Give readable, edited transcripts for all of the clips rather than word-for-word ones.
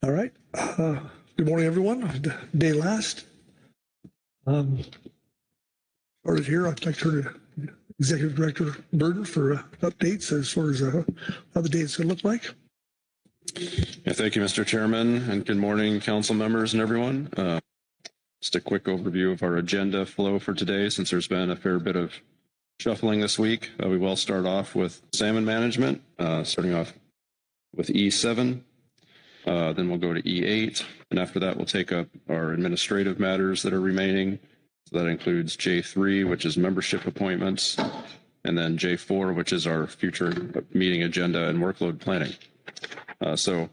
All right. Good morning, everyone. Day last. Started here. I'd like to turn to Executive Director Burden for updates as far as how the day is going to look like. Yeah, thank you, Mr. Chairman, and good morning, council members and everyone. Just a quick overview of our agenda flow for today, since there's been a fair bit of shuffling this week. We will start off with salmon management, starting off with E7. Then we'll go to E8, and after that we'll take up our administrative matters that are remaining. So that includes J3, which is membership appointments, and then J4, which is our future meeting agenda and workload planning. So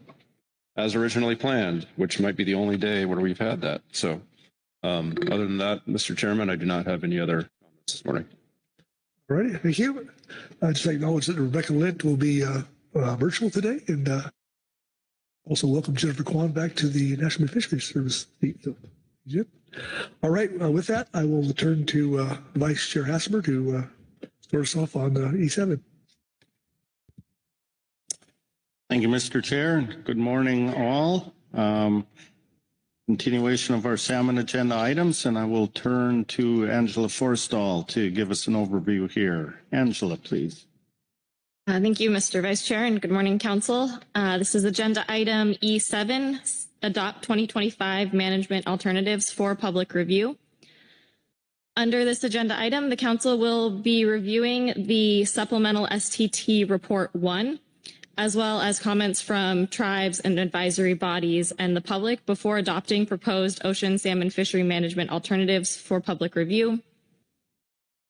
as originally planned, which might be the only day where we've had that. So other than that, Mr. Chairman, I do not have any other comments this morning. All righty, thank you. I'd just acknowledge that Rebecca Lint will be virtual today, and also welcome Jennifer Kwan back to the National Fisheries Service. All right, with that, I will turn to Vice Chair Hassemer to start us off on E7. Thank you, Mr. Chair. Good morning, all. Continuation of our salmon agenda items, and I will turn to Angela Forstall to give us an overview here. Angela, please. Thank you, Mr. Vice Chair, and good morning, Council. This is agenda item E7, Adopt 2025 Management Alternatives for Public Review. Under this agenda item, the Council will be reviewing the Supplemental STT Report 1, as well as comments from tribes and advisory bodies and the public before adopting proposed ocean salmon fishery management alternatives for public review.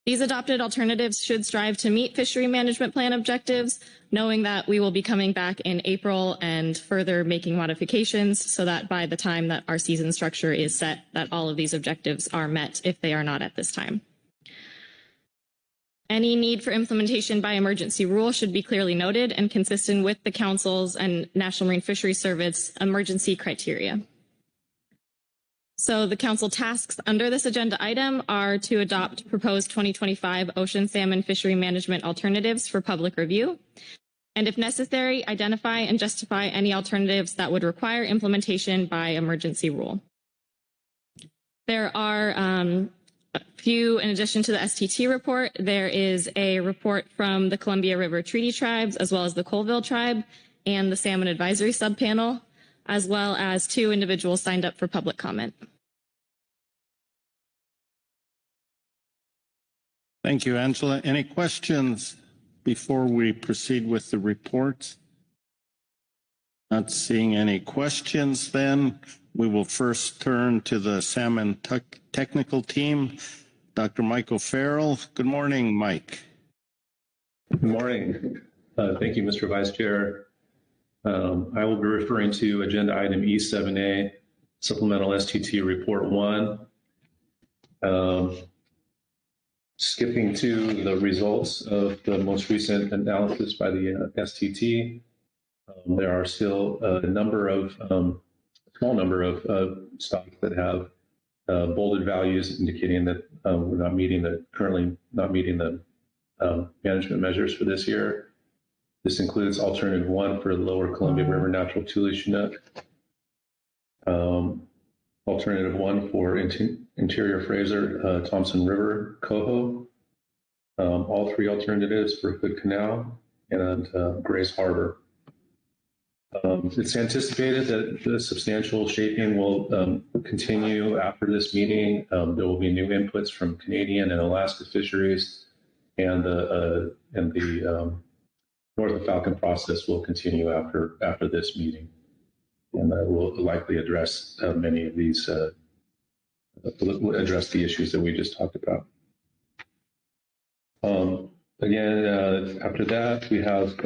These adopted alternatives should strive to meet fishery management plan objectives, knowing that we will be coming back in April and further making modifications so that by the time that our season structure is set, that all of these objectives are met if they are not at this time. Any need for implementation by emergency rule should be clearly noted and consistent with the Council's and National Marine Fisheries Service emergency criteria. So the Council tasks under this agenda item are to adopt proposed 2025 ocean salmon fishery management alternatives for public review, and if necessary, identify and justify any alternatives that would require implementation by emergency rule. There are a few, in addition to the STT report, there is a report from the Columbia River Treaty Tribes, as well as the Colville Tribe and the Salmon Advisory Subpanel, as well as 2 individuals signed up for public comment. Thank you, Angela. Any questions before we proceed with the report? Not seeing any questions, then we will first turn to the salmon technical team. Dr. Michael Farrell. Good morning, Mike. Good morning. Thank you, Mr. Vice Chair. I will be referring to agenda item E7A, Supplemental STT Report 1. Skipping to the results of the most recent analysis by the STT, there are still a small number of stocks that have bolded values indicating that we're currently not meeting the management measures for this year. This includes alternative 1 for Lower Columbia River Natural Tule Chinook, alternative 1 for Interior Fraser Thompson River Coho, all 3 alternatives for Hood Canal and Grace Harbor. It's anticipated that the substantial shaping will continue after this meeting. There will be new inputs from Canadian and Alaska fisheries, and the Northern Falcon process will continue after this meeting, and we'll likely address many of these. Address the issues that we just talked about. Again, after that, we have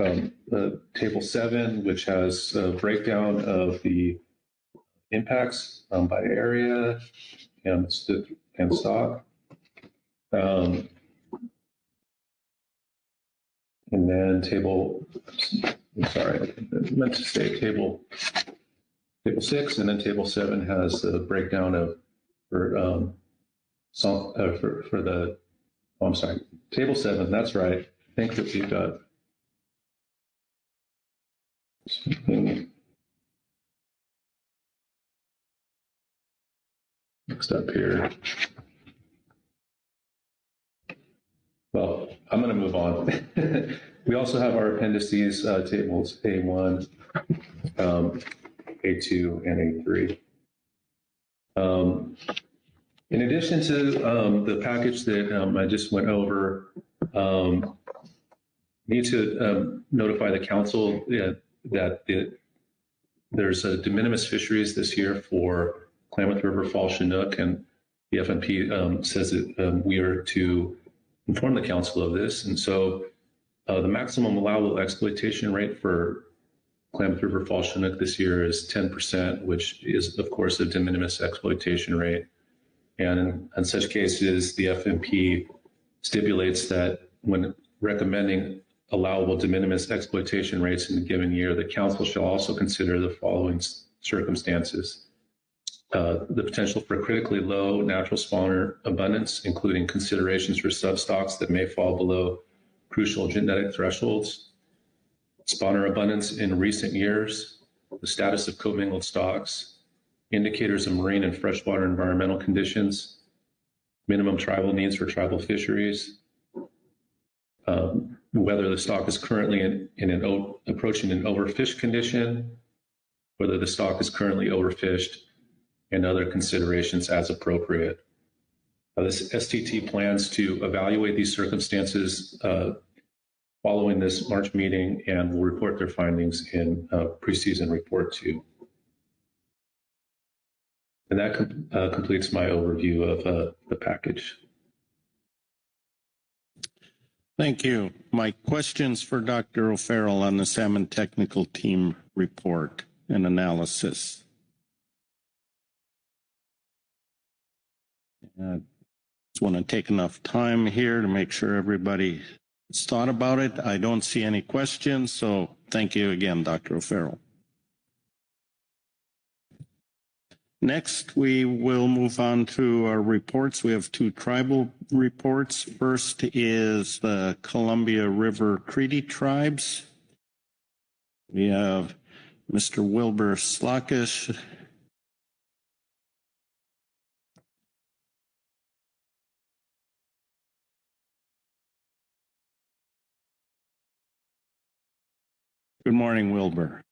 Table 7, which has a breakdown of the impacts by area and stock. And then table 6, and then Table 7 has a breakdown Table 7, that's right. I think that we've got something Next up here. Well, I'm going to move on. We also have our appendices, tables A1, A2, and A3. In addition to the package that I just went over, need to notify the council that there's a de minimis fisheries this year for Klamath River Fall Chinook, and the PFMC says that we are to inform the council of this. And so the maximum allowable exploitation rate for Klamath River Fall Chinook this year is 10%, which is, of course, a de minimis exploitation rate. And in such cases, the FMP stipulates that when recommending allowable de minimis exploitation rates in a given year, the council shall also consider the following circumstances. The potential for critically low natural spawner abundance, including considerations for substocks that may fall below crucial genetic thresholds, spawner abundance in recent years, the status of commingled stocks, indicators of marine and freshwater environmental conditions, minimum tribal needs for tribal fisheries, whether the stock is currently approaching an overfished condition, whether the stock is currently overfished, and other considerations as appropriate. This STT plans to evaluate these circumstances following this March meeting and will report their findings in preseason report 2. And that completes my overview of the package. Thank you. My questions for Dr. O'Farrell on the Salmon Technical Team report and analysis. I just want to take enough time here to make sure everybody has thought about it. I don't see any questions, so thank you again, Dr. O'Farrell. Next, we will move on to our reports. We have 2 tribal reports. First is the Columbia River Creedy Tribes. We have Mr. Wilbur Slockish. Good morning, Wilbur.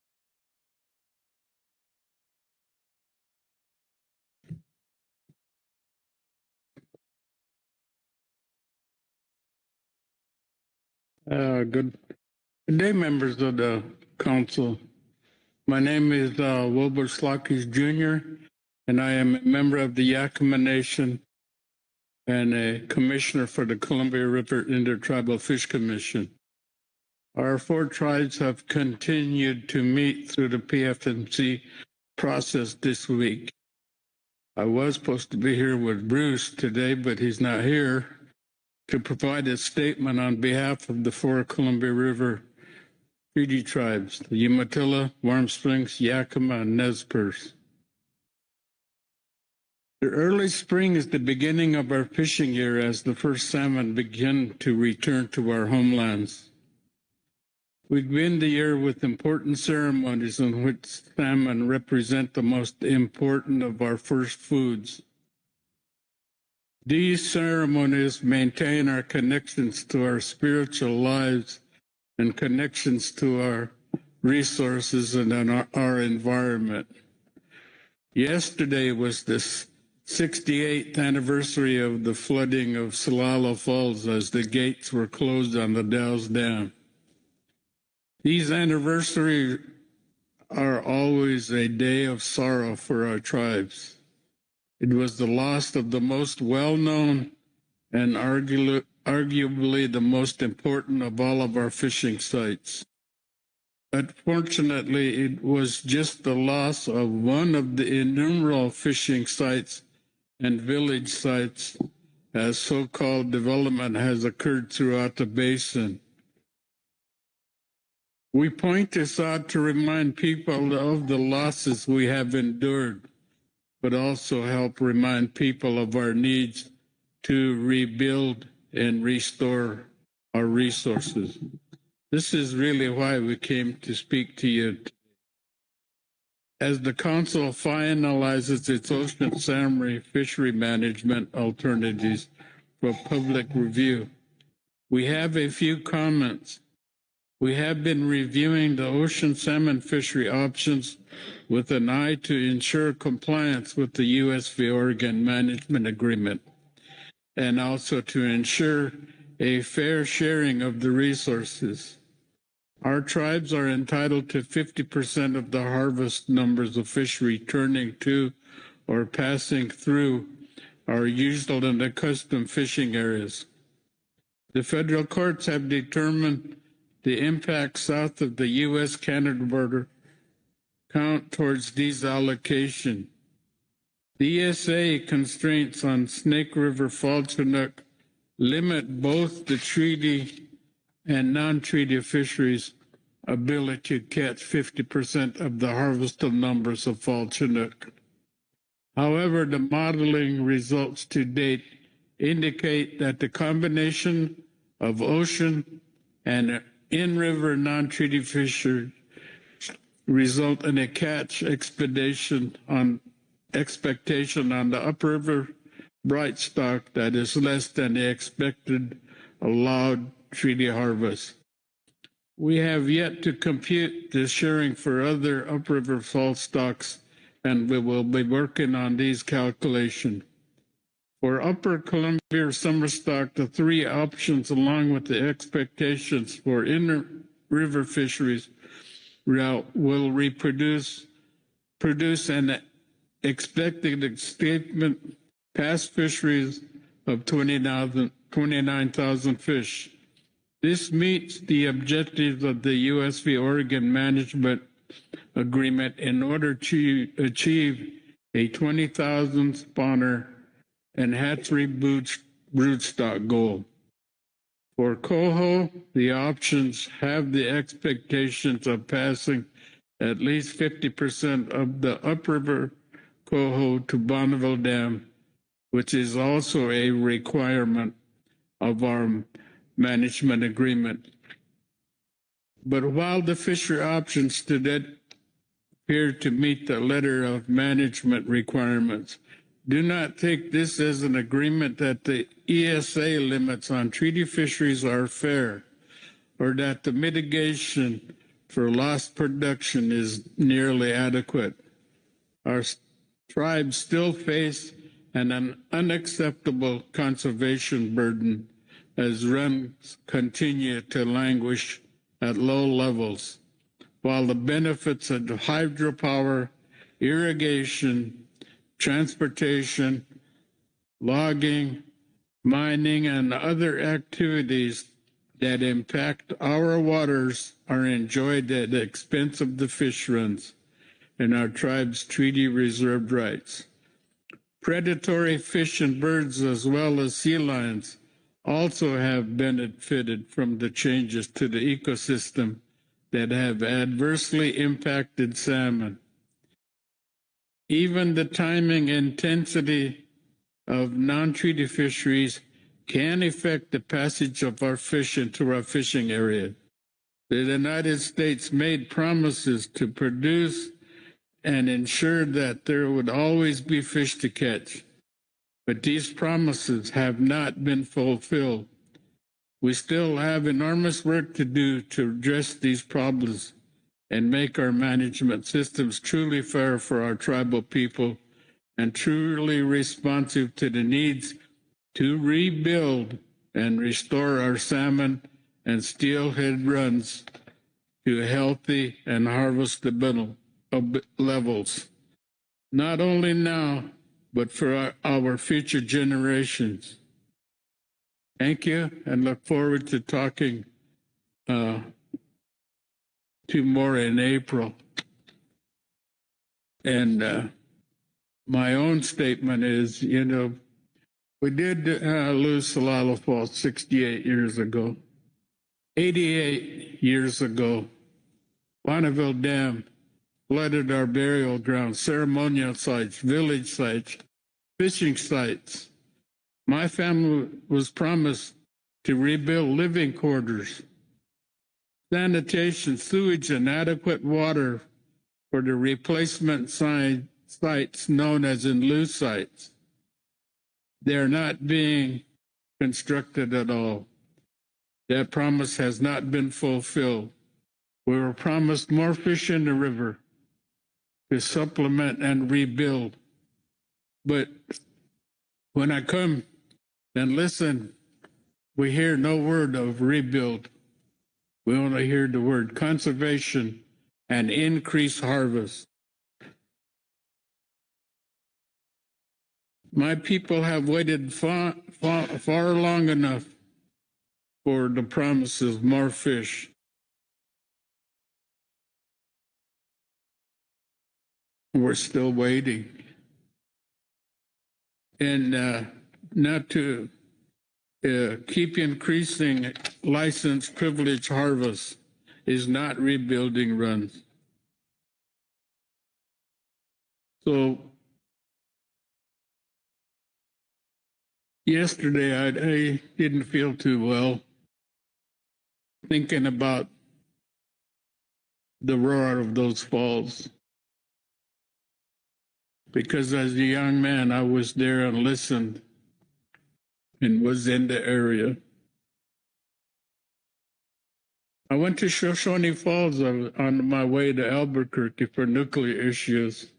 Good day, members of the council. My name is Wilbur Slockish Jr., and I am a member of the Yakima Nation and a commissioner for the Columbia River Intertribal Fish Commission. Our 4 tribes have continued to meet through the PFMC process this week. I was supposed to be here with Bruce today, but he's not here to provide a statement on behalf of the 4 Columbia River Creedy tribes, the Umatilla, Warm Springs, Yakima, and Nez Perce. The early spring is the beginning of our fishing year as the first salmon begin to return to our homelands. We begin the year with important ceremonies in which salmon represent the most important of our first foods. These ceremonies maintain our connections to our spiritual lives and connections to our resources and our environment. Yesterday was the 68th anniversary of the flooding of Salala Falls as the gates were closed on the Dalles Dam. These anniversaries are always a day of sorrow for our tribes. It was the loss of the most well-known and arguably the most important of all of our fishing sites. Unfortunately, it was just the loss of one of the innumerable fishing sites and village sites as so-called development has occurred throughout the basin. We point this out to remind people of the losses we have endured, but also help remind people of our needs to rebuild and restore our resources. This is really why we came to speak to you. as the council finalizes its ocean salmon fishery management alternatives for public review. We have a few comments. We have been reviewing the ocean salmon fishery options with an eye to ensure compliance with the U.S. v. Oregon Management Agreement, and also to ensure a fair sharing of the resources. Our tribes are entitled to 50% of the harvest numbers of fish returning to or passing through our usual and accustomed fishing areas. The federal courts have determined the impact south of the U.S.-Canada border count towards these allocation. The ESA constraints on Snake River Fall Chinook limit both the treaty and non-treaty fisheries' ability to catch 50% of the harvested numbers of fall Chinook. However, the modeling results to date indicate that the combination of ocean and in-river non-treaty fisheries result in a catch expectation on the upriver bright stock that is less than the expected allowed treaty harvest. We have yet to compute the sharing for other upriver fall stocks, and we will be working on these calculations. For Upper Columbia summer stock, the three options, along with the expectations for inner-river fisheries route, will produce an expected escapement past fisheries of 29,000 fish. This meets the objectives of the U.S. v. Oregon Management Agreement in order to achieve a 20,000 spawner and hatchery broodstock goal. For coho, the options have the expectations of passing at least 50% of the upriver coho to Bonneville Dam, which is also a requirement of our management agreement. But while the fishery options today appear to meet the letter of management requirements, do not take this as an agreement that the ESA limits on treaty fisheries are fair, or that the mitigation for lost production is nearly adequate. Our tribes still face an unacceptable conservation burden as runs continue to languish at low levels, while the benefits of hydropower, irrigation, transportation, logging, mining, and other activities that impact our waters are enjoyed at the expense of the fish runs and our tribe's treaty reserved rights. Predatory fish and birds, as well as sea lions, also have benefited from the changes to the ecosystem that have adversely impacted salmon. Even the timing intensity of non-treaty fisheries can affect the passage of our fish into our fishing area. The United States made promises to produce and ensure that there would always be fish to catch, but these promises have not been fulfilled. We still have enormous work to do to address these problems and make our management systems truly fair for our tribal people and truly responsive to the needs to rebuild and restore our salmon and steelhead runs to healthy and harvestable levels, not only now, but for our future generations. Thank you, and look forward to talking to more in April. And my own statement is, we did lose Salala Falls 68 years ago. 88 years ago, Bonneville Dam flooded our burial grounds, ceremonial sites, village sites, fishing sites. My family was promised to rebuild living quarters, sanitation, sewage, and adequate water for the replacement sites known as in lieu sites. They're not being constructed at all. That promise has not been fulfilled. We were promised more fish in the river to supplement and rebuild. But when I come and listen, we hear no word of rebuild. We only hear the word conservation and increased harvest. My people have waited far long enough for the promises of more fish. We're still waiting. And not to keep increasing license privilege harvest is not rebuilding runs. So yesterday I didn't feel too well, thinking about the roar of those falls. Because as a young man, I was there and listened and was in the area. I went to Shoshone Falls on my way to Albuquerque for nuclear issues.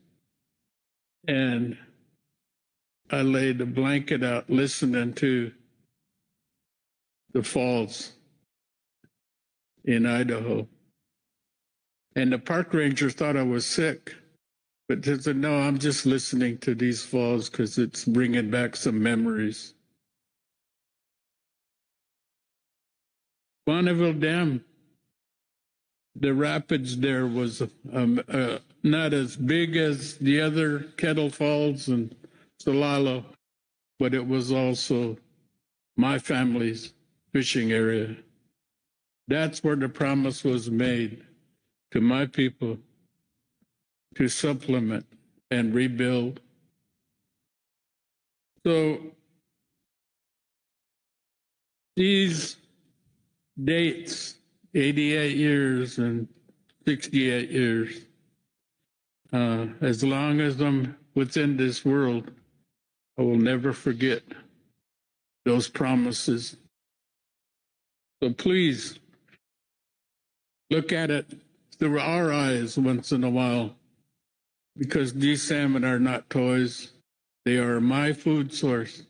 And I laid a blanket out listening to the falls in Idaho. And the park ranger thought I was sick. But they said, no, I'm just listening to these falls because it's bringing back some memories. Bonneville Dam, the rapids there was not as big as the other Kettle Falls and Solalo, but it was also my family's fishing area. That's where the promise was made to my people to supplement and rebuild. So these dates, 88 years and 68 years, as long as I'm within this world, I will never forget those promises. So please look at it through our eyes once in a while, because these salmon are not toys. They are my food source.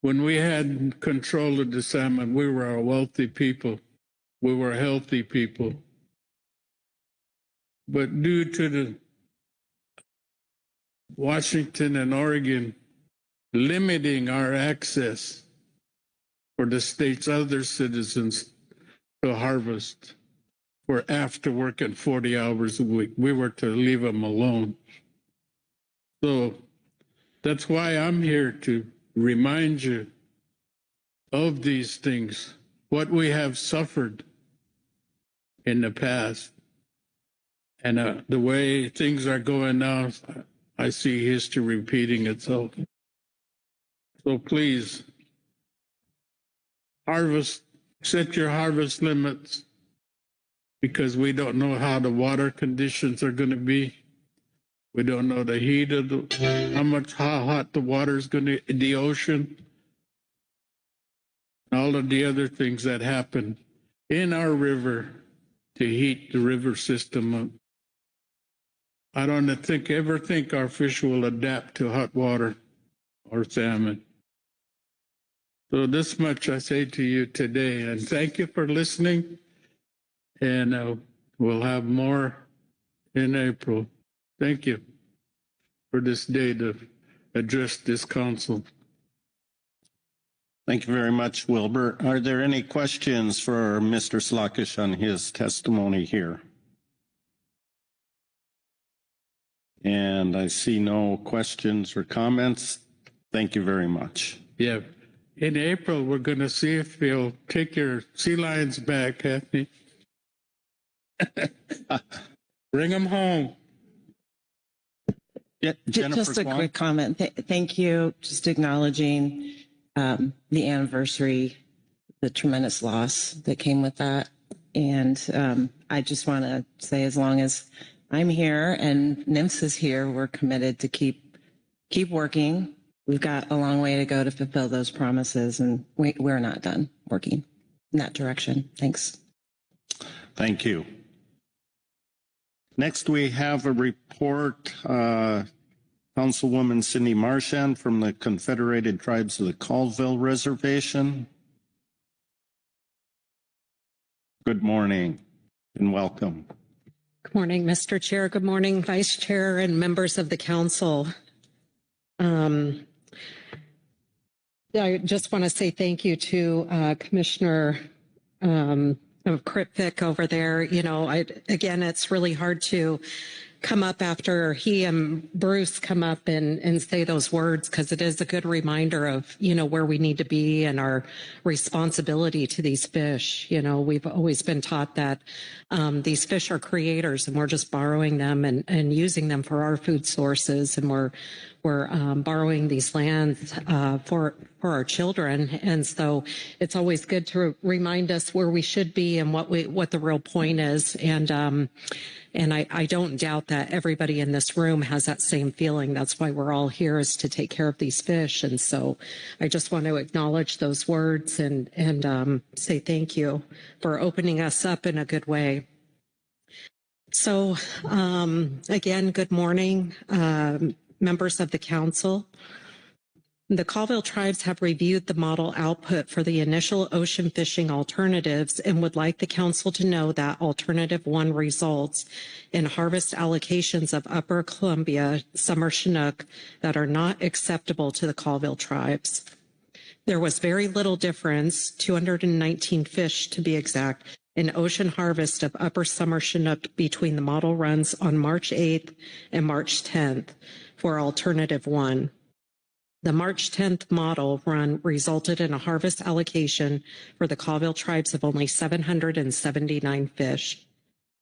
When we had control of the salmon, we were a wealthy people. We were healthy people. But due to the Washington and Oregon limiting our access for the state's other citizens to harvest for after working 40 hours a week, we were to leave them alone. So that's why I'm here to remind you of these things, what we have suffered in the past. And the way things are going now, I see history repeating itself. So please, harvest, set your harvest limits, because we don't know how the water conditions are going to be. We don't know the heat of how hot the water is going to, the ocean, all of the other things that happen in our river to heat the river system up. I don't ever think our fish will adapt to hot water or salmon. So this much I say to you today, and thank you for listening. And we'll have more in April. Thank you for this day to address this council. Thank you very much, Wilbur. Are there any questions for Mr. Slockish on his testimony here? And I see no questions or comments. Thank you very much. Yeah. In April, we're going to see if you'll take your sea lions back, Happy. Bring them home. Yeah, Jennifer Just a Kwan? quick comment. Thank you. Just acknowledging the anniversary, the tremendous loss that came with that. And I just want to say, as long as I'm here and NIMS is here. We're committed to keep working. We've got a long way to go to fulfill those promises, and we're not done working in that direction. Thanks. Thank you. Next, we have a report, Councilwoman Cindy Marchand from the Confederated Tribes of the Colville Reservation. Good morning and welcome. Good morning, Mr. Chair. Good morning, Vice Chair and members of the council. I just want to say thank you to Commissioner Kripvik over there. You know, again, it's really hard to come up after he and Bruce come up and say those words, because it is a good reminder of, you know, where we need to be and our responsibility to these fish. You know, we've always been taught that these fish are creators and we're just borrowing them and using them for our food sources, and we're borrowing these lands for our children. And so it's always good to remind us where we should be and what the real point is. And I don't doubt that everybody in this room has that same feeling. That's why we're all here, is to take care of these fish. And so I just want to acknowledge those words and say thank you for opening us up in a good way. So again, good morning, members of the council. The Colville tribes have reviewed the model output for the initial ocean fishing alternatives and would like the council to know that alternative 1 results in harvest allocations of Upper Columbia summer Chinook that are not acceptable to the Colville tribes. There was very little difference, 219 fish to be exact, in ocean harvest of Upper Summer Chinook between the model runs on March 8th and March 10th for alternative 1. The March 10th model run resulted in a harvest allocation for the Colville tribes of only 779 fish.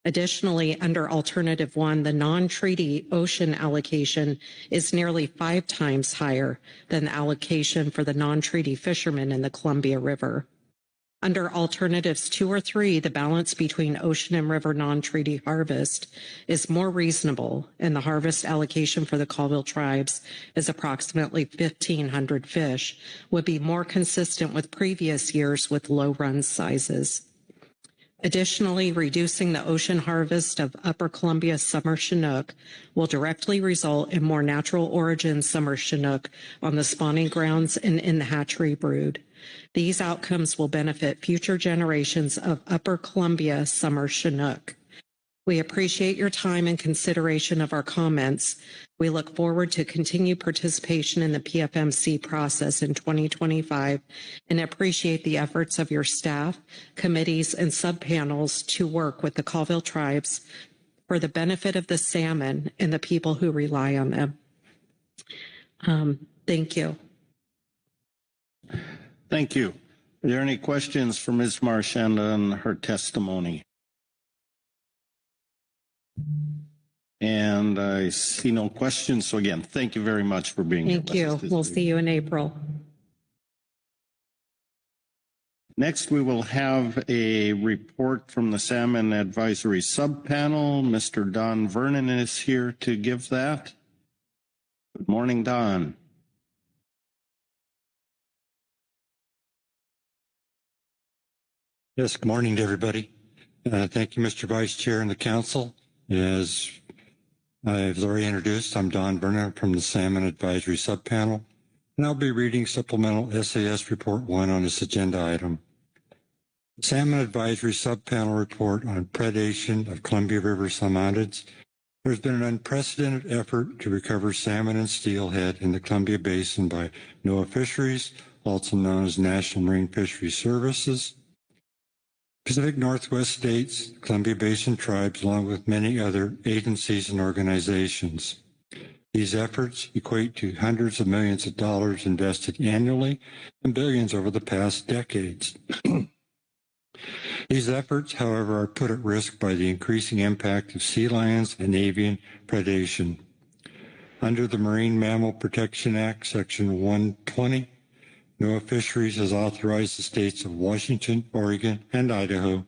Additionally, under alternative 1, the non-treaty ocean allocation is nearly 5 times higher than the allocation for the non-treaty fishermen in the Columbia River. Under alternatives 2 or 3, the balance between ocean and river non-treaty harvest is more reasonable, and the harvest allocation for the Colville tribes is approximately 1,500 fish, would be more consistent with previous years with low run sizes. Additionally, reducing the ocean harvest of Upper Columbia summer Chinook will directly result in more natural origin summer Chinook on the spawning grounds and in the hatchery brood. These outcomes will benefit future generations of Upper Columbia summer Chinook. We appreciate your time and consideration of our comments. We look forward to continued participation in the PFMC process in 2025 and appreciate the efforts of your staff, committees, and subpanels to work with the Colville tribes for the benefit of the salmon and the people who rely on them. Thank you. Thank you. Are there any questions for Ms. Marchand on her testimony? And I see no questions. So again, thank you very much for being here. Thank you. We'll see you in April. Next, we will have a report from the Salmon Advisory Subpanel. Mr. Don Vernon is here to give that. Good morning, Don. Yes, good morning to everybody. Thank you, Mr. Vice Chair and the Council. As I've already introduced, I'm Don Vernon from the Salmon Advisory Subpanel, and I'll be reading Supplemental SAS Report 1 on this agenda item. The Salmon Advisory Subpanel Report on Predation of Columbia River Salmonids. There's been an unprecedented effort to recover salmon and steelhead in the Columbia Basin by NOAA Fisheries, also known as National Marine Fisheries Services, Pacific Northwest states, Columbia Basin tribes, along with many other agencies and organizations. These efforts equate to hundreds of millions of dollars invested annually and billions over the past decades. These efforts, however, are put at risk by the increasing impact of sea lions and avian predation. Under the Marine Mammal Protection Act, Section 120, NOAA Fisheries has authorized the states of Washington, Oregon, and Idaho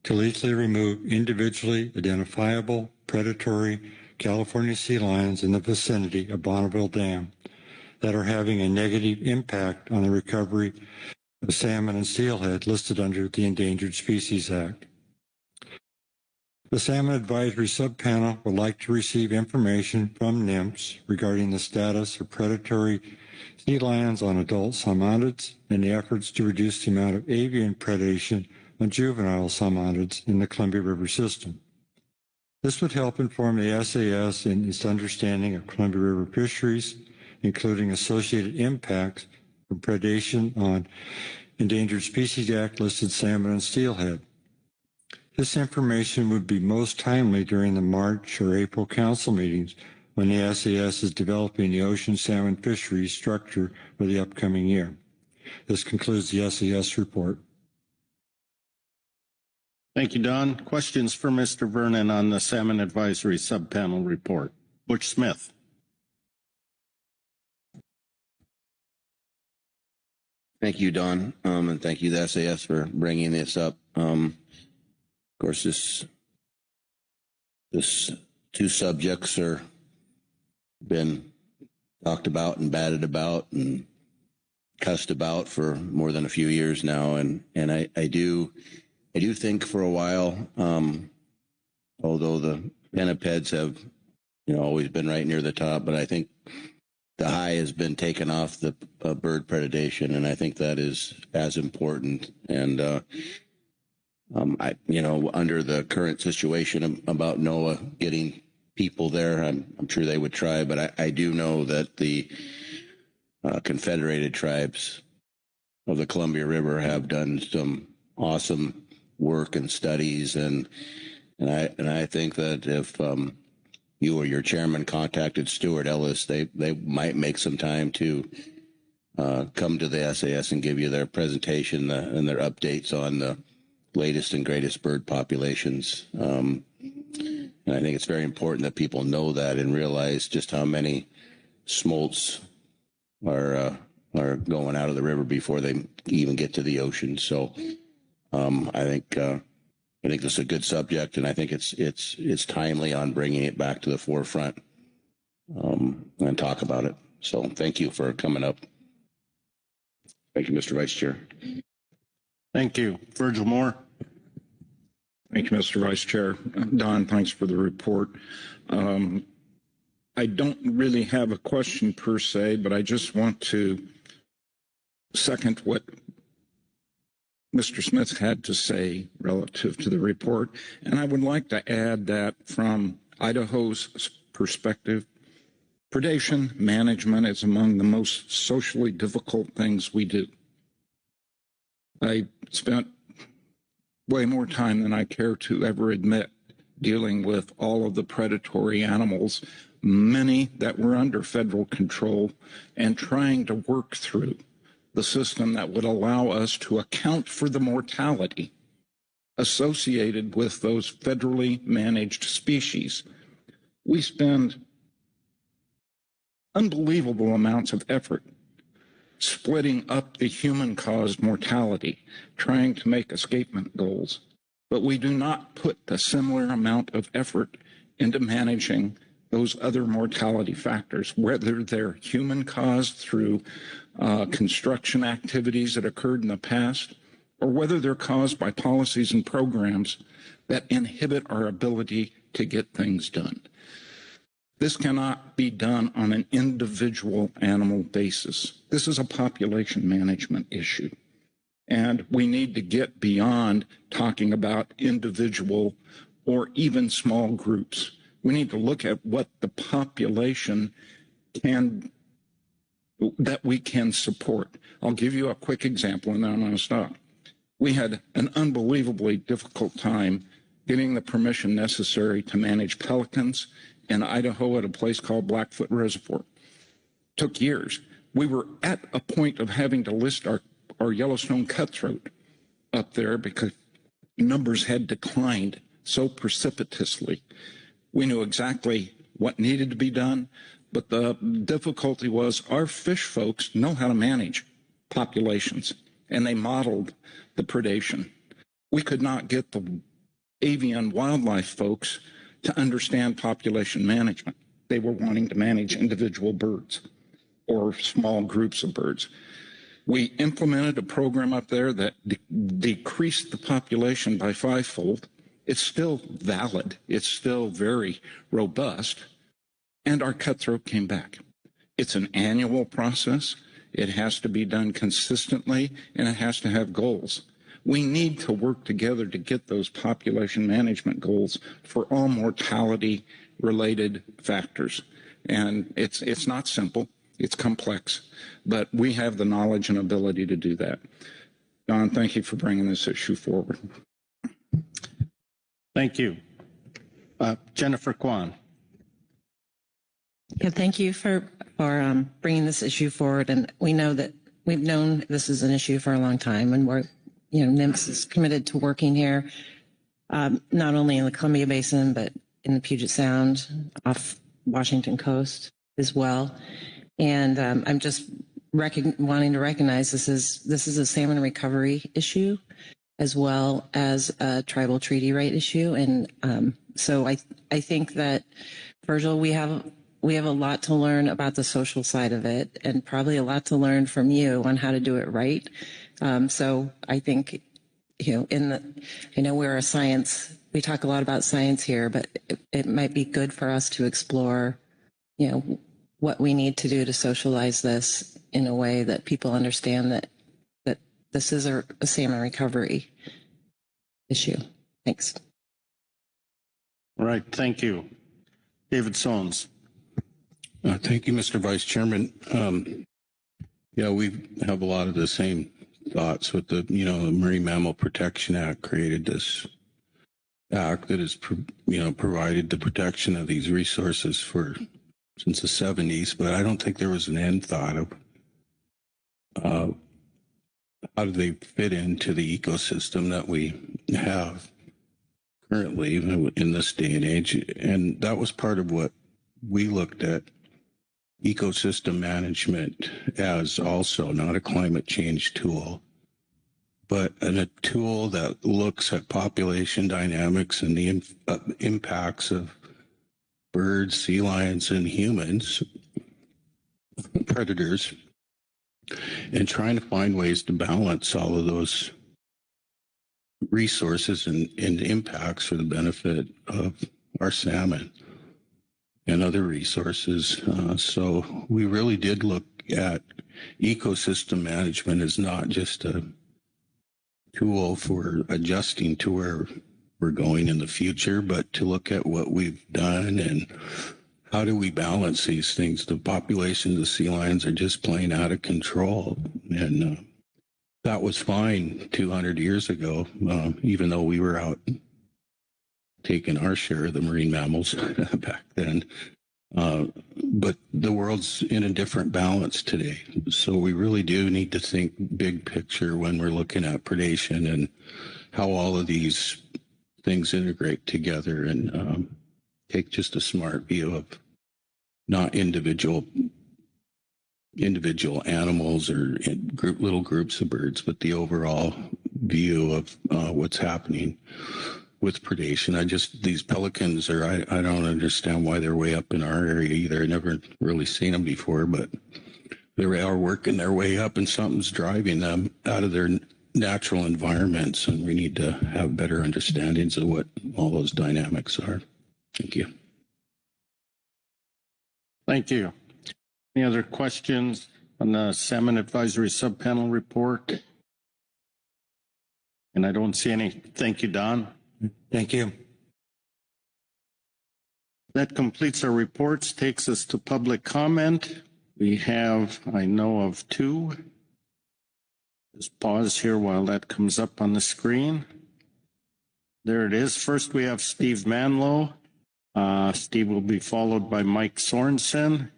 to lethally remove individually identifiable predatory California sea lions in the vicinity of Bonneville Dam that are having a negative impact on the recovery of salmon and steelhead listed under the Endangered Species Act. The Salmon Advisory Subpanel would like to receive information from NMFS regarding the status of predatory sea lions on adult salmonids and the efforts to reduce the amount of avian predation on juvenile salmonids in the Columbia River system. This would help inform the SAS in its understanding of Columbia River fisheries, including associated impacts from predation on Endangered Species Act listed salmon and steelhead. This information would be most timely during the March or April council meetings when the SAS is developing the ocean salmon fisheries structure for the upcoming year. This concludes the SAS report. Thank you, Don. Questions for Mr. Vernon on the Salmon Advisory Subpanel report? Butch Smith. Thank you, Don, and thank you, the SAS, for bringing this up. Of course, this two subjects are been talked about and batted about and cussed about for more than a few years now, and I do think for a while, although the pinnipeds have always been right near the top, but I think the high has been taken off the bird predation, and I think that is as important. And under the current situation about NOAA getting people there, I'm sure they would try, but I do know that the Confederated Tribes of the Columbia River have done some awesome work and studies, and I think that if you or your chairman contacted Stuart Ellis, they might make some time to come to the SAS and give you their presentation and their updates on the latest and greatest bird populations. And I think it's very important that people know that and realize just how many smolts are going out of the river before they even get to the ocean. So I think this is a good subject, and I think it's timely on bringing it back to the forefront and talk about it. So thank you for coming up. Thank you, Mr. Vice Chair. Thank you. Virgil Moore. Thank you, Mr. Vice Chair. Don, thanks for the report. I don't really have a question per se, but I just want to second what Mr. Smith had to say relative to the report. And I would like to add that from Idaho's perspective, predation management is among the most socially difficult things we do. I spent way more time than I care to ever admit dealing with all of the predatory animals, many that were under federal control, and trying to work through the system that would allow us to account for the mortality associated with those federally managed species. We spend unbelievable amounts of effort splitting up the human-caused mortality, trying to make escapement goals, but we do not put a similar amount of effort into managing those other mortality factors, whether they're human-caused through construction activities that occurred in the past, or whether they're caused by policies and programs that inhibit our ability to get things done. This cannot be done on an individual animal basis. This is a population management issue. And we need to get beyond talking about individual or even small groups. We need to look at what the population that we can support. I'll give you a quick example and then I'm going to stop. We had an unbelievably difficult time getting the permission necessary to manage pelicans in Idaho at a place called Blackfoot Reservoir. Took years. We were at a point of having to list our Yellowstone cutthroat up there because numbers had declined so precipitously. We knew exactly what needed to be done, but the difficulty was our fish folks know how to manage populations, and they modeled the predation. We could not get the avian wildlife folks to understand population management. They were wanting to manage individual birds or small groups of birds. We implemented a program up there that decreased the population by 5-fold. It's still valid. It's still very robust. And our cutthroat came back. It's an annual process. It has to be done consistently, and it has to have goals. We need to work together to get those population management goals for all mortality-related factors. And it's not simple. It's complex, but we have the knowledge and ability to do that. Don, thank you for bringing this issue forward. Thank you. Jennifer Kwan. Yeah, thank you for bringing this issue forward. And we know that we've known this is an issue for a long time, and we're, NIMS is committed to working here, not only in the Columbia Basin, but in the Puget Sound, off Washington coast as well. And I'm just wanting to recognize this is a salmon recovery issue, as well as a tribal treaty right issue. And so I think that, Virgil, we have a lot to learn about the social side of it, and probably a lot to learn from you on how to do it right. So I think, I know we're a science, we talk a lot about science here, but it might be good for us to explore, what we need to do to socialize this in a way that people understand that this is a salmon recovery issue. Thanks. All right. Thank you. David Sones. Thank you, Mr. Vice Chairman. Yeah, we have a lot of the same thoughts with the, the Marine Mammal Protection Act created this act that has, provided the protection of these resources since the 70s, but I don't think there was an end thought of how do they fit into the ecosystem that we have currently in this day and age. And that was part of what we looked at ecosystem management as also, not a climate change tool, but a tool that looks at population dynamics and the impacts of birds, sea lions, and humans, predators, and trying to find ways to balance all of those resources and impacts for the benefit of our salmon and other resources. So we really did look at ecosystem management as not just a tool for adjusting to where we're going in the future, but to look at what we've done and how do we balance these things. The populations of sea lions are just plain out of control. And that was fine 200 years ago, even though we were out taking our share of the marine mammals back then. But the world's in a different balance today. So we really do need to think big picture when we're looking at predation and how all of these things integrate together, and take just a smart view of not individual animals or little groups of birds, but the overall view of what's happening with predation. These pelicans I don't understand why they're way up in our area either. I never really seen them before, but they are working their way up, and something's driving them out of their natural environments, and we need to have better understandings of what all those dynamics are. Thank you. Thank you. Any other questions on the Salmon Advisory Subpanel report? And I don't see any. Thank you, Don. Thank you. That completes our reports, takes us to public comment. We have, I know of two. Just pause here while that comes up on the screen. There it is. First, we have Steve Manlow. Steve will be followed by Mike Sorensen.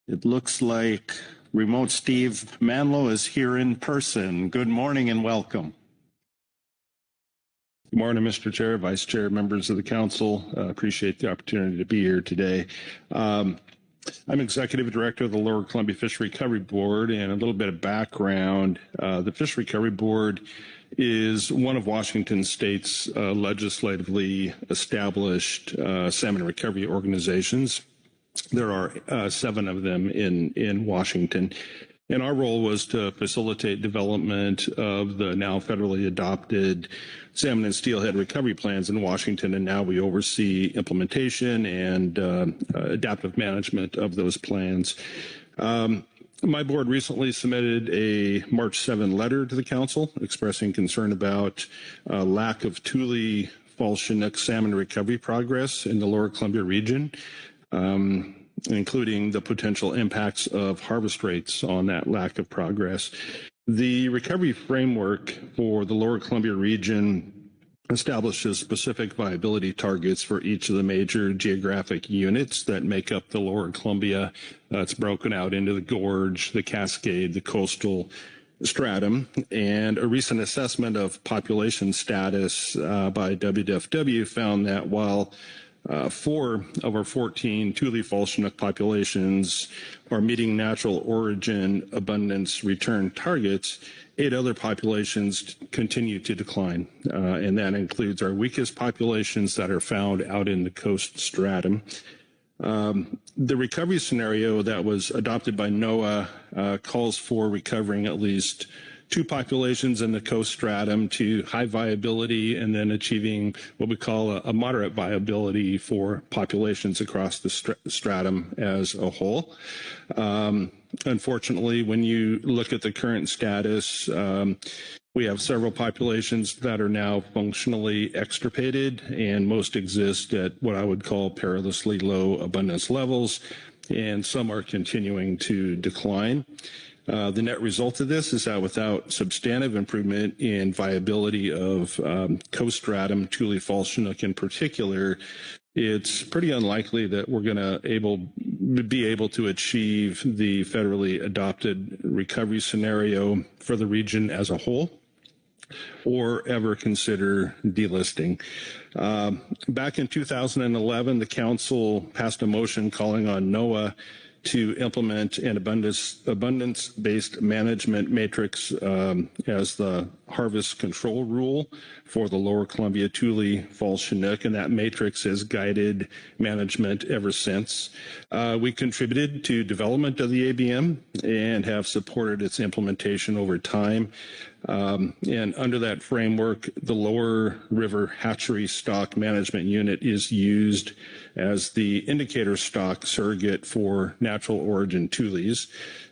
It looks like remote Steve Manlow is here in person. Good morning and welcome. Good morning, Mr. Chair, Vice Chair, members of the council. Appreciate the opportunity to be here today. I'm Executive Director of the Lower Columbia Fish Recovery Board, and a little bit of background. The Fish Recovery Board is one of Washington State's legislatively established salmon recovery organizations. There are 7 of them in Washington. And our role was to facilitate development of the now federally adopted salmon and steelhead recovery plans in Washington, and now we oversee implementation and adaptive management of those plans. My board recently submitted a March 7 letter to the council expressing concern about lack of Thule fall Chinook salmon recovery progress in the Lower Columbia region, including the potential impacts of harvest rates on that lack of progress. The recovery framework for the Lower Columbia region establishes specific viability targets for each of the major geographic units that make up the Lower Columbia. It's broken out into the Gorge, the Cascade, the Coastal stratum, and a recent assessment of population status by WWF found that while 4 of our 14 Thule fall Chinook populations are meeting natural origin abundance return targets, 8 other populations continue to decline, and that includes our weakest populations that are found out in the coast stratum. The recovery scenario that was adopted by NOAA calls for recovering at least 2 populations in the coast stratum to high viability, and then achieving what we call a moderate viability for populations across the stratum as a whole. Unfortunately, when you look at the current status, we have several populations that are now functionally extirpated, and most exist at what I would call perilously low abundance levels, and some are continuing to decline. The net result of this is that without substantive improvement in viability of coast stratum, Thule fall Chinook in particular, it's pretty unlikely that we're going to be able to achieve the federally adopted recovery scenario for the region as a whole, or ever consider delisting. Back in 2011, the council passed a motion calling on NOAA to implement an abundance-based management matrix as the harvest control rule for the Lower Columbia Thule fall Chinook, and that matrix has guided management ever since. We contributed to development of the ABM and have supported its implementation over time. And under that framework, the Lower River Hatchery Stock Management Unit is used as the indicator stock surrogate for natural origin Thules,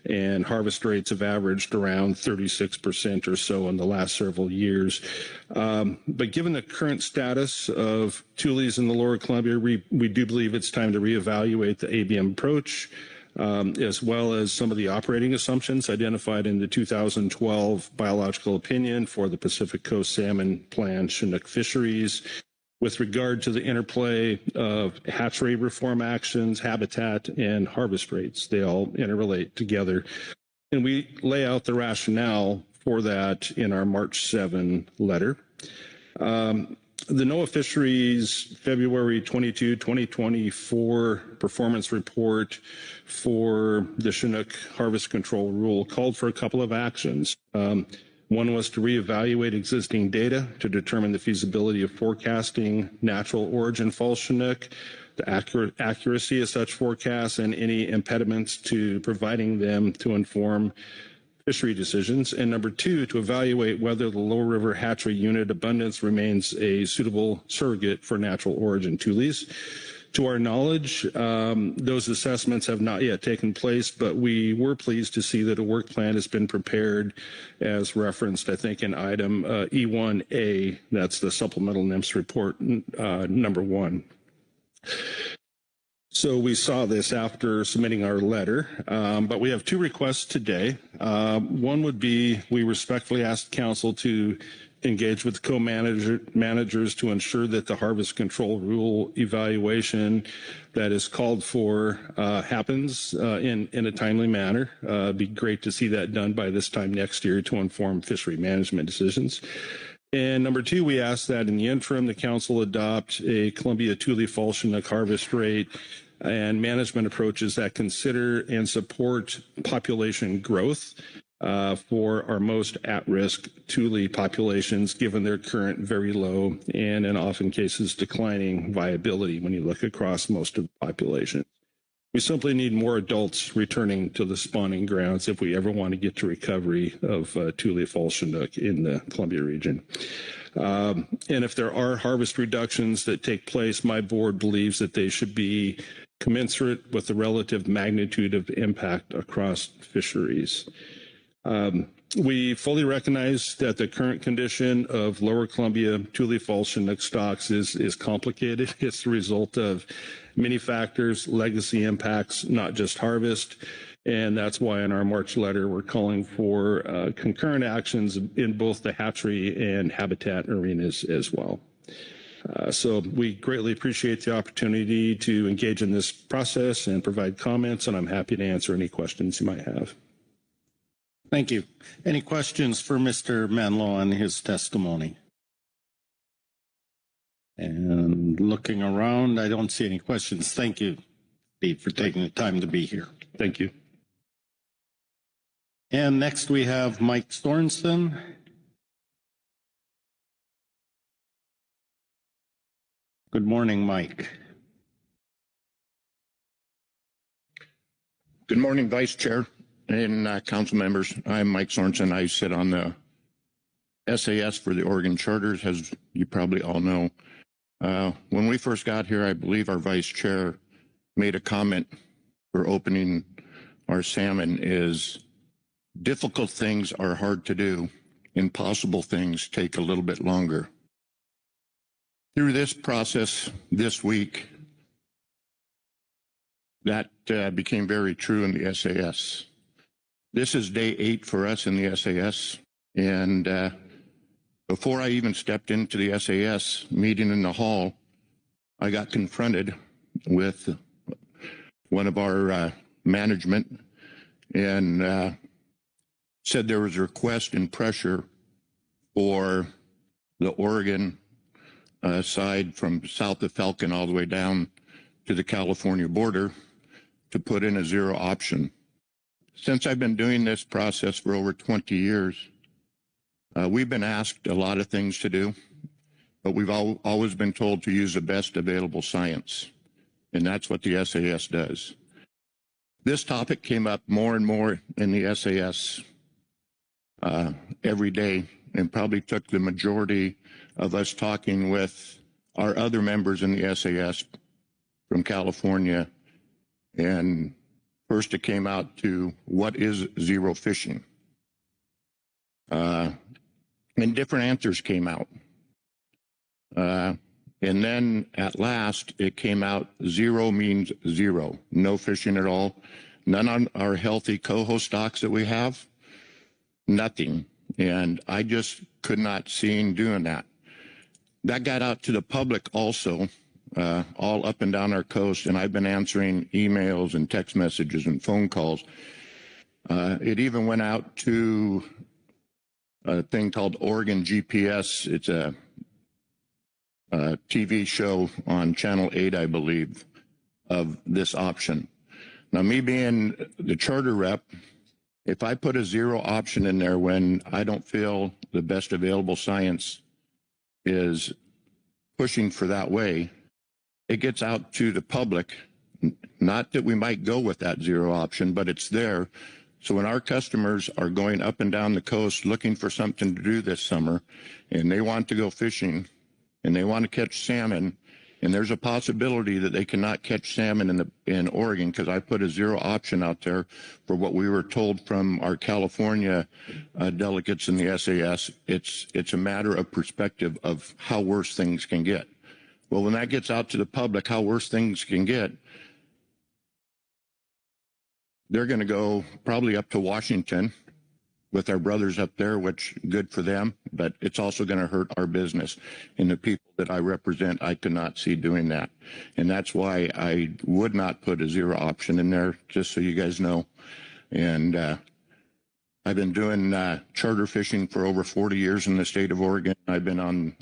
and harvest rates have averaged around 36% or so in the last several years. But given the current status of Thules in the Lower Columbia, we do believe it's time to reevaluate the ABM approach, as well as some of the operating assumptions identified in the 2012 biological opinion for the Pacific Coast Salmon Plan Chinook fisheries, with regard to the interplay of hatchery reform actions, habitat, and harvest rates. They all interrelate together. And we lay out the rationale for that in our March 7 letter. The NOAA Fisheries February 22, 2024 performance report for the Chinook harvest control rule called for a couple of actions. One was to reevaluate existing data to determine the feasibility of forecasting natural origin fall Chinook, the accuracy of such forecasts, and any impediments to providing them to inform fishery decisions. And number 2, to evaluate whether the Lower River Hatchery Unit abundance remains a suitable surrogate for natural origin Thules. To our knowledge, those assessments have not yet taken place, but we were pleased to see that a work plan has been prepared as referenced, I think, in item E1A. That's the supplemental NIMS report number 1. So we saw this after submitting our letter, but we have 2 requests today. One would be, we respectfully ask Council to engage with co-managers to ensure that the harvest control rule evaluation that is called for happens in a timely manner. It'd be great to see that done by this time next year to inform fishery management decisions. And number 2, we ask that in the interim, the Council adopt a Columbia Thule fall Chinook harvest rate and management approaches that consider and support population growth for our most at-risk Thule populations, given their current very low and in often cases declining viability when you look across most of the population. We simply need more adults returning to the spawning grounds if we ever want to get to recovery of Thule fall Chinook in the Columbia region. And if there are harvest reductions that take place, my board believes that they should be commensurate with the relative magnitude of impact across fisheries. We fully recognize that the current condition of lower Columbia Thule fall Chinook stocks is complicated. It's the result of many factors, legacy impacts, not just harvest. And that's why in our March letter, we're calling for concurrent actions in both the hatchery and habitat arenas as well. So we greatly appreciate the opportunity to engage in this process and provide comments, and I'm happy to answer any questions you might have. Thank you. Any questions for Mr. Manlow on his testimony? And looking around, I don't see any questions. Thank you, Steve, for taking the time to be here. Thank you. And next we have Mike Sorensen. Good morning, Mike. Good morning, Vice Chair and council members. I'm Mike Sorensen. I sit on the SAS for the Oregon Charters, as you probably all know. When we first got here, I believe our Vice Chair made a comment for opening our salmon is difficult things are hard to do. Impossible things take a little bit longer. Through this process this week, that became very true in the SAS. This is day 8 for us in the SAS, and before I even stepped into the SAS meeting in the hall, I got confronted with one of our management and said there was a request and pressure for the Oregon side from south of Falcon all the way down to the California border to put in a zero option. Since I've been doing this process for over 20 years, we've been asked a lot of things to do, but we've always been told to use the best available science, and that's what the SAS does. This topic came up more and more in the SAS every day, and probably took the majority of us talking with our other members in the SAS from California. And first it came out to what is zero fishing? And different answers came out. And then at last it came out zero means zero, no fishing at all, none on our healthy coho stocks that we have, nothing. And I just could not see doing that. That got out to the public also, all up and down our coast, and I've been answering emails and text messages and phone calls. It even went out to a thing called Oregon GPS. It's a TV show on Channel 8, I believe, of this option. Now, me being the charter rep, if I put a zero option in there when I don't feel the best available science is pushing for that way, it gets out to the public. Not that we might go with that zero option, but it's there. So when our customers are going up and down the coast looking for something to do this summer, and they want to go fishing, and they want to catch salmon, and there's a possibility that they cannot catch salmon in Oregon because I put a zero option out there for what we were told from our California delegates in the SAS. It's a matter of perspective of how worse things can get. Well, when that gets out to the public, how worse things can get, they're going to go probably up to Washington with our brothers up there, which good for them, but it's also going to hurt our business. And the people that I represent, I could not see doing that. And that's why I would not put a zero option in there, just so you guys know. And I've been doing charter fishing for over 40 years in the state of Oregon. I've been on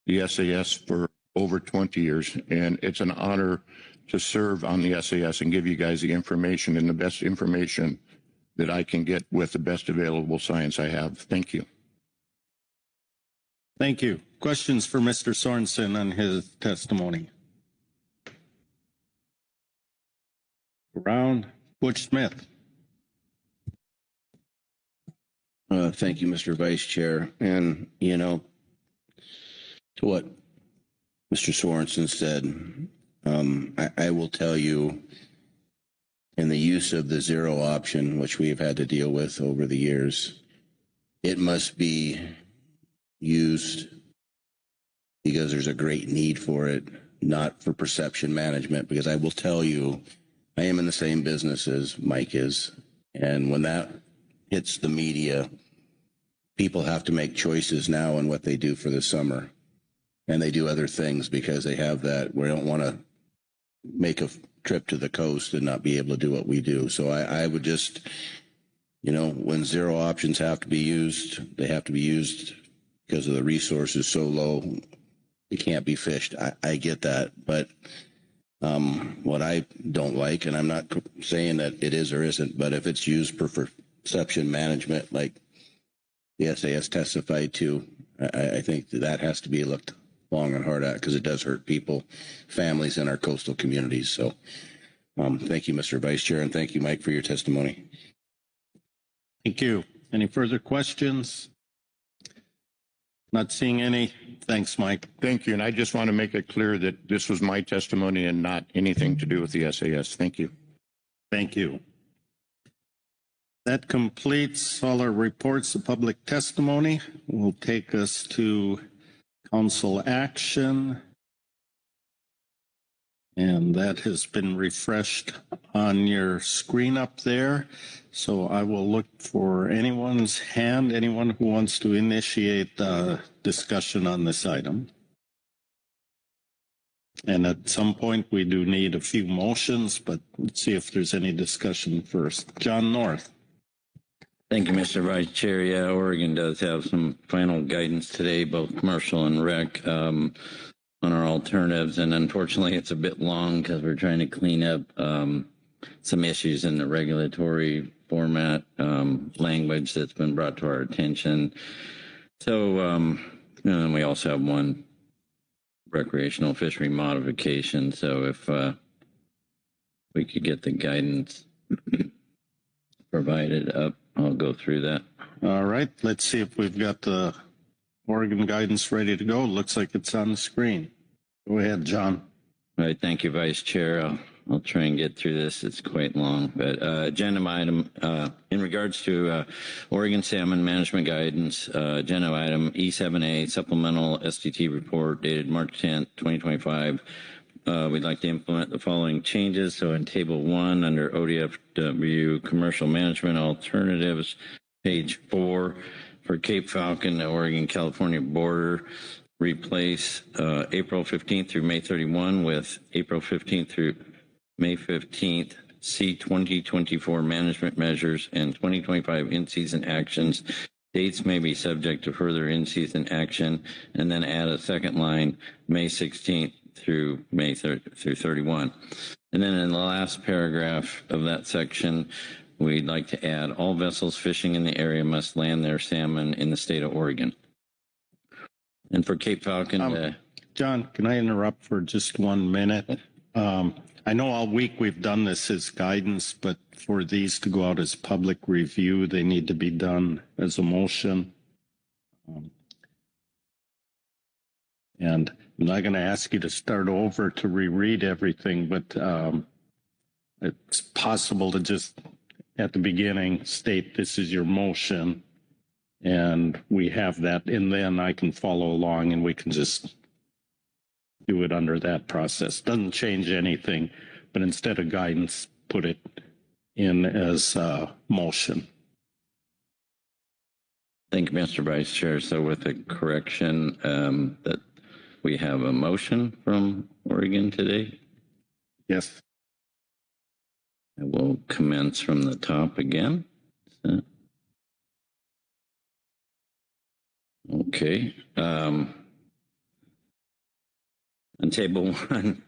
the SAS for over 20 years, and it's an honor to serve on the SAS and give you guys the information and the best information that I can get with the best available science I have. Thank you. Thank you. Questions for Mr. Sorensen on his testimony? Round. Butch Smith. Thank you, Mr. Vice Chair. And, you know, to what Mr. Sorensen said, I will tell you, in the use of the zero option, which we have had to deal with over the years, it must be used because there's a great need for it, not for perception management. Because I will tell you, I am in the same business as Mike is. And when that hits the media, people have to make choices now on what they do for the summer. And they do other things because they have that. We don't want to make a trip to the coast and not be able to do what we do. So I would just, you know, when zero options have to be used, they have to be used because of the resources so low, it can't be fished. I get that. But what I don't like, and I'm not saying that it is or isn't, but if it's used for perception management, like the SAS testified to, I think that has to be looked long and hard at because it does hurt people, families in our coastal communities. So thank you, Mr. Vice Chair, and thank you, Mike, for your testimony. Thank you. Any further questions? Not seeing any. Thanks, Mike. Thank you. And I just want to make it clear that this was my testimony and not anything to do with the SAS. Thank you. Thank you. That completes all our reports of public testimony. Will take us to council action. And that has been refreshed on your screen up there. So I will look for anyone's hand, anyone who wants to initiate discussion on this item. And at some point, we do need a few motions, but let's see if there's any discussion first. John North. Thank you, Mr. Vice Chair. Yeah, Oregon does have some final guidance today, both commercial and rec, on our alternatives. And unfortunately, it's a bit long because we're trying to clean up some issues in the regulatory format language that's been brought to our attention. So, and then we also have one recreational fishery modification. So if we could get the guidance provided up, I'll go through that. All right, let's see if we've got the Oregon guidance ready to go. Looks like it's on the screen. Go ahead, John. All right, thank you, Vice Chair. I'll try and get through this. It's quite long, but agenda item in regards to Oregon salmon management guidance, agenda item E7A supplemental STT report dated March 10th, 2025. We'd like to implement the following changes. So in table 1 under ODFW commercial management alternatives, page 4 for Cape Falcon, the Oregon-California border, replace April 15th through May 31 with April 15th through May 15th, C 2024 management measures and 2025 in-season actions. Dates may be subject to further in-season action, and then add a second line, May 16th through May 31. And then in the last paragraph of that section, we'd like to add all vessels fishing in the area must land their salmon in the state of Oregon. And for Cape Falcon, John, can I interrupt for just 1 minute? I know all week we've done this as guidance, but for these to go out as public review, they need to be done as a motion. And I'm not going to ask you to start over to reread everything, but it's possible to just at the beginning state this is your motion, and we have that, and then I can follow along and we can just do it under that process. Doesn't change anything, but instead of guidance, put it in as a motion. thank you, Mr. Vice Chair. So with a correction that we have a motion from Oregon today. Yes. I will commence from the top again. So, okay. On table 1,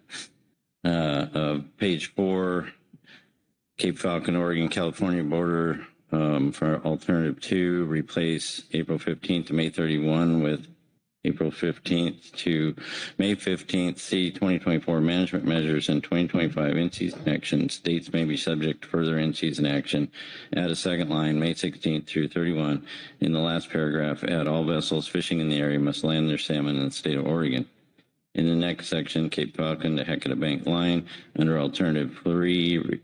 Page 4, Cape Falcon, Oregon, California border, for alternative 2, replace April 15th to May 31 with April 15th to May 15th. C, 2024 management measures and 2025 in-season actions. Dates may be subject to further in-season action. Add a second line, May 16th through 31. In the last paragraph, add all vessels fishing in the area must land their salmon in the state of Oregon. In the next section, Cape Falcon to Hecata Bank line, under alternative 3,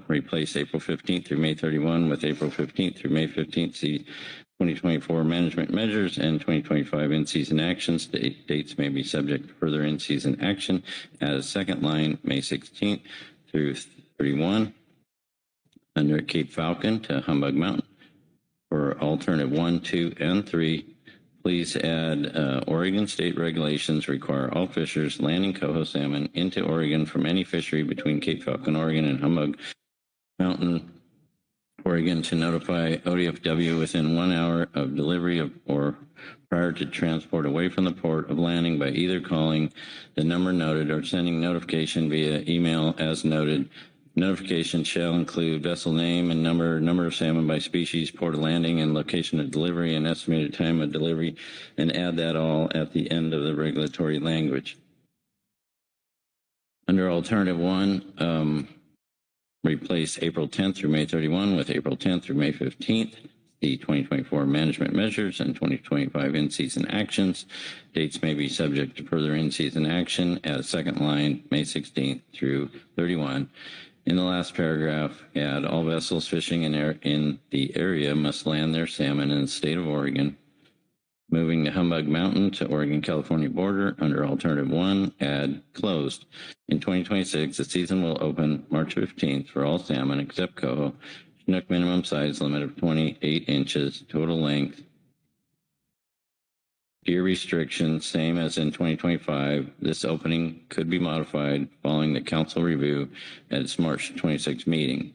replace April 15th through May 31 with April 15th through May 15th. See 2024 management measures and 2025 in-season actions. Dates may be subject to further in-season action. Add a second line, May 16th through 31. Under Cape Falcon to Humbug Mountain. For alternative 1, 2, and 3, please add Oregon state regulations require all fishers landing coho salmon into Oregon from any fishery between Cape Falcon, Oregon and Humbug Mountain, Oregon to notify ODFW within 1 hour of delivery or prior to transport away from the port of landing by either calling the number noted or sending notification via email as noted. Notification shall include vessel name and number of salmon by species, port of landing, and location of delivery, and estimated time of delivery, and add that all at the end of the regulatory language. Under alternative 1, replace April 10th through May 31 with April 10th through May 15th. The 2024 management measures and 2025 in-season actions. Dates may be subject to further in-season action. Add a second line, May 16th through 31. In the last paragraph, add all vessels fishing in the area must land their salmon in the state of Oregon. Moving to Humbug Mountain to Oregon-California border, under alternative 1, add closed. In 2026, the season will open March 15th for all salmon except coho. Chinook minimum size limit of 28 inches, total length. Gear restrictions, same as in 2025. This opening could be modified following the council review at its March 26 meeting.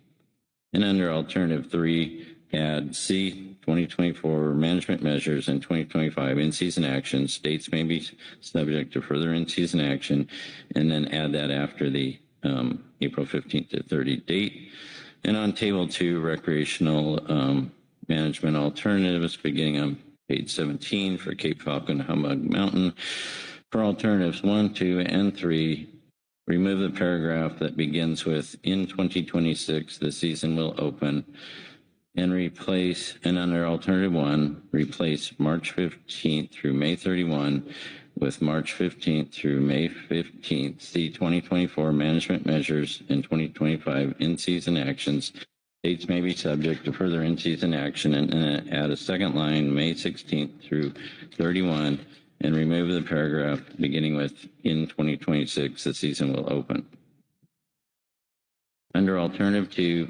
And under alternative 3, add C, 2024 management measures and 2025 in-season actions. Dates may be subject to further in-season action, and then add that after the April 15th to 30 date. And on table 2, recreational management alternatives, beginning on page 17 for Cape Falcon, Humbug Mountain. For alternatives 1, 2, and 3, remove the paragraph that begins with in 2026, the season will open, and replace, and under alternative 1, replace March 15th through May 31 with March 15th through May 15th. See 2024 management measures and 2025 in-season actions. Dates may be subject to further in-season action, and add a second line, May 16th through 31, and remove the paragraph beginning with in 2026, the season will open. Under alternative 2,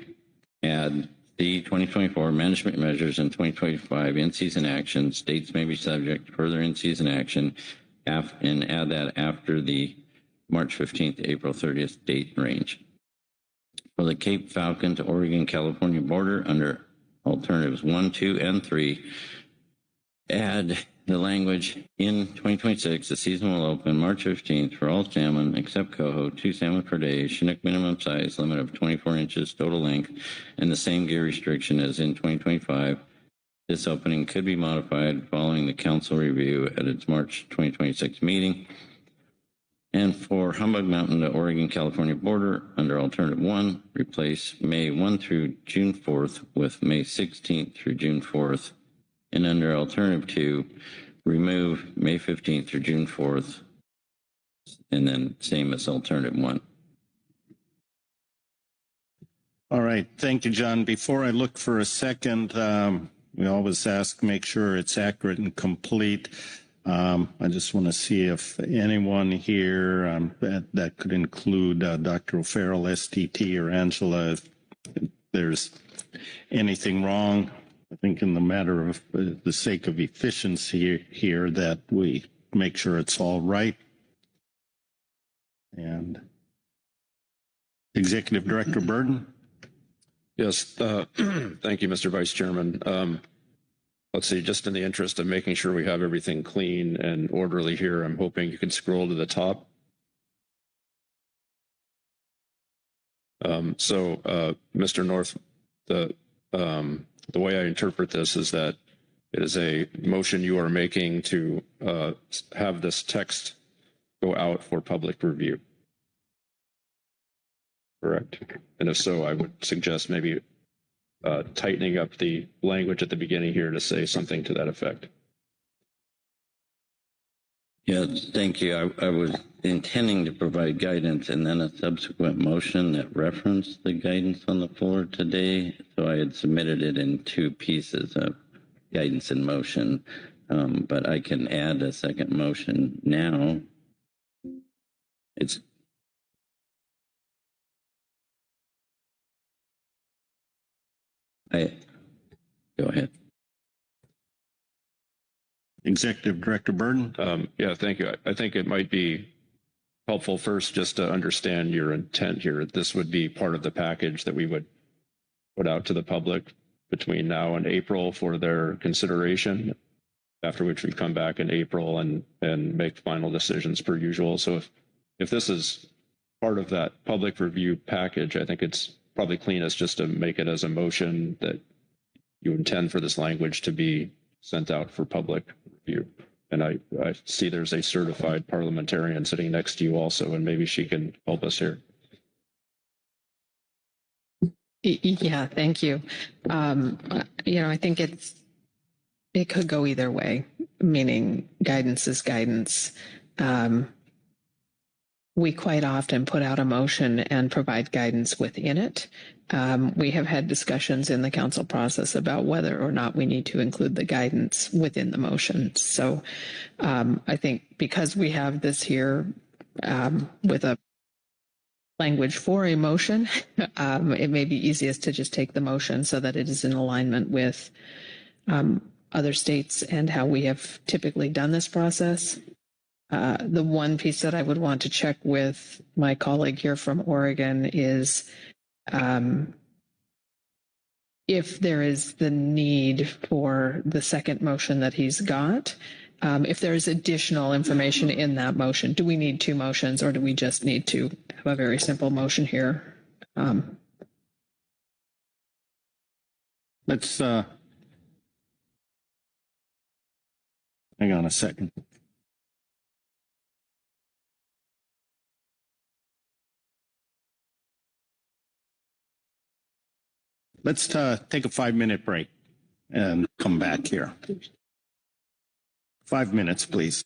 add the 2024 management measures and 2025 in-season actions. Dates may be subject to further in-season action, and add that after the March 15th to April 30th date range. For the Cape Falcon to Oregon, California border, under alternatives 1, 2, and 3, add the language in 2026, the season will open March 15th for all salmon except coho, 2 salmon per day, Chinook minimum size limit of 24 inches total length, and the same gear restriction as in 2025. This opening could be modified following the council review at its March 2026 meeting. And for Humbug Mountain to Oregon, California border, under alternative 1, replace May 1 through June 4th with May 16th through June 4th. And under alternative 2, remove May 15th through June 4th, and then same as alternative 1. All right. Thank you, John. Before I look for a second, we always ask, make sure it's accurate and complete. I just want to see if anyone here that could include Dr. O'Farrell, STT, or Angela, if there's anything wrong. I think in the matter of the sake of efficiency here that we make sure it's all right. And Executive Director Burden. Yes, thank you, Mr. Vice Chairman. Let's see, just in the interest of making sure we have everything clean and orderly here, I'm hoping you can scroll to the top. Mr. North, the way I interpret this is that it is a motion you are making to have this text go out for public review. Correct. And if so, I would suggest maybe tightening up the language at the beginning here to say something to that effect. Yeah, thank you. I was intending to provide guidance and then a subsequent motion that referenced the guidance on the floor today. So I had submitted it in two pieces of guidance and motion, but I can add a second motion now. Go ahead. Executive Director Burden. Yeah, thank you. I think it might be helpful first just to understand your intent here. This would be part of the package that we would put out to the public between now and April for their consideration, after which we come back in April and make final decisions per usual. So if this is part of that public review package, I think it's probably cleanest just to make it as a motion that you intend for this language to be sent out for public review. And I see there's a certified parliamentarian sitting next to you also, and maybe she can help us here. Yeah, thank you. I think it could go either way, meaning guidance is guidance. We quite often put out a motion and provide guidance within it. We have had discussions in the council process about whether or not we need to include the guidance within the motion. So I think because we have this here with a language for a motion, it may be easiest to just take the motion so that it is in alignment with other states and how we have typically done this process. The one piece that I would want to check with my colleague here from Oregon is if there is the need for the second motion that he's got, if there is additional information in that motion. Do we need two motions, or do we just need to have a very simple motion here? Let's hang on a second. Let's take a 5-minute break and come back here. 5 minutes, please.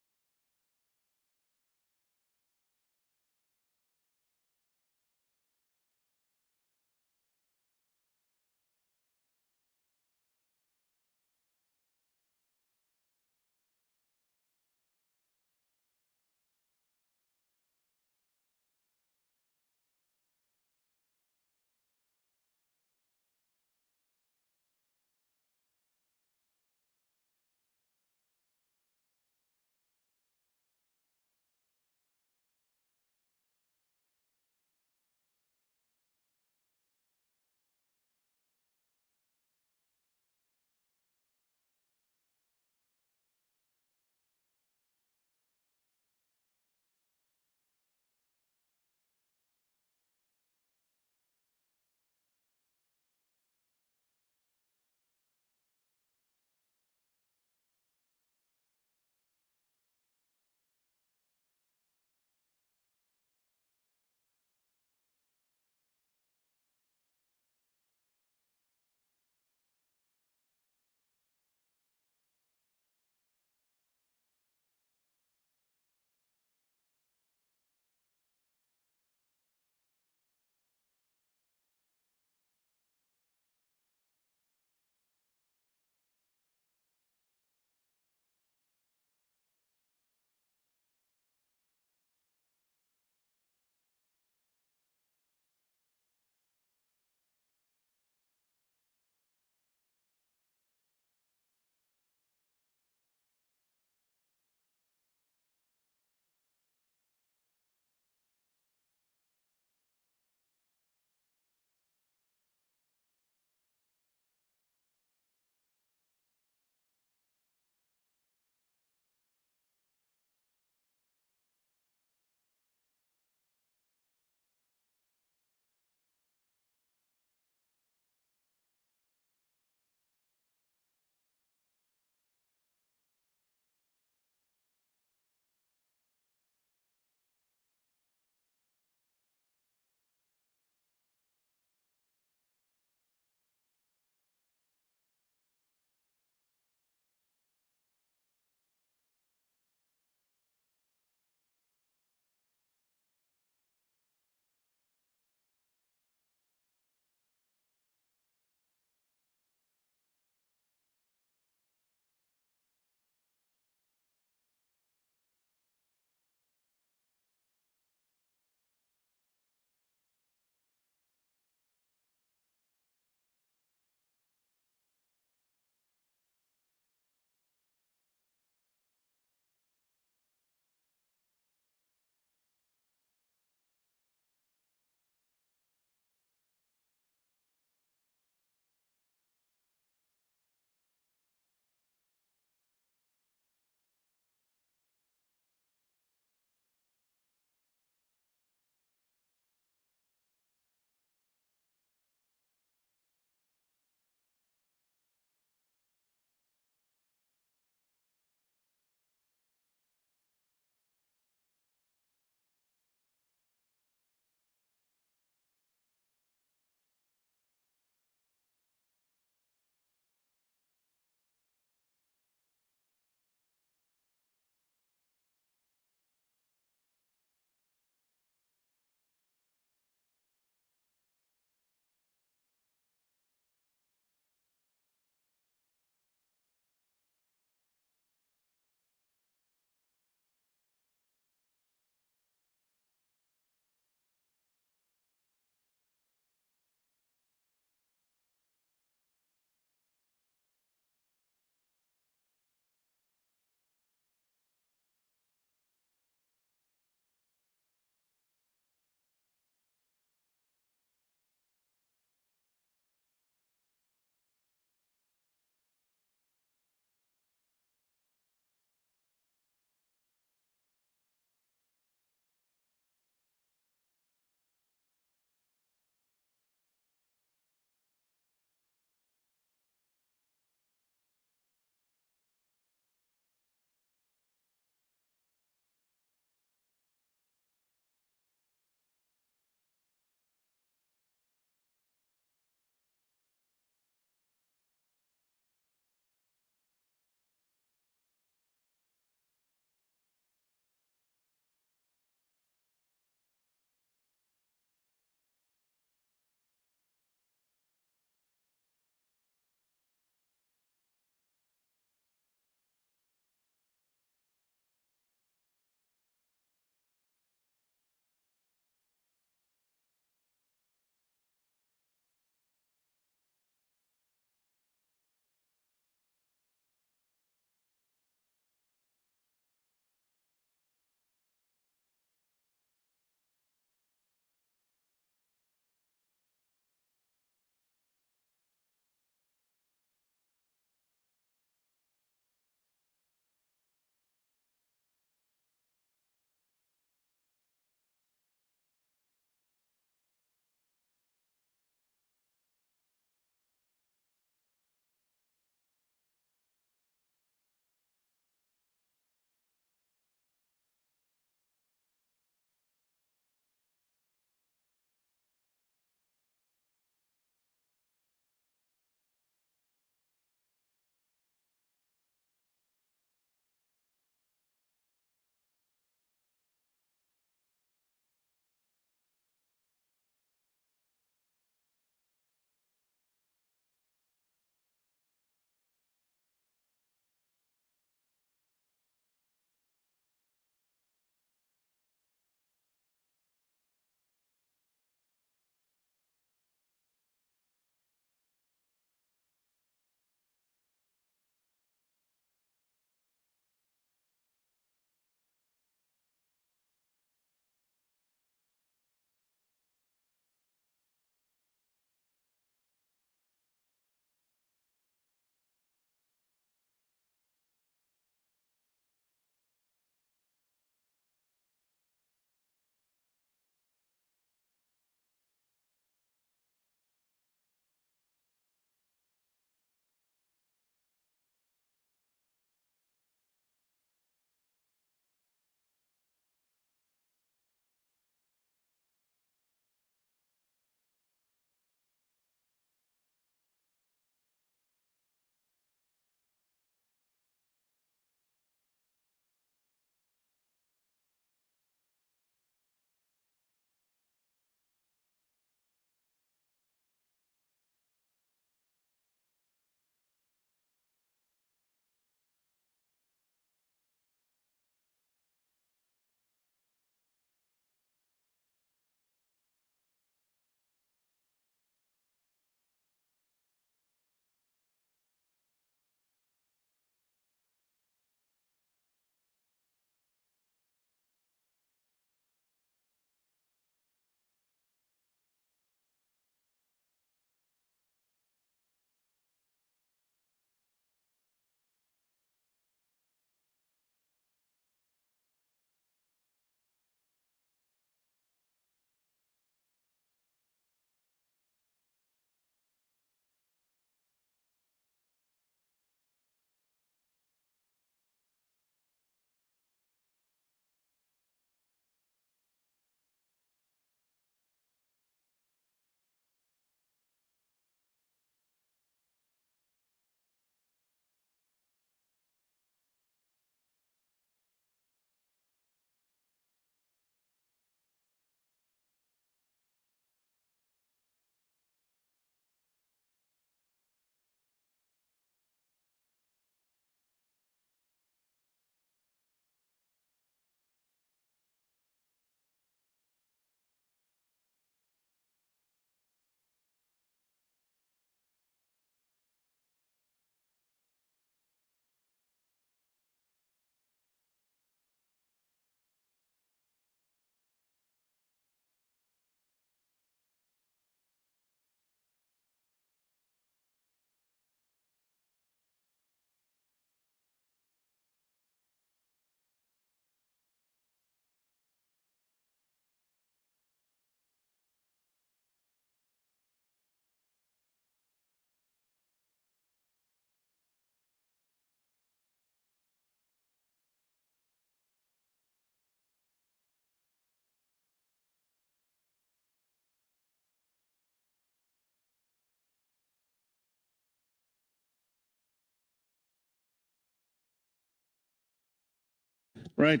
Right,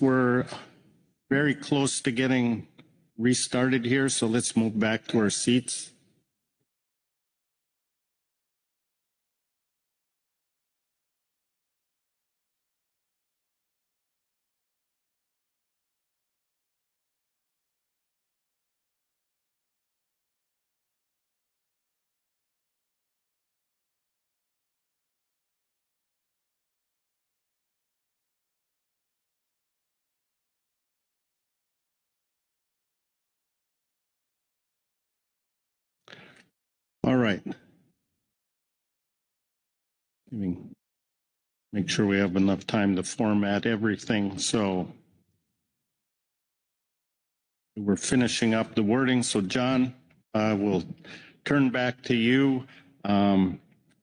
we're very close to getting restarted here, so let's move back to our seats. All right. Make sure we have enough time to format everything. So we're finishing up the wording. So John, we'll turn back to you.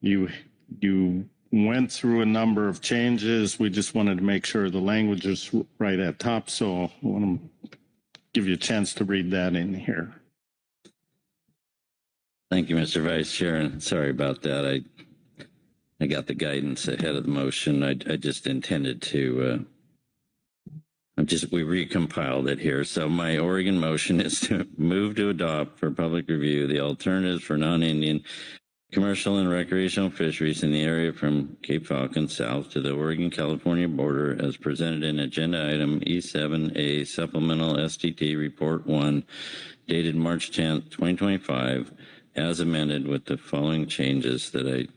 You went through a number of changes. We just wanted to make sure the language is right at top. So I want to give you a chance to read that in here. Thank you, Mr. Vice Chair, and sorry about that. I got the guidance ahead of the motion. I just intended to, we recompiled it here. So my Oregon motion is to move to adopt for public review the alternatives for non-Indian commercial and recreational fisheries in the area from Cape Falcon south to the Oregon-California border as presented in Agenda Item E7A Supplemental STT Report 1 dated March 10th, 2025, as amended with the following changes that I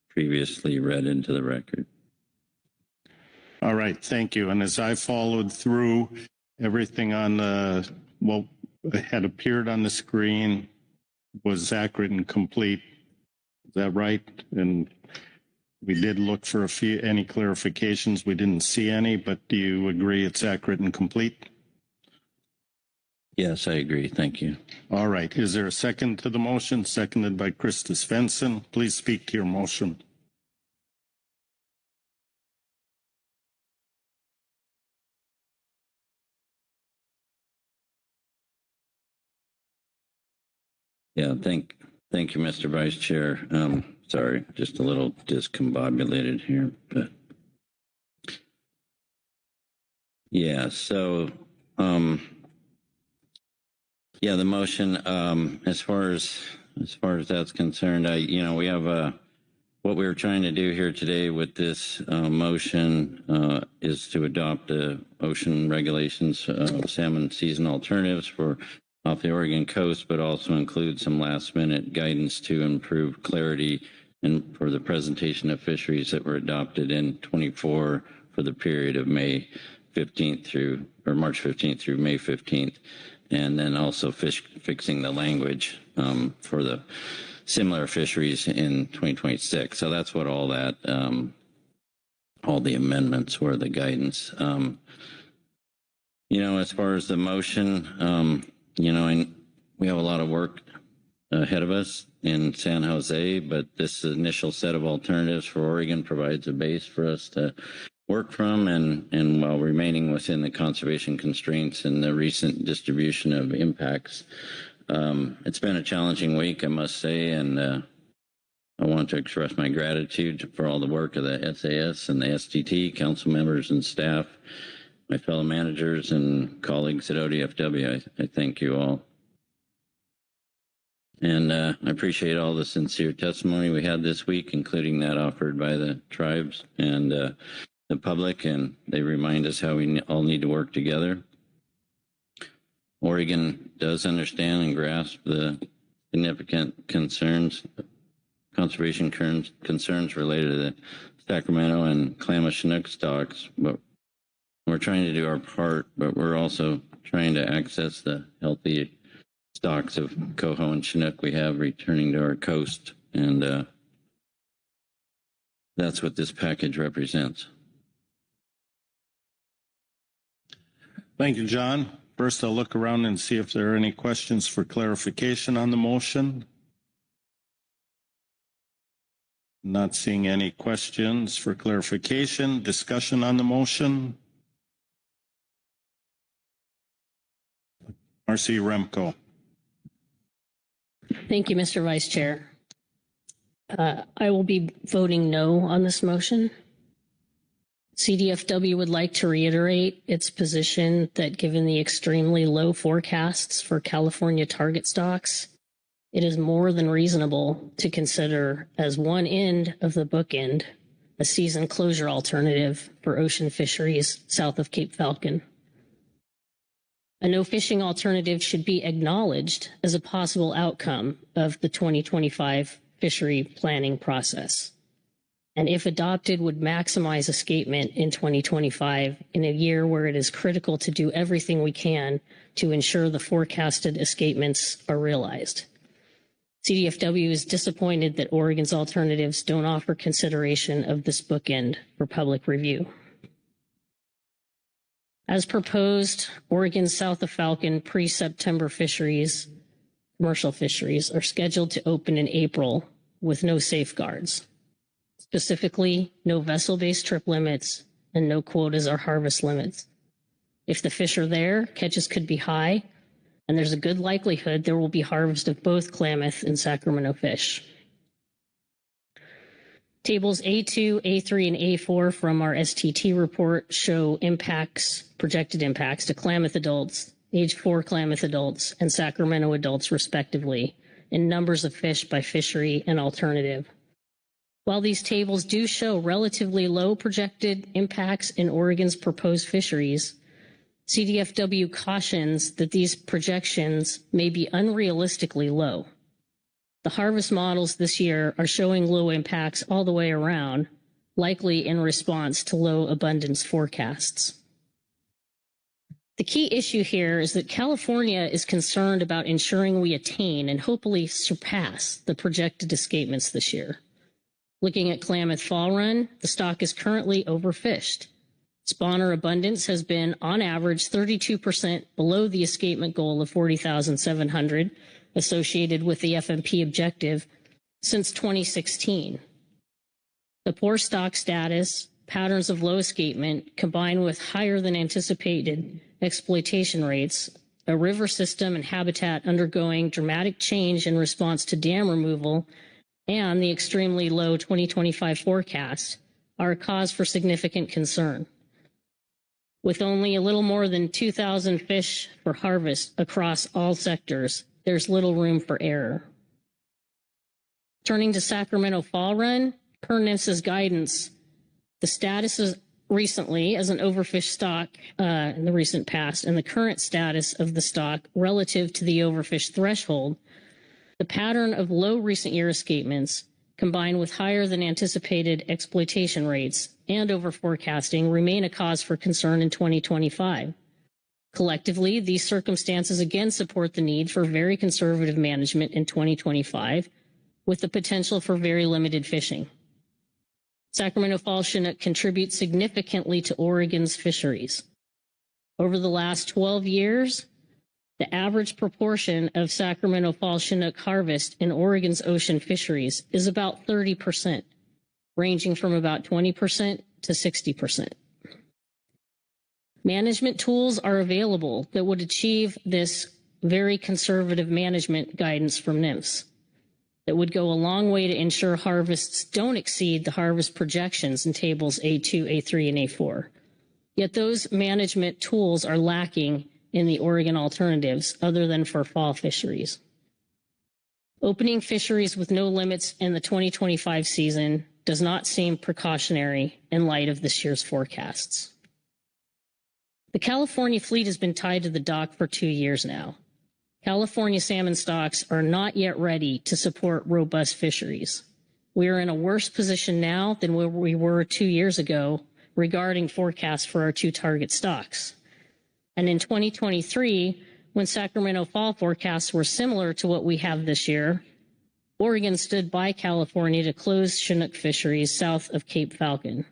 previously read into the record. All right, thank you. And as I followed through everything on what had appeared on the screen was accurate and complete. Is that right? And we did look for any clarifications. We didn't see any, but do you agree it's accurate and complete? Yes, I agree. Thank you. All right. Is there a second to the motion? Seconded by Krista Svensson. Please speak to your motion. Yeah, thank you, Mr. Vice Chair. Sorry, just a little discombobulated here, but yeah. So, yeah, the motion. As far as that's concerned, we have what we were trying to do here today with this motion is to adopt the ocean regulations, salmon season alternatives for off the Oregon coast, but also include some last-minute guidance to improve clarity and for the presentation of fisheries that were adopted in 24 for the period of March 15th through May 15th, and then also fixing the language for the similar fisheries in 2026. So that's what all that, all the amendments were, the guidance. As far as the motion, and we have a lot of work ahead of us in San Jose, but this initial set of alternatives for Oregon provides a base for us to work from, and while remaining within the conservation constraints and the recent distribution of impacts. It's been a challenging week, I must say, and I want to express my gratitude for all the work of the SAS and the STT, council members and staff, my fellow managers and colleagues at ODFW. I thank you all. And I appreciate all the sincere testimony we had this week, including that offered by the tribes and the public, and they remind us how we all need to work together. Oregon does understand and grasp the significant conservation concerns related to the Sacramento and Klamath Chinook stocks, but we're trying to do our part, but we're also trying to access the healthy stocks of coho and Chinook we have returning to our coast, and that's what this package represents. Thank you, John. First, I'll look around and see if there are any questions for clarification on the motion. Not seeing any questions for clarification. Discussion on the motion. Marcy Remco. Thank you, Mr. Vice Chair. I will be voting no on this motion. CDFW would like to reiterate its position that given the extremely low forecasts for California target stocks, it is more than reasonable to consider as one end of the bookend a season closure alternative for ocean fisheries south of Cape Falcon. A no fishing alternative should be acknowledged as a possible outcome of the 2025 fishery planning process, and if adopted would maximize escapement in 2025 in a year where it is critical to do everything we can to ensure the forecasted escapements are realized. CDFW is disappointed that Oregon's alternatives don't offer consideration of this bookend for public review. As proposed, Oregon's south of Falcon pre-September fisheries, commercial fisheries, are scheduled to open in April with no safeguards. Specifically, no vessel-based trip limits and no quotas or harvest limits. If the fish are there, catches could be high, and there's a good likelihood there will be harvest of both Klamath and Sacramento fish. Tables A2, A3, and A4 from our STT report show projected impacts to Klamath adults, age 4 Klamath adults, and Sacramento adults respectively, in numbers of fish by fishery and alternative. While these tables do show relatively low projected impacts in Oregon's proposed fisheries, CDFW cautions that these projections may be unrealistically low. The harvest models this year are showing low impacts all the way around, likely in response to low abundance forecasts. The key issue here is that California is concerned about ensuring we attain and hopefully surpass the projected escapements this year. Looking at Klamath Fall Run, the stock is currently overfished. Spawner abundance has been, on average, 32% below the escapement goal of 40,700 associated with the FMP objective since 2016. The poor stock status, patterns of low escapement, combined with higher than anticipated exploitation rates, a river system and habitat undergoing dramatic change in response to dam removal, and the extremely low 2025 forecast are a cause for significant concern. With only a little more than 2,000 fish for harvest across all sectors, there's little room for error. Turning to Sacramento Fall Run, per NIMS's guidance, the status is recently as an overfished stock in the recent past and the current status of the stock relative to the overfish threshold, the pattern of low recent year escapements combined with higher than anticipated exploitation rates and overforecasting remain a cause for concern in 2025. Collectively, these circumstances again support the need for very conservative management in 2025 with the potential for very limited fishing. Sacramento Fall Chinook contributes significantly to Oregon's fisheries. Over the last 12 years, the average proportion of Sacramento Fall Chinook harvest in Oregon's ocean fisheries is about 30%, ranging from about 20% to 60%. Management tools are available that would achieve this very conservative management guidance from NIMS. That would go a long way to ensure harvests don't exceed the harvest projections in tables A2, A3, and A4. Yet those management tools are lacking in the Oregon alternatives other than for fall fisheries. Opening fisheries with no limits in the 2025 season does not seem precautionary in light of this year's forecasts. The California fleet has been tied to the dock for 2 years now. California salmon stocks are not yet ready to support robust fisheries. We are in a worse position now than where we were 2 years ago regarding forecasts for our 2 target stocks. And in 2023, when Sacramento fall forecasts were similar to what we have this year, Oregon stood by California to close Chinook fisheries south of Cape Falcon.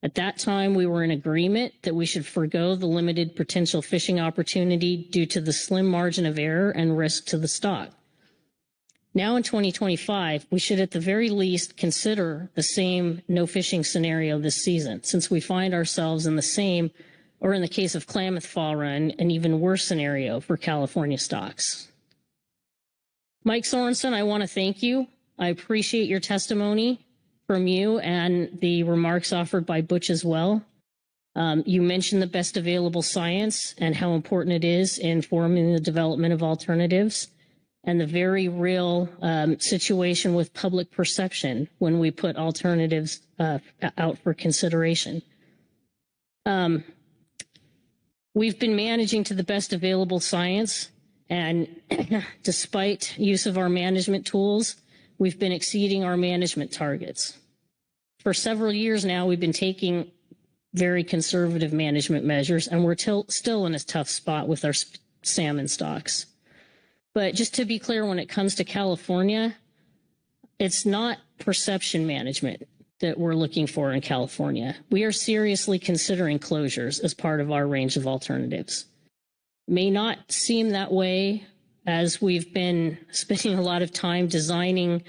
At that time, we were in agreement that we should forego the limited potential fishing opportunity due to the slim margin of error and risk to the stock. Now in 2025, we should at the very least consider the same no fishing scenario this season, since we find ourselves in the same, or in the case of Klamath Fall Run, an even worse scenario for California stocks. Mike Sorensen, I want to thank you. I appreciate your testimony from you and the remarks offered by Butch as well. You mentioned the best available science and how important it is in forming the development of alternatives, and the very real situation with public perception when we put alternatives out for consideration. We've been managing to the best available science, and despite use of our management tools, we've been exceeding our management targets. For several years now, we've been taking very conservative management measures, and we're still in a tough spot with our salmon stocks. But just to be clear, when it comes to California, it's not perception management that we're looking for in California. We are seriously considering closures as part of our range of alternatives. May not seem that way, as we've been spending a lot of time designing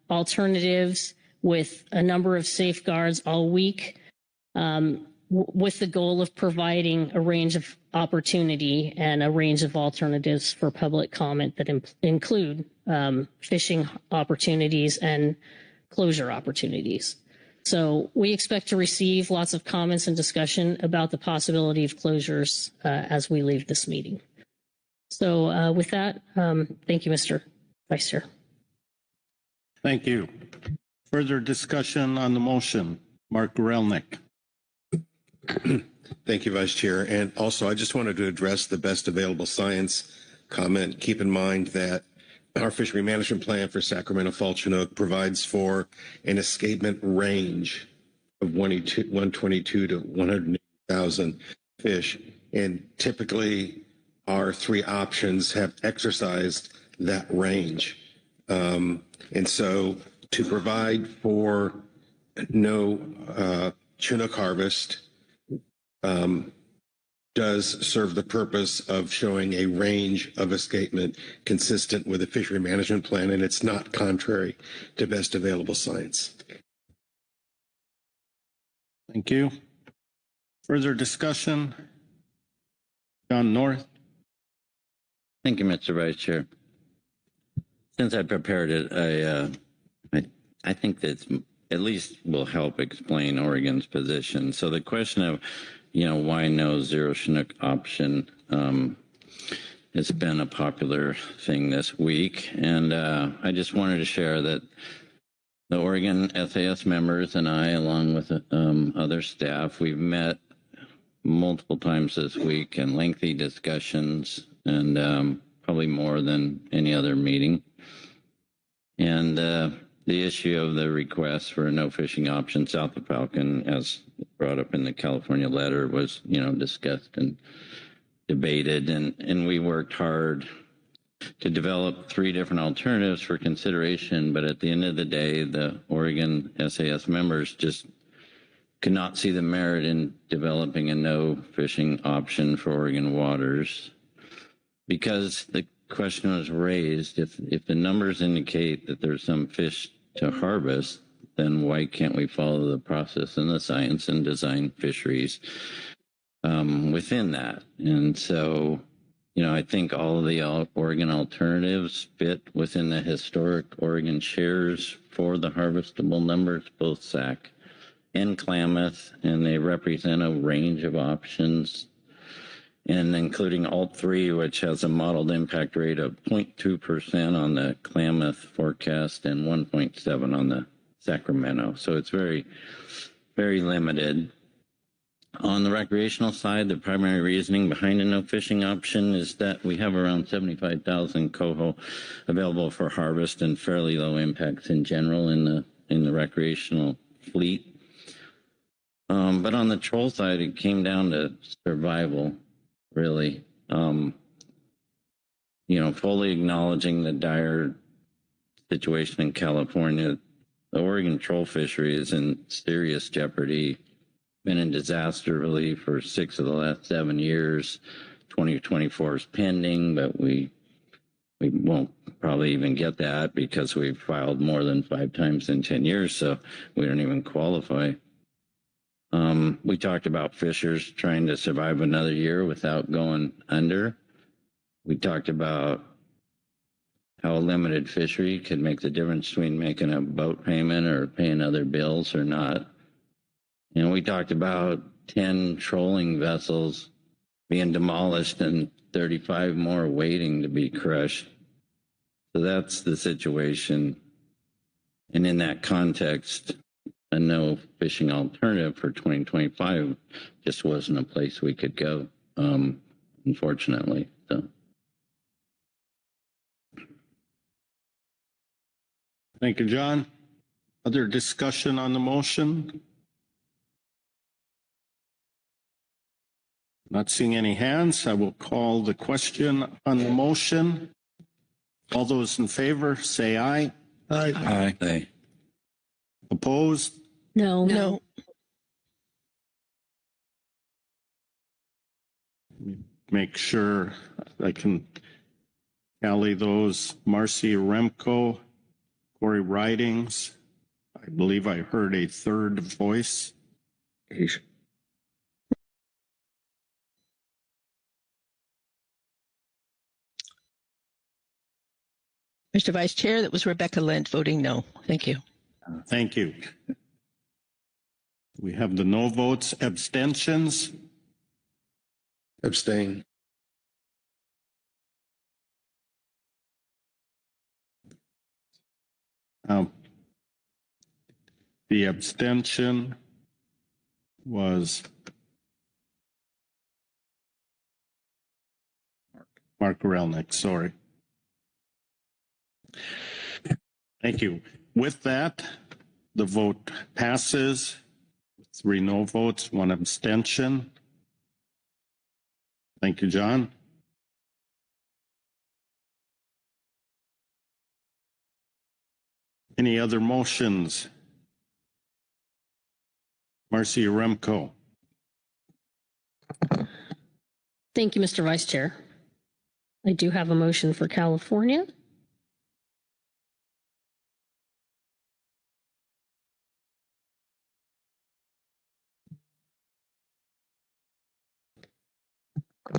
alternatives with a number of safeguards all week, with the goal of providing a range of opportunity and a range of alternatives for public comment that include fishing opportunities and closure opportunities. So we expect to receive lots of comments and discussion about the possibility of closures as we leave this meeting. So with that, thank you, Mr. Vice Chair. Thank you. Further discussion on the motion. Mark Gorelnik. Thank you, Vice Chair. And also, I just wanted to address the best available science comment. Keep in mind that our fishery management plan for Sacramento Fall Chinook provides for an escapement range of 122 to 180,000 fish. And typically, our three options have exercised that range. And so to provide for no Chinook harvest does serve the purpose of showing a range of escapement consistent with the fishery management plan, and it's not contrary to best available science. Thank you. Further discussion? John North. Thank you, Mr. Vice Chair. Since I prepared it, I think that at least will help explain Oregon's position. So the question of, why no zero Chinook option has been a popular thing this week. And I just wanted to share that the Oregon SAS members and I, along with other staff, we've met multiple times this week in lengthy discussions, and probably more than any other meeting. And the issue of the request for a no fishing option south of Falcon, as brought up in the California letter, was, discussed and debated. And we worked hard to develop three different alternatives for consideration. But at the end of the day, the Oregon SAS members just could not see the merit in developing a no fishing option for Oregon waters, because the question was raised, if the numbers indicate that there's some fish to harvest, then why can't we follow the process and the science and design fisheries within that? And so, I think all of the Oregon alternatives fit within the historic Oregon shares for the harvestable numbers, both Sac and Klamath, and they represent a range of options, and including Alt 3, which has a modeled impact rate of 0.2% on the Klamath forecast and 1.7 on the Sacramento. So it's very, very limited. On the recreational side, the primary reasoning behind a no fishing option is that we have around 75,000 coho available for harvest and fairly low impacts in general in the recreational fleet. But on the troll side, it came down to survival, really. Fully acknowledging the dire situation in California, the Oregon troll fishery is in serious jeopardy. Been in disaster relief for 6 of the last 7 years. 2024 is pending, but we won't probably even get that because we've filed more than 5 times in 10 years, so we don't even qualify. We talked about fishers trying to survive another year without going under. We talked about how a limited fishery could make the difference between making a boat payment or paying other bills or not. And we talked about 10 trolling vessels being demolished and 35 more waiting to be crushed. So that's the situation. And in that context, a no fishing alternative for 2025 just wasn't a place we could go, unfortunately. So. Thank you, John. Other discussion on the motion? Not seeing any hands. I will call the question on the motion. All those in favor, say aye. Aye. Aye. Aye. Opposed? No. No. Make sure I can tally those. Marcy Remco, Corey Ridings. I believe I heard a third voice. Mr. Vice Chair, that was Rebecca Lind voting no. Thank you. Thank you. We have the no votes, abstentions. Abstain. The abstention was Mark Relnick, sorry. Thank you. With that, the vote passes. 3 no votes, 1 abstention. Thank you, John. Any other motions? Marcy Remco. Thank you, Mr. Vice Chair. I do have a motion for California.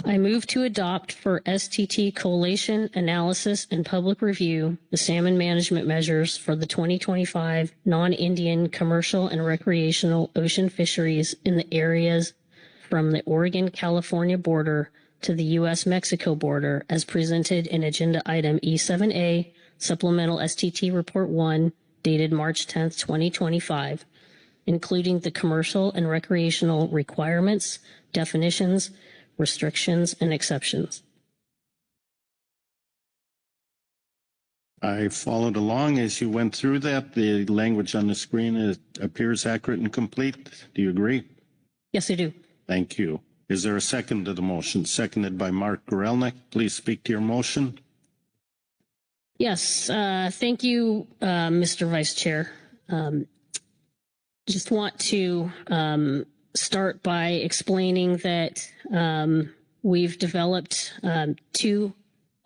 I move to adopt for STT collation, analysis, and public review the salmon management measures for the 2025 non-Indian commercial and recreational ocean fisheries in the areas from the Oregon-California border to the U.S.-Mexico border as presented in Agenda Item E7A, Supplemental STT Report 1, dated March 10th, 2025, including the commercial and recreational requirements, definitions, restrictions, and exceptions. I followed along as you went through that. The language on the screen appears accurate and complete. Do you agree? Yes, I do. Thank you. Is there a second to the motion? Seconded by Mark Gorelnik. Please speak to your motion. Yes, thank you, Mr. Vice Chair. Just want to start by explaining that we've developed 2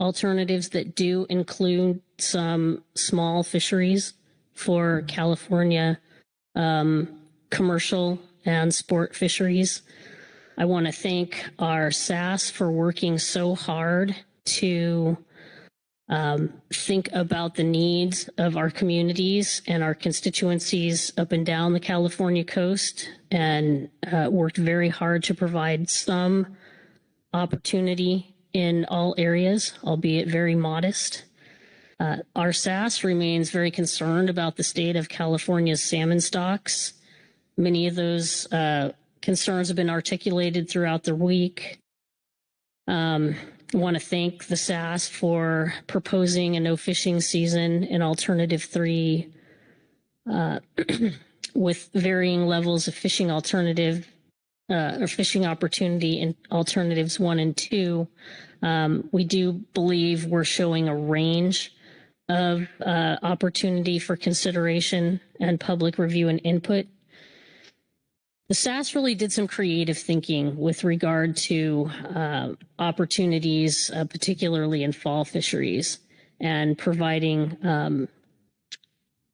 alternatives that do include some small fisheries for California commercial and sport fisheries. I want to thank our SAS for working so hard to think about the needs of our communities and our constituencies up and down the California coast, and worked very hard to provide some opportunity in all areas, albeit very modest. Our SAS remains very concerned about the state of California's salmon stocks. Many of those concerns have been articulated throughout the week. I want to thank the SAS for proposing a no fishing season in Alternative 3 with varying levels of fishing alternative or fishing opportunity in Alternatives 1 and 2. We do believe we're showing a range of opportunity for consideration and public review and input. The SAS really did some creative thinking with regard to opportunities, particularly in fall fisheries, and providing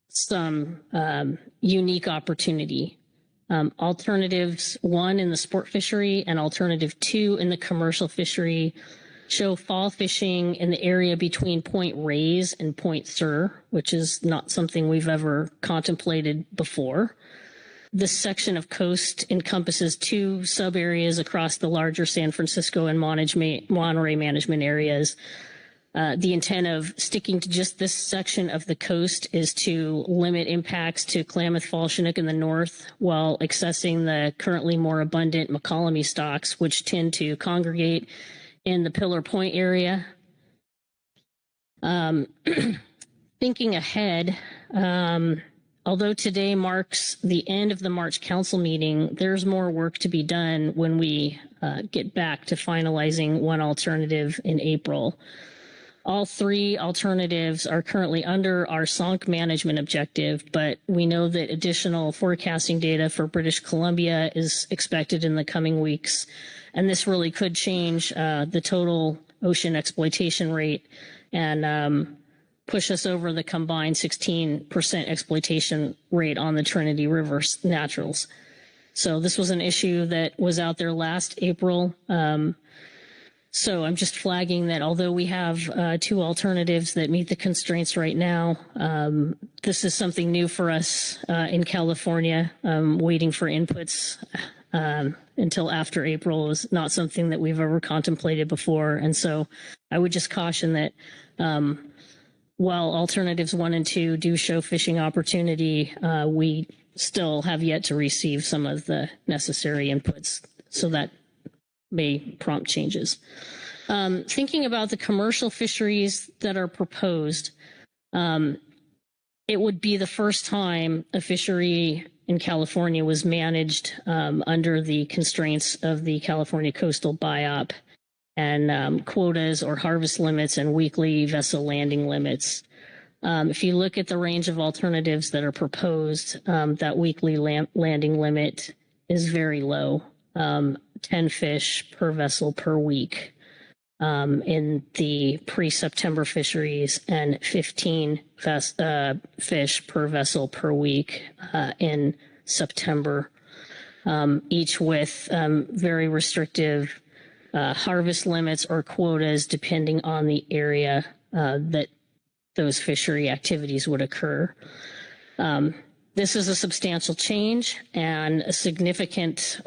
some unique opportunity. Alternatives 1 in the sport fishery and Alternative 2 in the commercial fishery show fall fishing in the area between Point Reyes and Point Sur, which is not something we've ever contemplated before. This section of coast encompasses 2 sub-areas across the larger San Francisco and Monterey management areas. The intent of sticking to just this section of the coast is to limit impacts to Klamath Fall Chinook in the north while accessing the currently more abundant McCollum stocks, which tend to congregate in the Pillar Point area. Thinking ahead, although today marks the end of the March Council meeting, there's more work to be done when we get back to finalizing one alternative in April. All 3 alternatives are currently under our SONC management objective, but we know that additional forecasting data for British Columbia is expected in the coming weeks, and this really could change the total ocean exploitation rate and push us over the combined 16% exploitation rate on the Trinity River naturals. So this was an issue that was out there last April. So I'm just flagging that although we have 2 alternatives that meet the constraints right now, this is something new for us in California. Waiting for inputs until after April was not something that we've ever contemplated before. And so I would just caution that while alternatives 1 and 2 do show fishing opportunity, we still have yet to receive some of the necessary inputs. So that may prompt changes. Thinking about the commercial fisheries that are proposed, it would be the first time a fishery in California was managed under the constraints of the California Coastal BIOP and quotas or harvest limits and weekly vessel landing limits. If you look at the range of alternatives that are proposed, that weekly landing limit is very low. 10 fish per vessel per week in the pre-September fisheries and 15 fish per vessel per week in September, each with very restrictive harvest limits or quotas depending on the area that those fishery activities would occur. This is a substantial change and a significant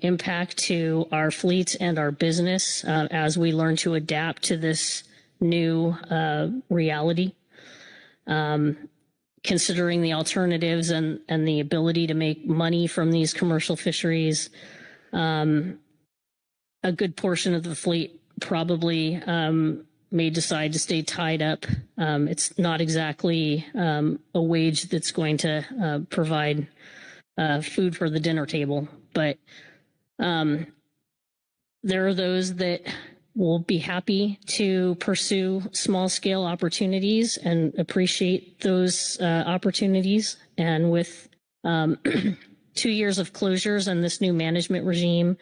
impact to our fleets and our business as we learn to adapt to this new reality. Considering the alternatives and the ability to make money from these commercial fisheries, a good portion of the fleet probably may decide to stay tied up. It's not exactly a wage that's going to provide food for the dinner table, but there are those that will be happy to pursue small scale opportunities and appreciate those opportunities. And with 2 years of closures and this new management regime,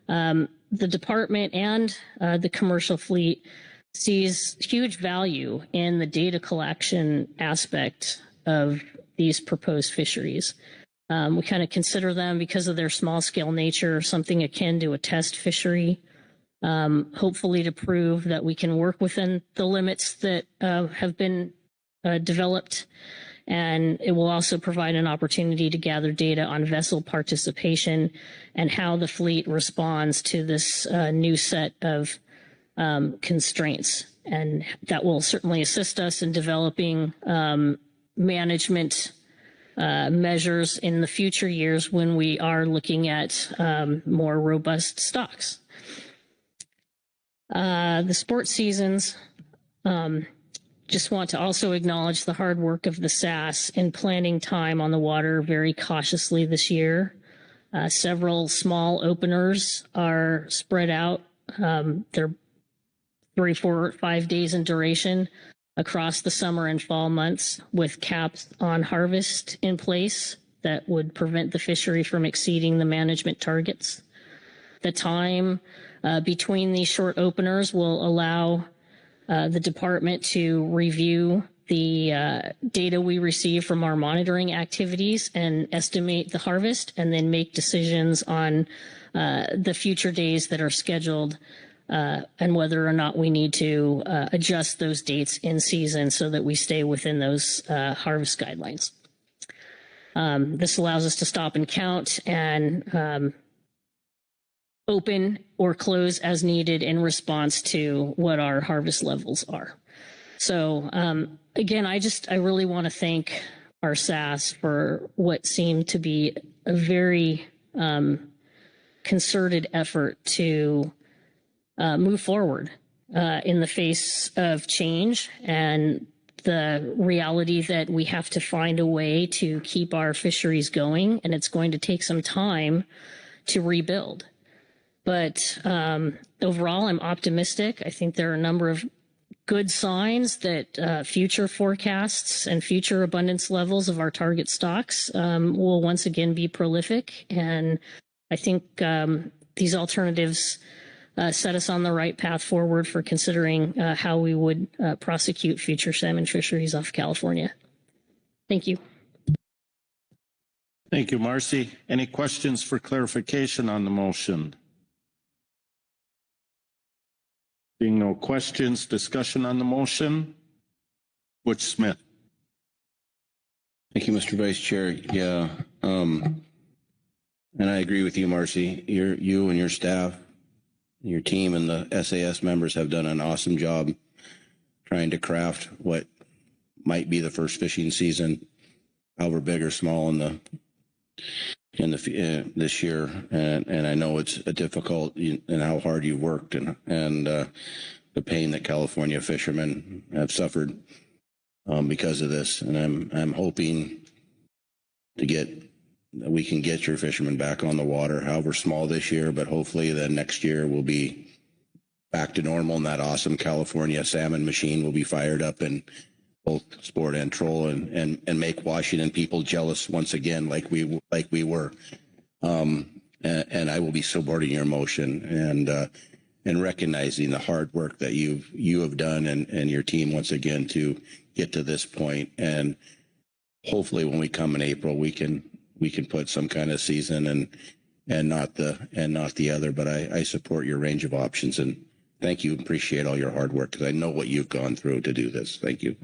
the department and the commercial fleet sees huge value in the data collection aspect of these proposed fisheries. We kind of consider them, because of their small scale nature, something akin to a test fishery, hopefully to prove that we can work within the limits that have been developed. And it will also provide an opportunity to gather data on vessel participation and how the fleet responds to this new set of constraints, and that will certainly assist us in developing management measures in the future years when we are looking at more robust stocks. The sports seasons, just want to also acknowledge the hard work of the SAS in planning time on the water very cautiously this year. Several small openers are spread out. They're 3, 4, 5 days in duration across the summer and fall months, with caps on harvest in place that would prevent the fishery from exceeding the management targets. The time between these short openers will allow the department to review the data we receive from our monitoring activities and estimate the harvest, and then make decisions on the future days that are scheduled and whether or not we need to adjust those dates in season so that we stay within those harvest guidelines. This allows us to stop and count and open or close as needed in response to what our harvest levels are. So again, I really want to thank our SAS for what seemed to be a very concerted effort to move forward in the face of change and the reality that we have to find a way to keep our fisheries going, and it's going to take some time to rebuild. But overall, I'm optimistic. I think there are a number of good signs that future forecasts and future abundance levels of our target stocks will once again be prolific. And I think these alternatives set us on the right path forward for considering how we would prosecute future salmon fisheries off California. Thank you. Thank you, Marcy. Any questions for clarification on the motion? Being no questions, discussion on the motion. Butch Smith. Thank you, Mr. Vice Chair. Yeah, and I agree with you, Marcy. You and your staff, your team, and the SAS members have done an awesome job trying to craft what might be the first fishing season, however big or small, this year, and I know it's a difficult and how hard you worked and the pain that California fishermen have suffered because of this. And I'm hoping that we can get your fishermen back on the water, however small this year, but hopefully then next year we'll be back to normal and that awesome California salmon machine will be fired up in both sport and troll and make Washington people jealous once again, like we were. And I will be supporting your motion and recognizing the hard work that you have done and your team once again to get to this point. And hopefully when we come in April, we can put some kind of season and not the other. But I support your range of options and thank you. Appreciate all your hard work because I know what you've gone through to do this. Thank you.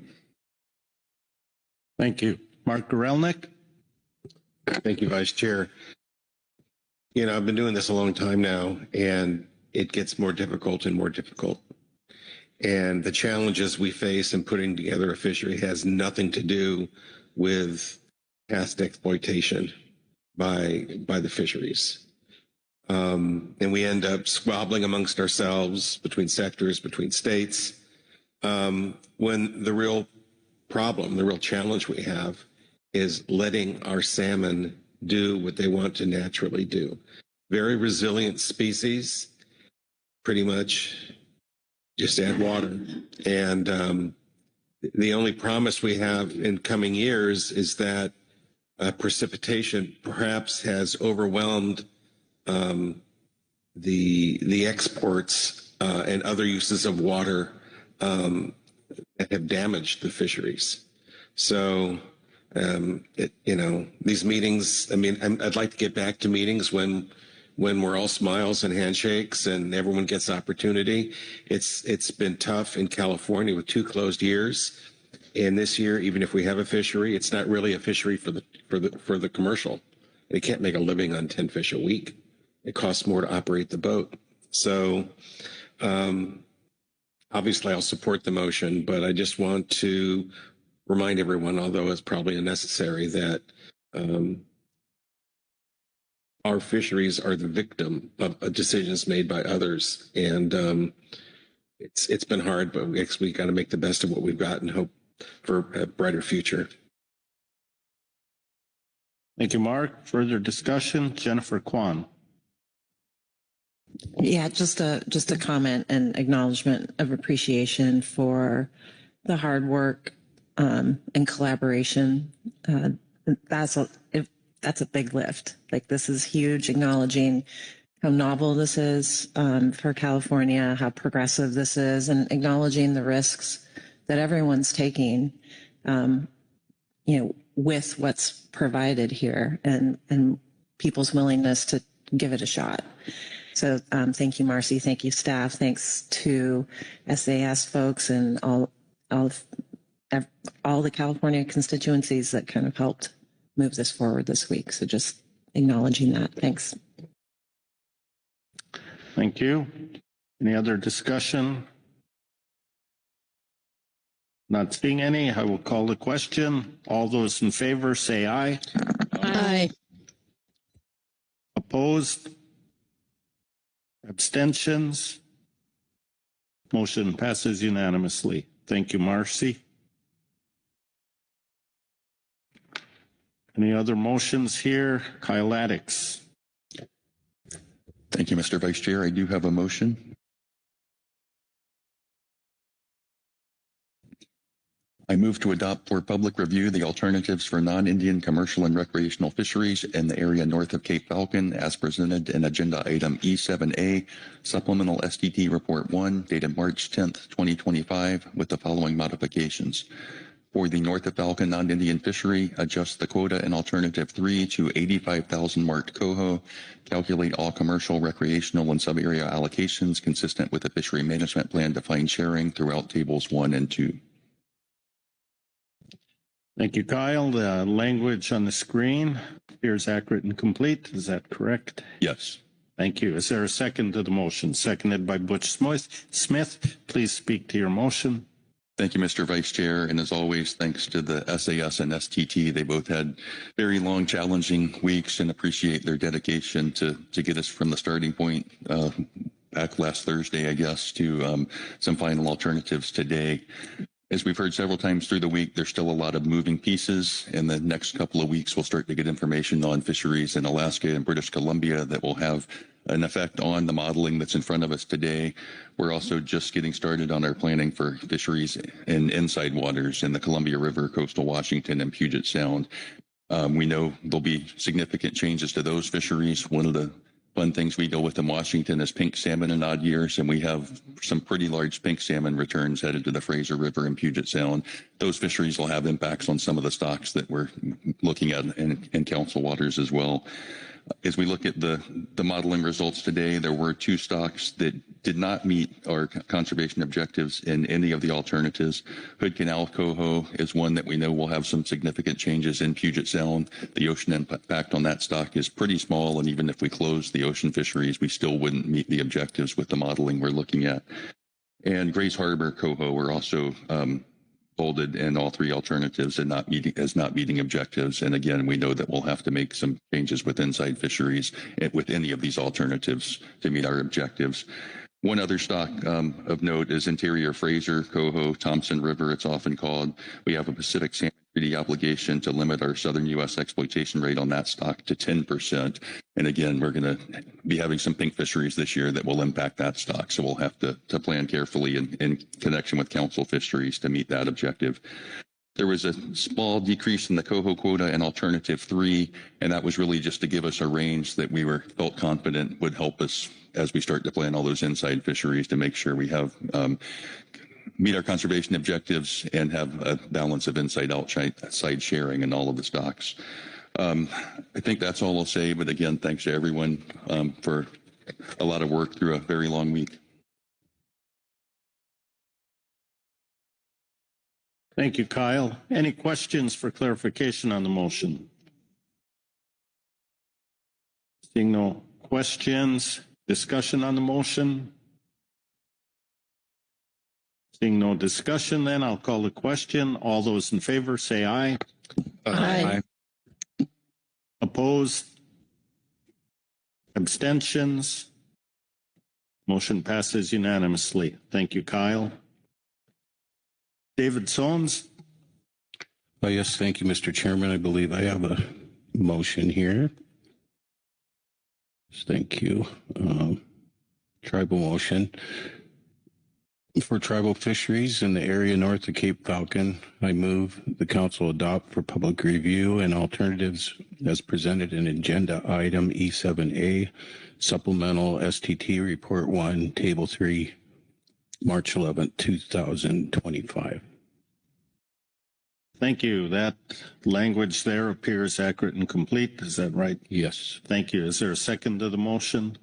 Thank you. Mark Gorelnik. Thank you, Vice Chair. You know, I've been doing this a long time now, and it gets more difficult and more difficult. And the challenges we face in putting together a fishery has nothing to do with past exploitation by the fisheries. And we end up squabbling amongst ourselves, between sectors, between states, when the real problem, the real challenge we have is letting our salmon do what they want to naturally do. Very resilient species, pretty much just add water. And the only promise we have in coming years is that precipitation perhaps has overwhelmed the exports and other uses of water that have damaged the fisheries. So, these meetings, I mean, I'd like to get back to meetings when we're all smiles and handshakes and everyone gets opportunity. It's been tough in California with 2 closed years. And this year, even if we have a fishery, it's not really a fishery for the commercial. They can't make a living on 10 fish a week. It costs more to operate the boat. So, obviously, I'll support the motion, but I just want to remind everyone, although it's probably unnecessary, that our fisheries are the victim of decisions made by others. And it's been hard, but we got to make the best of what we've got and hope for a brighter future. Thank you, Mark. Further discussion, Jennifer Kwan. Yeah, just a comment and acknowledgement of appreciation for the hard work and collaboration. That's a big lift. Like, this is huge, acknowledging how novel this is for California, how progressive this is, and acknowledging the risks that everyone's taking, with what's provided here and people's willingness to give it a shot. So thank you, Marcy. Thank you, staff. Thanks to SAS folks and all the California constituencies that kind of helped move this forward this week. So just acknowledging that. Thanks. Thank you. Any other discussion? Not seeing any, I will call the question. All those in favor say aye. Aye. Opposed? Abstentions? Motion passes unanimously. Thank you, Marcy. Any other motions here? Kyle Addix. Thank you, Mr. Vice Chair. I do have a motion. I move to adopt for public review the alternatives for non-Indian commercial and recreational fisheries in the area north of Cape Falcon as presented in Agenda Item E7A, Supplemental STT Report 1, dated March 10th, 2025, with the following modifications. For the north of Falcon non-Indian fishery, adjust the quota in Alternative 3 to 85,000 marked coho, calculate all commercial, recreational, and sub-area allocations consistent with the fishery management plan defined sharing throughout Tables 1 and 2. Thank you, Kyle. The language on the screen appears accurate and complete. Is that correct? Yes. Thank you. Is there a second to the motion? Seconded by Butch Smith. Please speak to your motion. Thank you, Mr. Vice Chair. And as always, thanks to the SAS and STT. They both had very long, challenging weeks and appreciate their dedication to get us from the starting point back last Thursday, I guess, to some final alternatives today. As we've heard several times through the week, there's still a lot of moving pieces. In the next couple of weeks, we'll start to get information on fisheries in Alaska and British Columbia that will have an effect on the modeling that's in front of us today. We're also just getting started on our planning for fisheries in inside waters in the Columbia River, coastal Washington, and Puget Sound. We know there'll be significant changes to those fisheries. One of the fun things we deal with in Washington is pink salmon in odd years, and we have some pretty large pink salmon returns headed to the Fraser River and Puget Sound. Those fisheries will have impacts on some of the stocks that we're looking at in Council waters as well. As we look at the modeling results today, there were two stocks that did not meet our conservation objectives in any of the alternatives. Hood Canal coho is one that we know will have some significant changes in Puget Sound. The ocean impact on that stock is pretty small, and even if we close the ocean fisheries, we still wouldn't meet the objectives with the modeling we're looking at. And Grays Harbor coho were also bolded in all three alternatives and not meeting objectives. And again, we know that we'll have to make some changes with inside fisheries with any of these alternatives to meet our objectives. One other stock of note is Interior Fraser coho, Thompson River, it's often called. We have a Pacific Salmon Treaty obligation to limit our southern U.S. exploitation rate on that stock to 10%. And again, we're going to be having some pink fisheries this year that will impact that stock. So we'll have to plan carefully in connection with Council fisheries to meet that objective. There was a small decrease in the coho quota in Alternative 3, and that was really just to give us a range that we felt confident would help us as we start to plan all those inside fisheries to make sure we have meet our conservation objectives and have a balance of inside-outside sharing in all of the stocks. I think that's all I'll say, but again, thanks to everyone for a lot of work through a very long week. Thank you, Kyle. Any questions for clarification on the motion? Seeing no questions, discussion on the motion? Seeing no discussion, then I'll call the question. All those in favor say aye. Aye. Opposed? Abstentions? Motion passes unanimously. Thank you, Kyle. David Soames. Yes, thank you, Mr. Chairman. I believe I have a motion here. Thank you. Tribal motion. For tribal fisheries in the area north of Cape Falcon, I move the Council adopt for public review and alternatives as presented in Agenda Item E7A, Supplemental STT Report 1, Table 3, March 11, 2025. Thank you. That language there appears accurate and complete. Is that right? Yes. Thank you. Is there a second to the motion?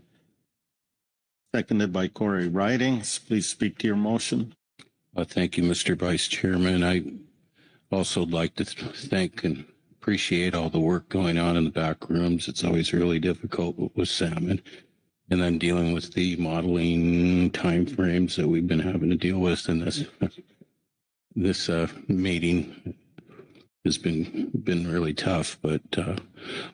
seconded by Corey Ridings. Please speak to your motion. Thank you, Mr. Vice Chairman. I also would like to thank and appreciate all the work going on in the back rooms. It's always really difficult with salmon. And then dealing with the modeling timeframes that we've been having to deal with in this meeting has been really tough, but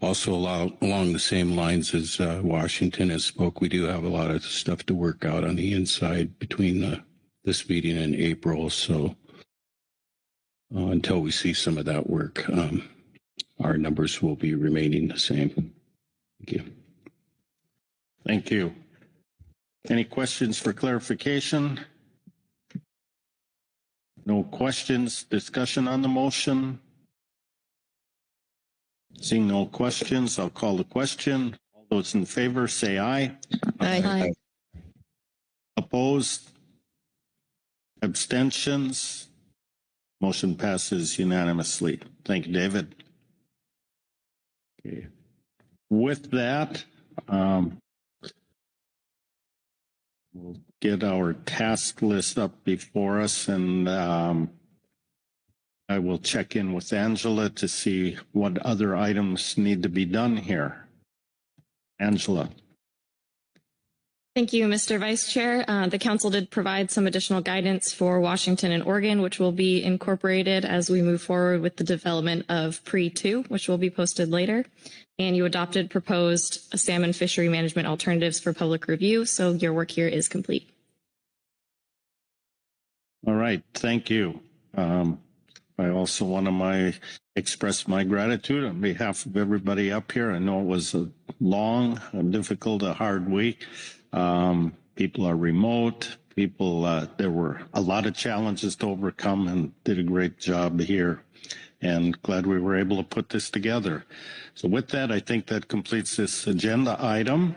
also along the same lines as Washington has spoke, we do have a lot of stuff to work out on the inside between this meeting and April. So until we see some of that work, our numbers will be remaining the same. Thank you. Thank you. Any questions for clarification? No questions. Discussion on the motion? Seeing no questions, I'll call the question. All those in favor say aye. Aye. Opposed? Abstentions? Motion passes unanimously. Thank you, David. Okay. With that, we'll get our task list up before us, and I will check in with Angela to see what other items need to be done here. Angela. Thank you, Mr. Vice Chair. The council did provide some additional guidance for Washington and Oregon, which will be incorporated as we move forward with the development of PRE-2, which will be posted later. And you adopted proposed salmon fishery management alternatives for public review, so your work here is complete. All right, thank you. I also want to express my gratitude on behalf of everybody up here. I know it was a long, difficult, hard week. People are remote. There were a lot of challenges to overcome, and did a great job here. And glad we were able to put this together. So with that, I think that completes this agenda item.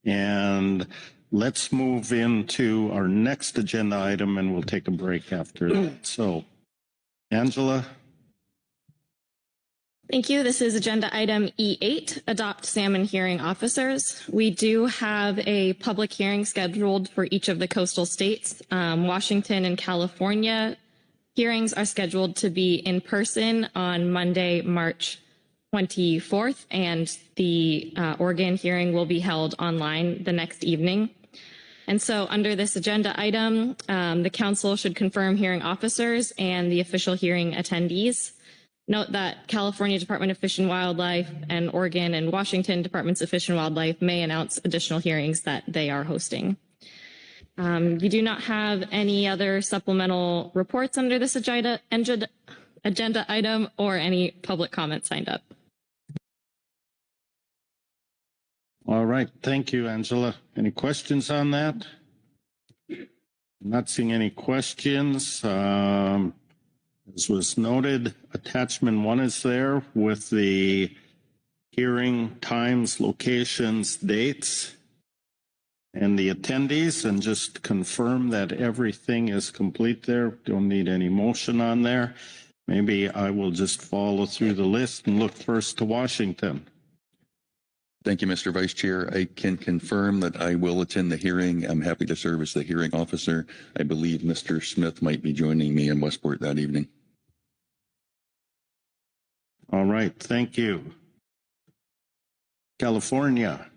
And let's move into our next agenda item, and we'll take a break after that. So, Angela. Thank you. This is agenda item E8, adopt salmon hearing officers. We do have a public hearing scheduled for each of the coastal states. Washington and California hearings are scheduled to be in person on Monday, March 24th, and the Oregon hearing will be held online the next evening. And so under this agenda item, the council should confirm hearing officers and the official hearing attendees. Note that California Department of Fish and Wildlife and Oregon and Washington Departments of Fish and Wildlife may announce additional hearings that they are hosting. You do not have any other supplemental reports under this agenda item or any public comment signed up. All right, thank you, Angela. Any questions on that? I'm not seeing any questions. As was noted, attachment 1 is there with the hearing times, locations, dates, and the attendees, and just confirm that everything is complete there. Don't need any motion on there. Maybe I will just follow through the list and look first to Washington. Thank you, Mr. Vice Chair. I can confirm that I will attend the hearing. I'm happy to serve as the hearing officer. I believe Mr. Smith might be joining me in Westport that evening. All right, thank you. California.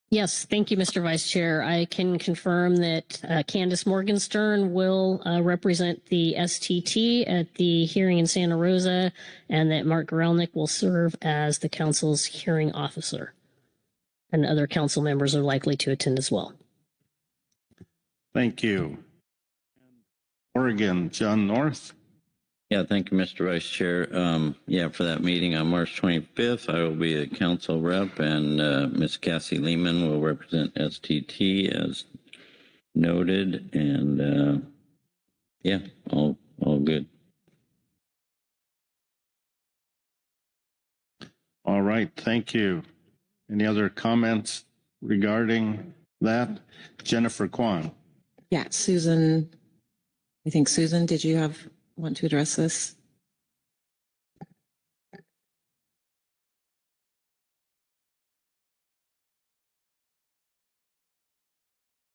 Yes, thank you, Mr. Vice Chair. I can confirm that Candace Morgenstern will represent the STT at the hearing in Santa Rosa, and that Mark Gorelnik will serve as the council's hearing officer. And other council members are likely to attend as well. Thank you. Oregon, John North. Yeah, thank you, Mr. Vice Chair. For that meeting on March 25th, I will be a council rep, and Ms. Cassie Lehman will represent STT as noted, and all good. All right, thank you. Any other comments regarding that? Jennifer Kwan. Yeah, Susan. I think Susan, did you want to address this?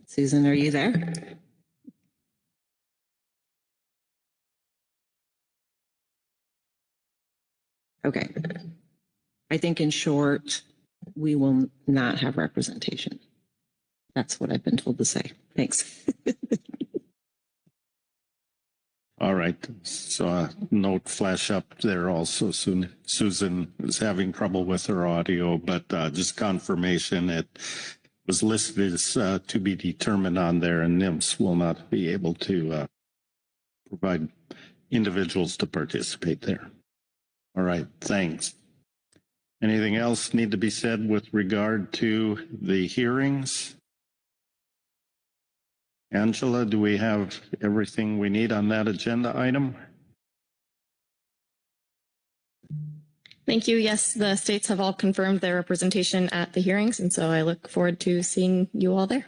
Susan, are you there? Okay. I think in short, we will not have representation. That's what I've been told to say. Thanks. All right. So a note flash up there also. Susan is having trouble with her audio, but just confirmation it was listed as to be determined on there, and NIMS will not be able to provide individuals to participate there. All right. Thanks. Anything else need to be said with regard to the hearings? Angela, do we have everything we need on that agenda item? Thank you. Yes, the states have all confirmed their representation at the hearings, and so I look forward to seeing you all there.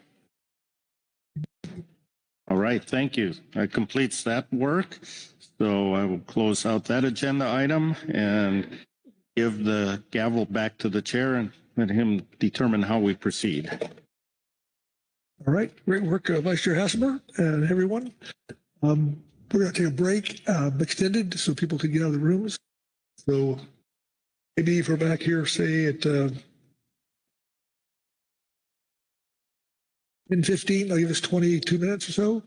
All right, thank you. That completes that work. So I will close out that agenda item and give the gavel back to the chair and let him determine how we proceed. All right, great work, Vice Chair Hassemer and everyone. We're going to take a break, extended, so people can get out of the rooms. So maybe if we're back here, say at 10:15, I'll give us 22 minutes or so.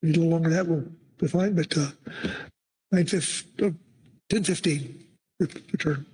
A little longer than that will be fine, but 10:15, return.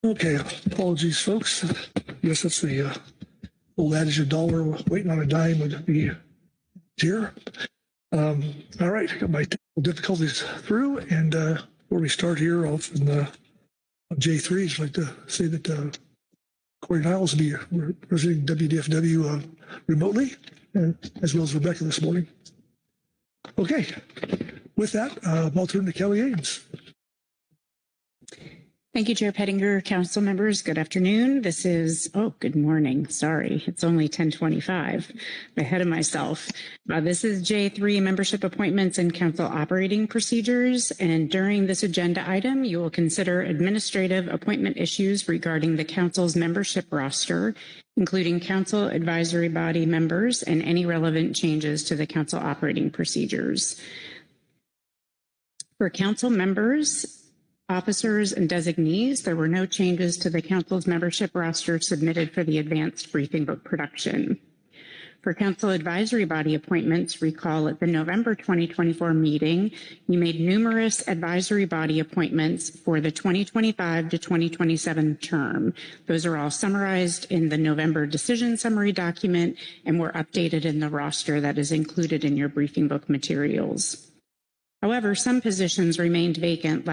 Okay, apologies, folks. Yes, that's the old adage, a dollar waiting on a dime would be here. All right, I got my technical difficulties through, and before we start here off in on J3, I'd like to say that Corey Niles will be representing WDFW remotely, as well as Rebecca this morning. Okay, with that, I'll turn to Kelly Ames. Thank you, Chair Pettinger, council members. Good afternoon. This is, good morning. Sorry, it's only 10:25. I'm ahead of myself. This is J3, membership appointments and council operating procedures. And during this agenda item, you will consider administrative appointment issues regarding the council's membership roster, including council advisory body members and any relevant changes to the council operating procedures. For council members, officers, and designees, there were no changes to the council's membership roster submitted for the advanced briefing book production. For council advisory body appointments, recall at the November 2024 meeting, you made numerous advisory body appointments for the 2025 to 2027 term. Those are all summarized in the November decision summary document and were updated in the roster that is included in your briefing book materials. However, some positions remained vacant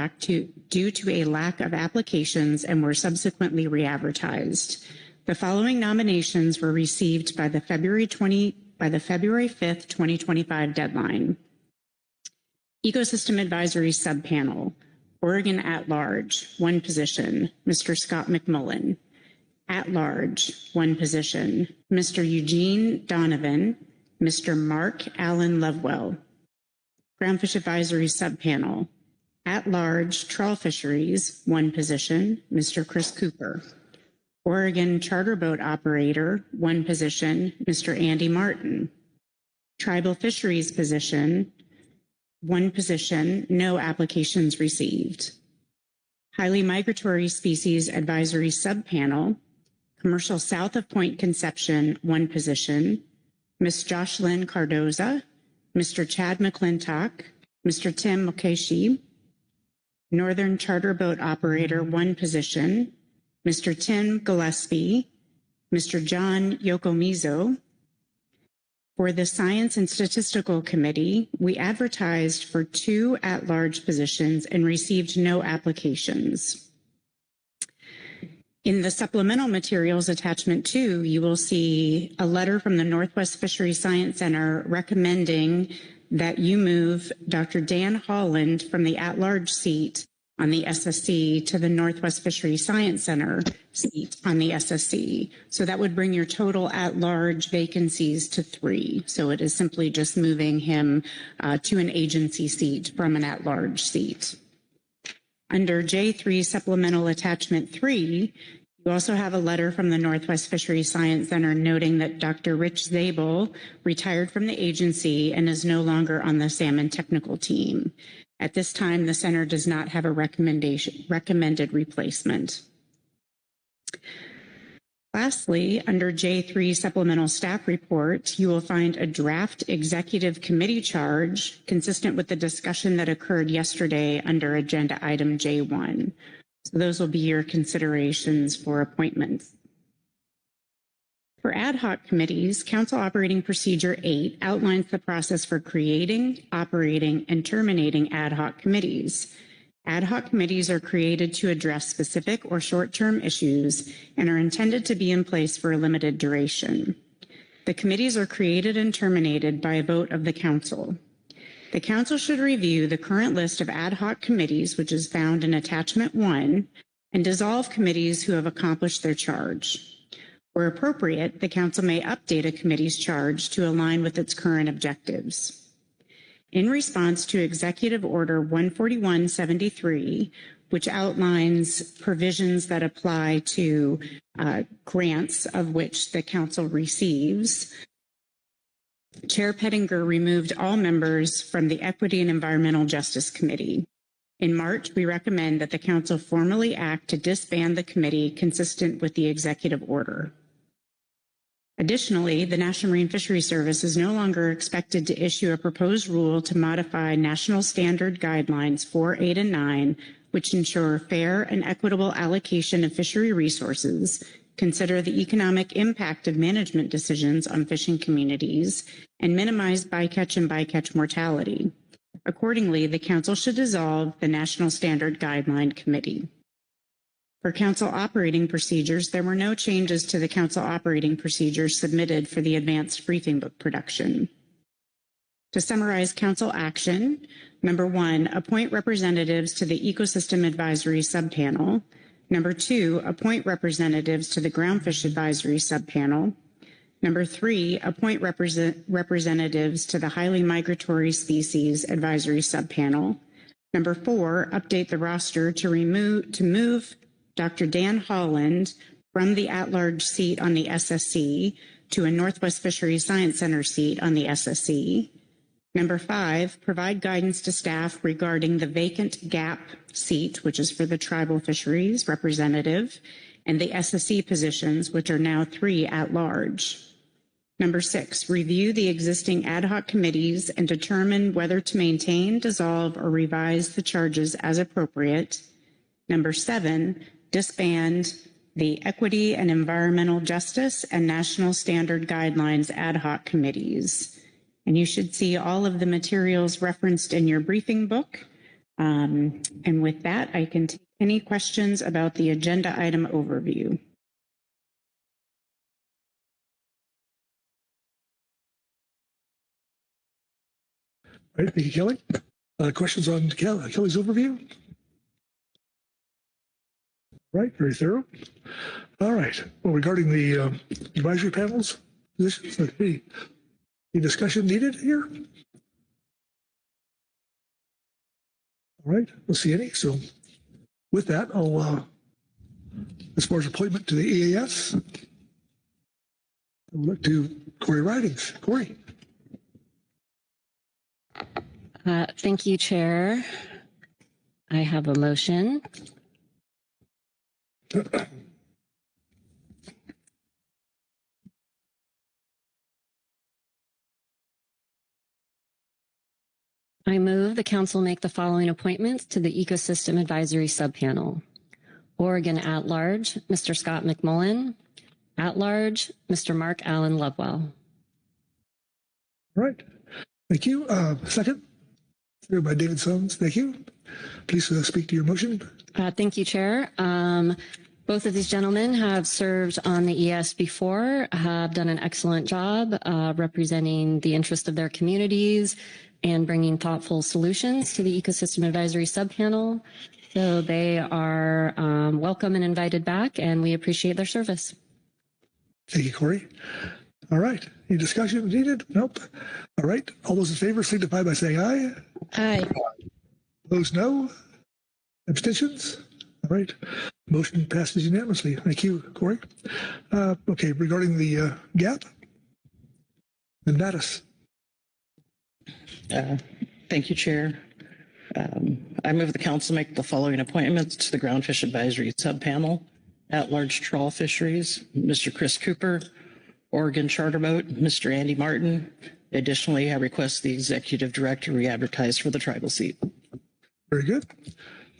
due to a lack of applications and were subsequently re-advertised. The following nominations were received by the February 5th, 2025 deadline. Ecosystem Advisory Subpanel, Oregon at Large, 1 position, Mr. Scott McMullen. At Large, 1 position, Mr. Eugene Donovan, Mr. Mark Allen Lovewell. Groundfish Advisory Subpanel, At Large Trawl Fisheries, 1 position, Mr. Chris Cooper. Oregon Charter Boat Operator, 1 position, Mr. Andy Martin. Tribal Fisheries position, 1 position, no applications received. Highly Migratory Species Advisory Subpanel, Commercial South of Point Conception, 1 position, Ms. Jocelyn Cardoza, Mr. Chad McClintock, Mr. Tim Mokeshi. Northern Charter Boat Operator, 1 position, Mr. Tim Gillespie, Mr. John Yokomizo. For the Science and Statistical Committee, we advertised for 2 at-large positions and received no applications. In the supplemental materials attachment 2, you will see a letter from the Northwest Fisheries Science Center recommending that you move Dr. Dan Holland from the at-large seat on the SSC to the Northwest Fisheries Science Center seat on the SSC. So that would bring your total at-large vacancies to 3. So it is simply just moving him to an agency seat from an at-large seat. Under J3 Supplemental Attachment 3, you also have a letter from the Northwest Fisheries Science Center noting that Dr. Rich Zabel retired from the agency and is no longer on the salmon technical team. At this time, the center does not have a recommended replacement. Lastly, under J3 Supplemental Staff Report, you will find a draft executive committee charge consistent with the discussion that occurred yesterday under agenda item J1. So those will be your considerations for appointments. For ad hoc committees, Council Operating Procedure 8 outlines the process for creating, operating, and terminating ad hoc committees. Ad hoc committees are created to address specific or short-term issues and are intended to be in place for a limited duration. The committees are created and terminated by a vote of the Council. The Council should review the current list of ad hoc committees, which is found in Attachment 1, and dissolve committees who have accomplished their charge. Where appropriate, the Council may update a committee's charge to align with its current objectives. In response to Executive Order 14173, which outlines provisions that apply to grants of which the Council receives, Chair Pettinger removed all members from the Equity and Environmental Justice Committee. In March, we recommend that the Council formally act to disband the committee consistent with the Executive Order. Additionally, the National Marine Fisheries Service is no longer expected to issue a proposed rule to modify National Standard Guidelines 4, 8, and 9 which ensure fair and equitable allocation of fishery resources, consider the economic impact of management decisions on fishing communities, and minimize bycatch and bycatch mortality. Accordingly, the Council should dissolve the National Standard Guideline Committee. For Council operating procedures, there were no changes to the Council operating procedures submitted for the advanced briefing book production. To summarize Council action, number 1, appoint representatives to the Ecosystem Advisory Subpanel. Number 2, appoint representatives to the Groundfish Advisory Subpanel. Number 3, appoint representatives to the Highly Migratory Species Advisory Subpanel. Number 4, update the roster to move Dr. Dan Holland from the at-large seat on the SSC to a Northwest Fisheries Science Center seat on the SSC. Number 5, provide guidance to staff regarding the vacant GAP seat, which is for the Tribal Fisheries Representative, and the SSC positions, which are now 3 at large. Number 6, review the existing ad hoc committees and determine whether to maintain, dissolve, or revise the charges as appropriate. Number 7, disband the Equity and Environmental Justice and National Standard Guidelines ad hoc committees. And you should see all of the materials referenced in your briefing book. And with that, I can take any questions about the agenda item overview. All right, thank you, Kelly. Questions on Kelly's overview? Right, very thorough. All right. Well, regarding the advisory panels, positions, any discussion needed here? All right, we'll see any. So with that, I'll, as far as appointment to the EAS, I'll look to Corey Ridings. Corey. Thank you, Chair. I have a motion. I move the Council make the following appointments to the Ecosystem Advisory Subpanel. Oregon at-large, Mr. Scott McMullen. At-large, Mr. Mark Allen Lovewell. All right. Thank you. Second, seconded by David Sones. Thank you. Please speak to your motion. Thank you, Chair. Both of these gentlemen have served on the ES before, have done an excellent job representing the interest of their communities and bringing thoughtful solutions to the Ecosystem Advisory Subpanel. So they are welcome and invited back, and we appreciate their service. Thank you, Corey. All right. Any discussion needed? Nope. All right. All those in favor signify by saying aye. Aye. Opposed, no. Abstentions? All right. Motion passes unanimously. Thank you, Corey. Okay, regarding the GAP, the Mattis. Thank you, Chair. I move the Council make the following appointments to the Groundfish Advisory Subpanel. At-large trawl fisheries, Mr. Chris Cooper. Oregon Charter Boat, Mr. Andy Martin. Additionally, I request the Executive Director re-advertise for the tribal seat. Very good.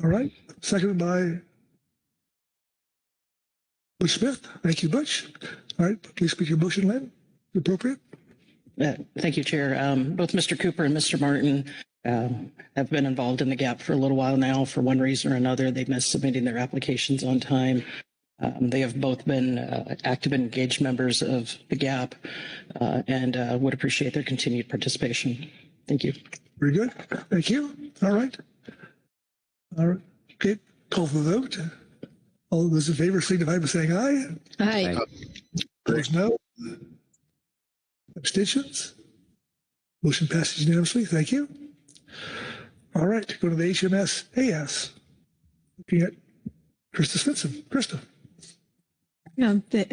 All right. Seconded by Butch Smith. Thank you, Butch. All right. Please speak your motion, Len. Appropriate. Thank you, Chair. Both Mr. Cooper and Mr. Martin have been involved in the GAP for a little while now. For one reason or another, they missed submitting their applications on time. They have both been active and engaged members of the GAP and would appreciate their continued participation. Thank you. Very good. Thank you. All right. All right. Okay. Call for the vote. All those in favor signify by saying aye. Aye. Opposed, no. Abstentions? Motion passes unanimously. Thank you. All right. Go to the HMS AS. Looking at Krista Svensson. Krista.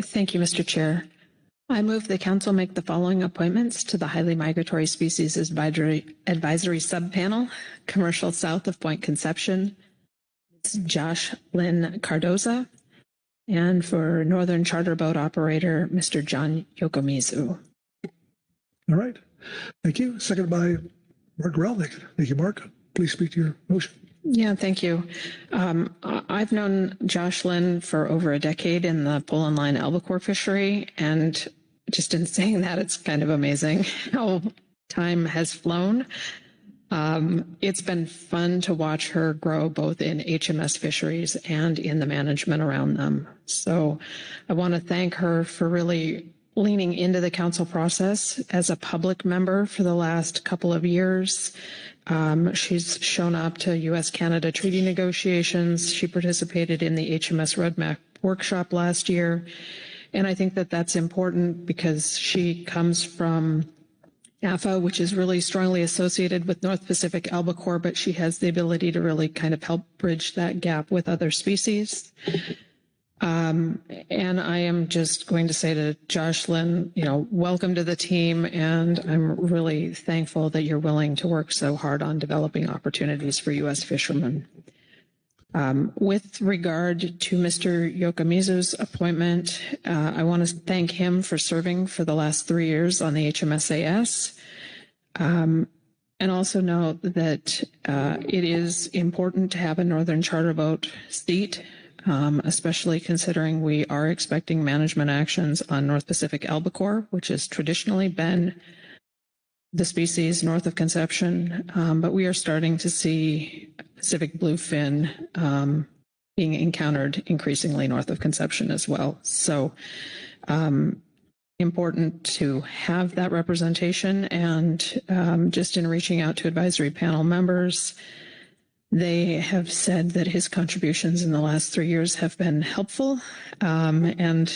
Thank you, Mr. Chair. I move the Council make the following appointments to the Highly Migratory Species Advisory Subpanel, Commercial South of Point Conception, it's Josh Lynn Cardoza, and for Northern Charter Boat Operator, Mr. John Yokomizu. All right. Thank you. Seconded by Mark Relnick. Thank you, Mark. Please speak to your motion. Yeah, thank you. I've known Josh Lynn for over a decade in the pole and line albacore fishery, and just in saying that, it's kind of amazing how time has flown. It's been fun to watch her grow both in HMS fisheries and in the management around them. So I want to thank her for really leaning into the council process as a public member for the last couple of years. She's shown up to U.S.-Canada treaty negotiations. She participated in the HMS Roadmap workshop last year. And I think that that's important because she comes from AFA, which is really strongly associated with North Pacific albacore, but she has the ability to really kind of help bridge that gap with other species. And I am just going to say to Josh Lynn, welcome to the team, and I'm really thankful that you're willing to work so hard on developing opportunities for U.S. fishermen. With regard to Mr. Yokomizu's appointment, I want to thank him for serving for the last 3 years on the HMSAS. And also note that it is important to have a Northern Charter Boat seat, especially considering we are expecting management actions on North Pacific albacore, which has traditionally been the species north of Conception, but we are starting to see Pacific bluefin being encountered increasingly north of Conception as well. So important to have that representation, and just in reaching out to advisory panel members, they have said that his contributions in the last 3 years have been helpful, and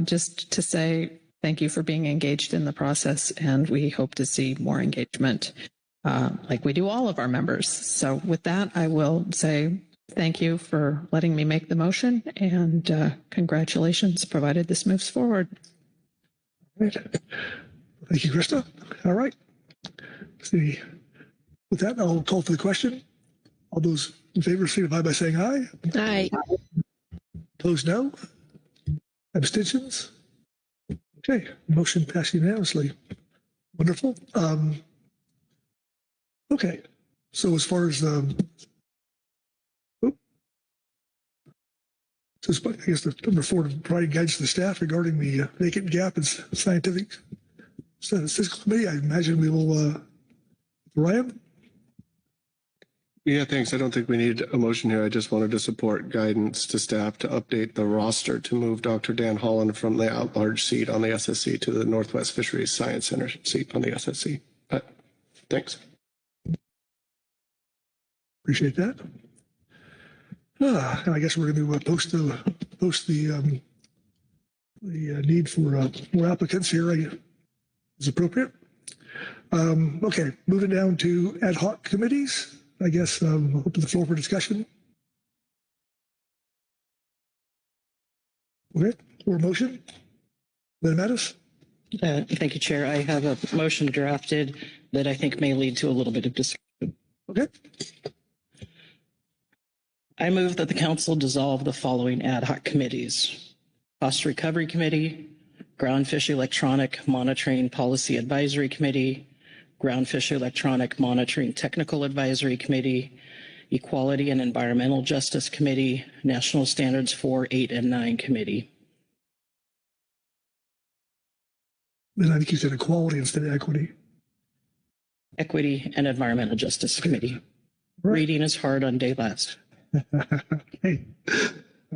just to say thank you for being engaged in the process, and we hope to see more engagement like we do all of our members. So with that, I will say thank you for letting me make the motion, and congratulations, provided this moves forward. All right. Thank you, Krista. All right. See, with that, I'll call for the question. All those in favor signify by saying aye. Aye. Opposed, no. Abstentions? Okay, motion passed unanimously. Wonderful. Okay, so as far as I guess the number 4, providing guidance to the staff regarding the vacant gap in scientific statistical committee, I imagine we will, Ryan? Yeah, thanks. I don't think we need a motion here. I just wanted to support guidance to staff to update the roster to move Dr. Dan Holland from the at-large seat on the SSC to the Northwest Fisheries Science Center seat on the SSC. Thanks. Appreciate that. And I guess we're going to post the need for more applicants here as appropriate. Okay, moving down to ad hoc committees. I guess I'll open the floor for discussion. Okay, or a motion? Lynn Mattis? Thank you, Chair. I have a motion drafted that I think may lead to a little bit of discussion. Okay. I move that the council dissolve the following ad hoc committees: Cost Recovery Committee, Groundfish Electronic Monitoring Policy Advisory Committee, Groundfish Electronic Monitoring Technical Advisory Committee, Equality and Environmental Justice Committee, National Standards 4, 8, and 9 Committee. Then I think you said equality instead of equity. Equity and Environmental Justice Committee. Right. Reading is hard on day last. Hey.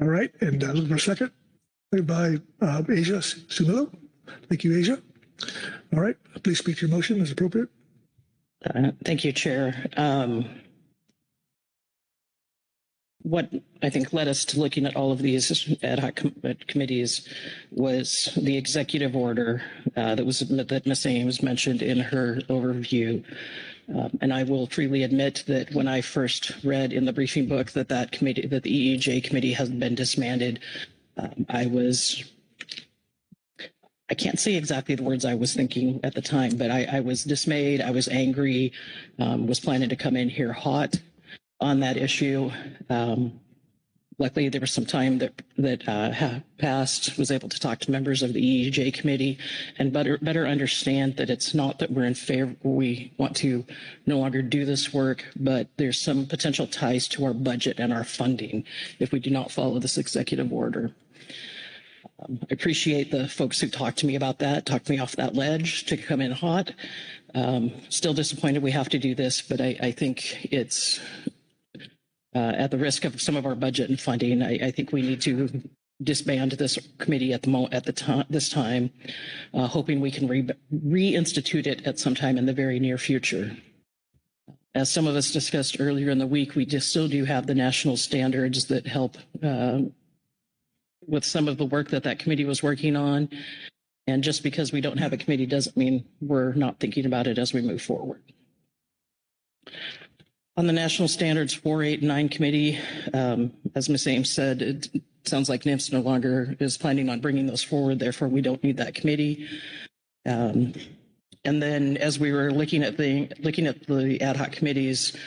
All right, and looking for a second. Second by Asia Sumillo. Thank you, Asia. All right, please speak to your motion as appropriate. Thank you, Chair. What I think led us to looking at all of these ad hoc committees was the executive order that Ms. Ames mentioned in her overview. And I will freely admit that when I first read in the briefing book that the EEJ committee has been disbanded, I can't say exactly the words I was thinking at the time, but I was dismayed, I was angry, was planning to come in here hot on that issue. Luckily, there was some time that passed, was able to talk to members of the EEJ committee and better understand that it's not that we're in favor, we want to no longer do this work, but there's some potential ties to our budget and our funding if we do not follow this executive order. I appreciate the folks who talked to me about that, talked me off that ledge to come in hot. Still disappointed we have to do this, but I think it's at the risk of some of our budget and funding. I think we need to disband this committee this time, hoping we can reinstitute it at some time in the very near future. As some of us discussed earlier in the week, we still do have the national standards that help with some of the work that committee was working on. And just because we don't have a committee doesn't mean we're not thinking about it as we move forward. On the National Standards 4, 8, and 9 committee, as Ms. Ames said, it sounds like NIMS no longer is planning on bringing those forward. Therefore, we don't need that committee. And then as we were looking at the ad hoc committees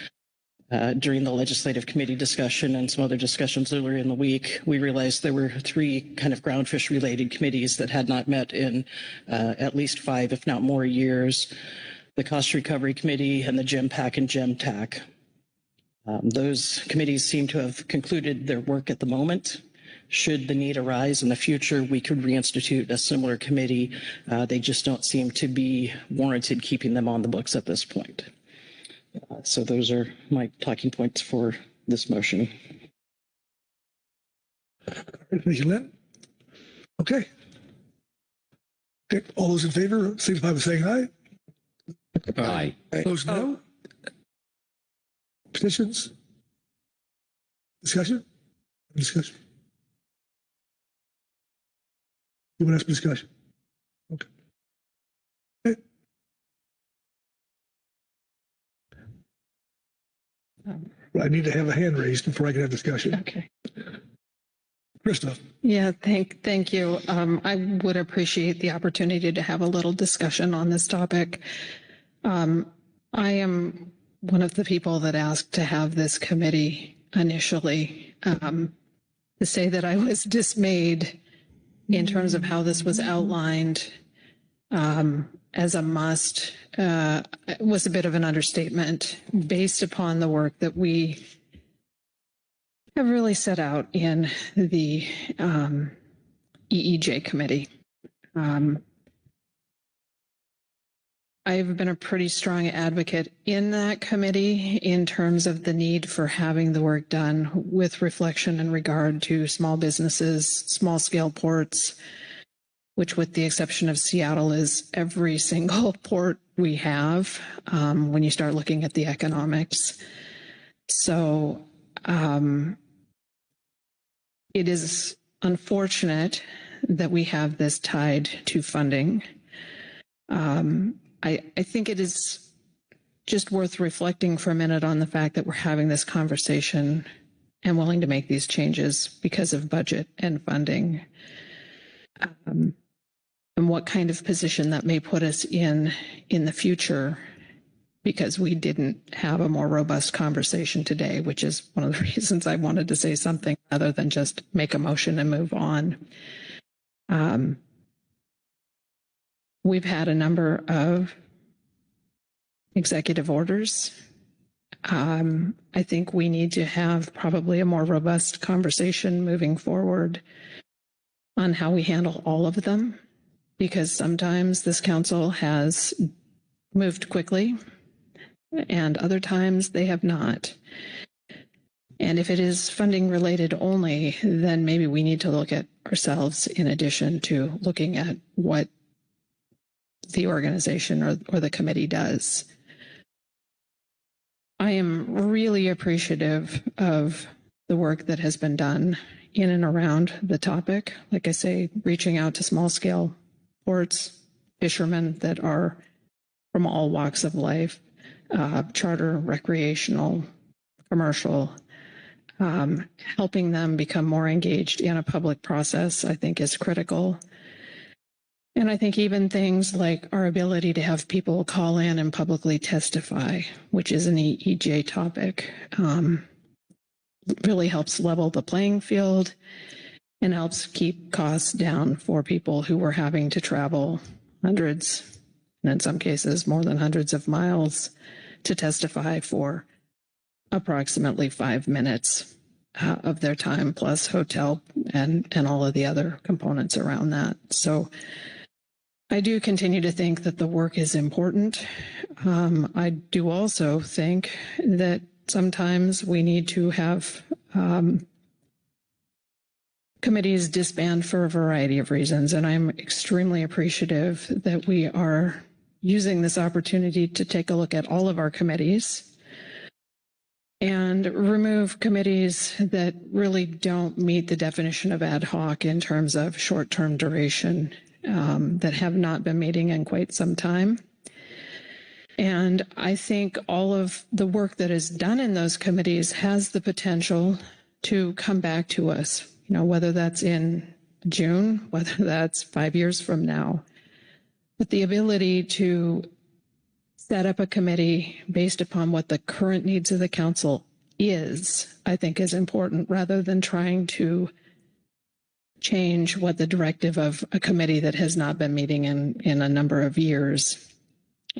during the legislative committee discussion and some other discussions earlier in the week, we realized there were 3 kind of groundfish related committees that had not met in at least 5, if not more years. The Cost Recovery Committee and the GEMPAC and GEMTAC. Those committees seem to have concluded their work at the moment. Should the need arise in the future, we could reinstitute a similar committee. They just don't seem to be warranted keeping them on the books at this point. So those are my talking points for this motion. Thank you, Lynn. Okay. All those in favor signify by saying aye. Aye. Opposed, no. Petitions? Discussion? Discussion? You want to ask for discussion? Okay. Okay. I need to have a hand raised before I can have discussion. Okay. Krista. Yeah, thank you. I would appreciate the opportunity to have a little discussion on this topic. I am one of the people that asked to have this committee initially. To say that I was dismayed in terms of how this was outlined as a must was a bit of an understatement based upon the work that we have really set out in the EEJ committee. I've been a pretty strong advocate in that committee in terms of the need for having the work done with reflection in regard to small businesses, small scale ports, which with the exception of Seattle is every single port we have when you start looking at the economics. So it is unfortunate that we have this tied to funding. I think it is just worth reflecting for a minute on the fact that we're having this conversation and willing to make these changes because of budget and funding, and what kind of position that may put us in the future because we didn't have a more robust conversation today, which is one of the reasons I wanted to say something other than just make a motion and move on. We've had a number of executive orders. I think we need to have probably a more robust conversation moving forward on how we handle all of them, because sometimes this council has moved quickly and other times they have not. And if it is funding related only, then maybe we need to look at ourselves in addition to looking at what the organization or the committee does. I am really appreciative of the work that has been done in and around the topic. Like I say, reaching out to small scale ports, fishermen that are from all walks of life, charter, recreational, commercial, helping them become more engaged in a public process, I think is critical. And I think even things like our ability to have people call in and publicly testify, which is an EEJ topic, really helps level the playing field and helps keep costs down for people who were having to travel hundreds, and in some cases more than hundreds of miles to testify for approximately 5 minutes of their time, plus hotel and all of the other components around that. So I do continue to think that the work is important. I do also think that sometimes we need to have committees disband for a variety of reasons, and I'm extremely appreciative that we are using this opportunity to take a look at all of our committees and remove committees that really don't meet the definition of ad hoc in terms of short-term duration, that have not been meeting in quite some time. And I think all of the work that is done in those committees has the potential to come back to us, whether that's in June, whether that's 5 years from now. But the ability to set up a committee based upon what the current needs of the council is, I think is important, rather than trying to change what the directive of a committee that has not been meeting in a number of years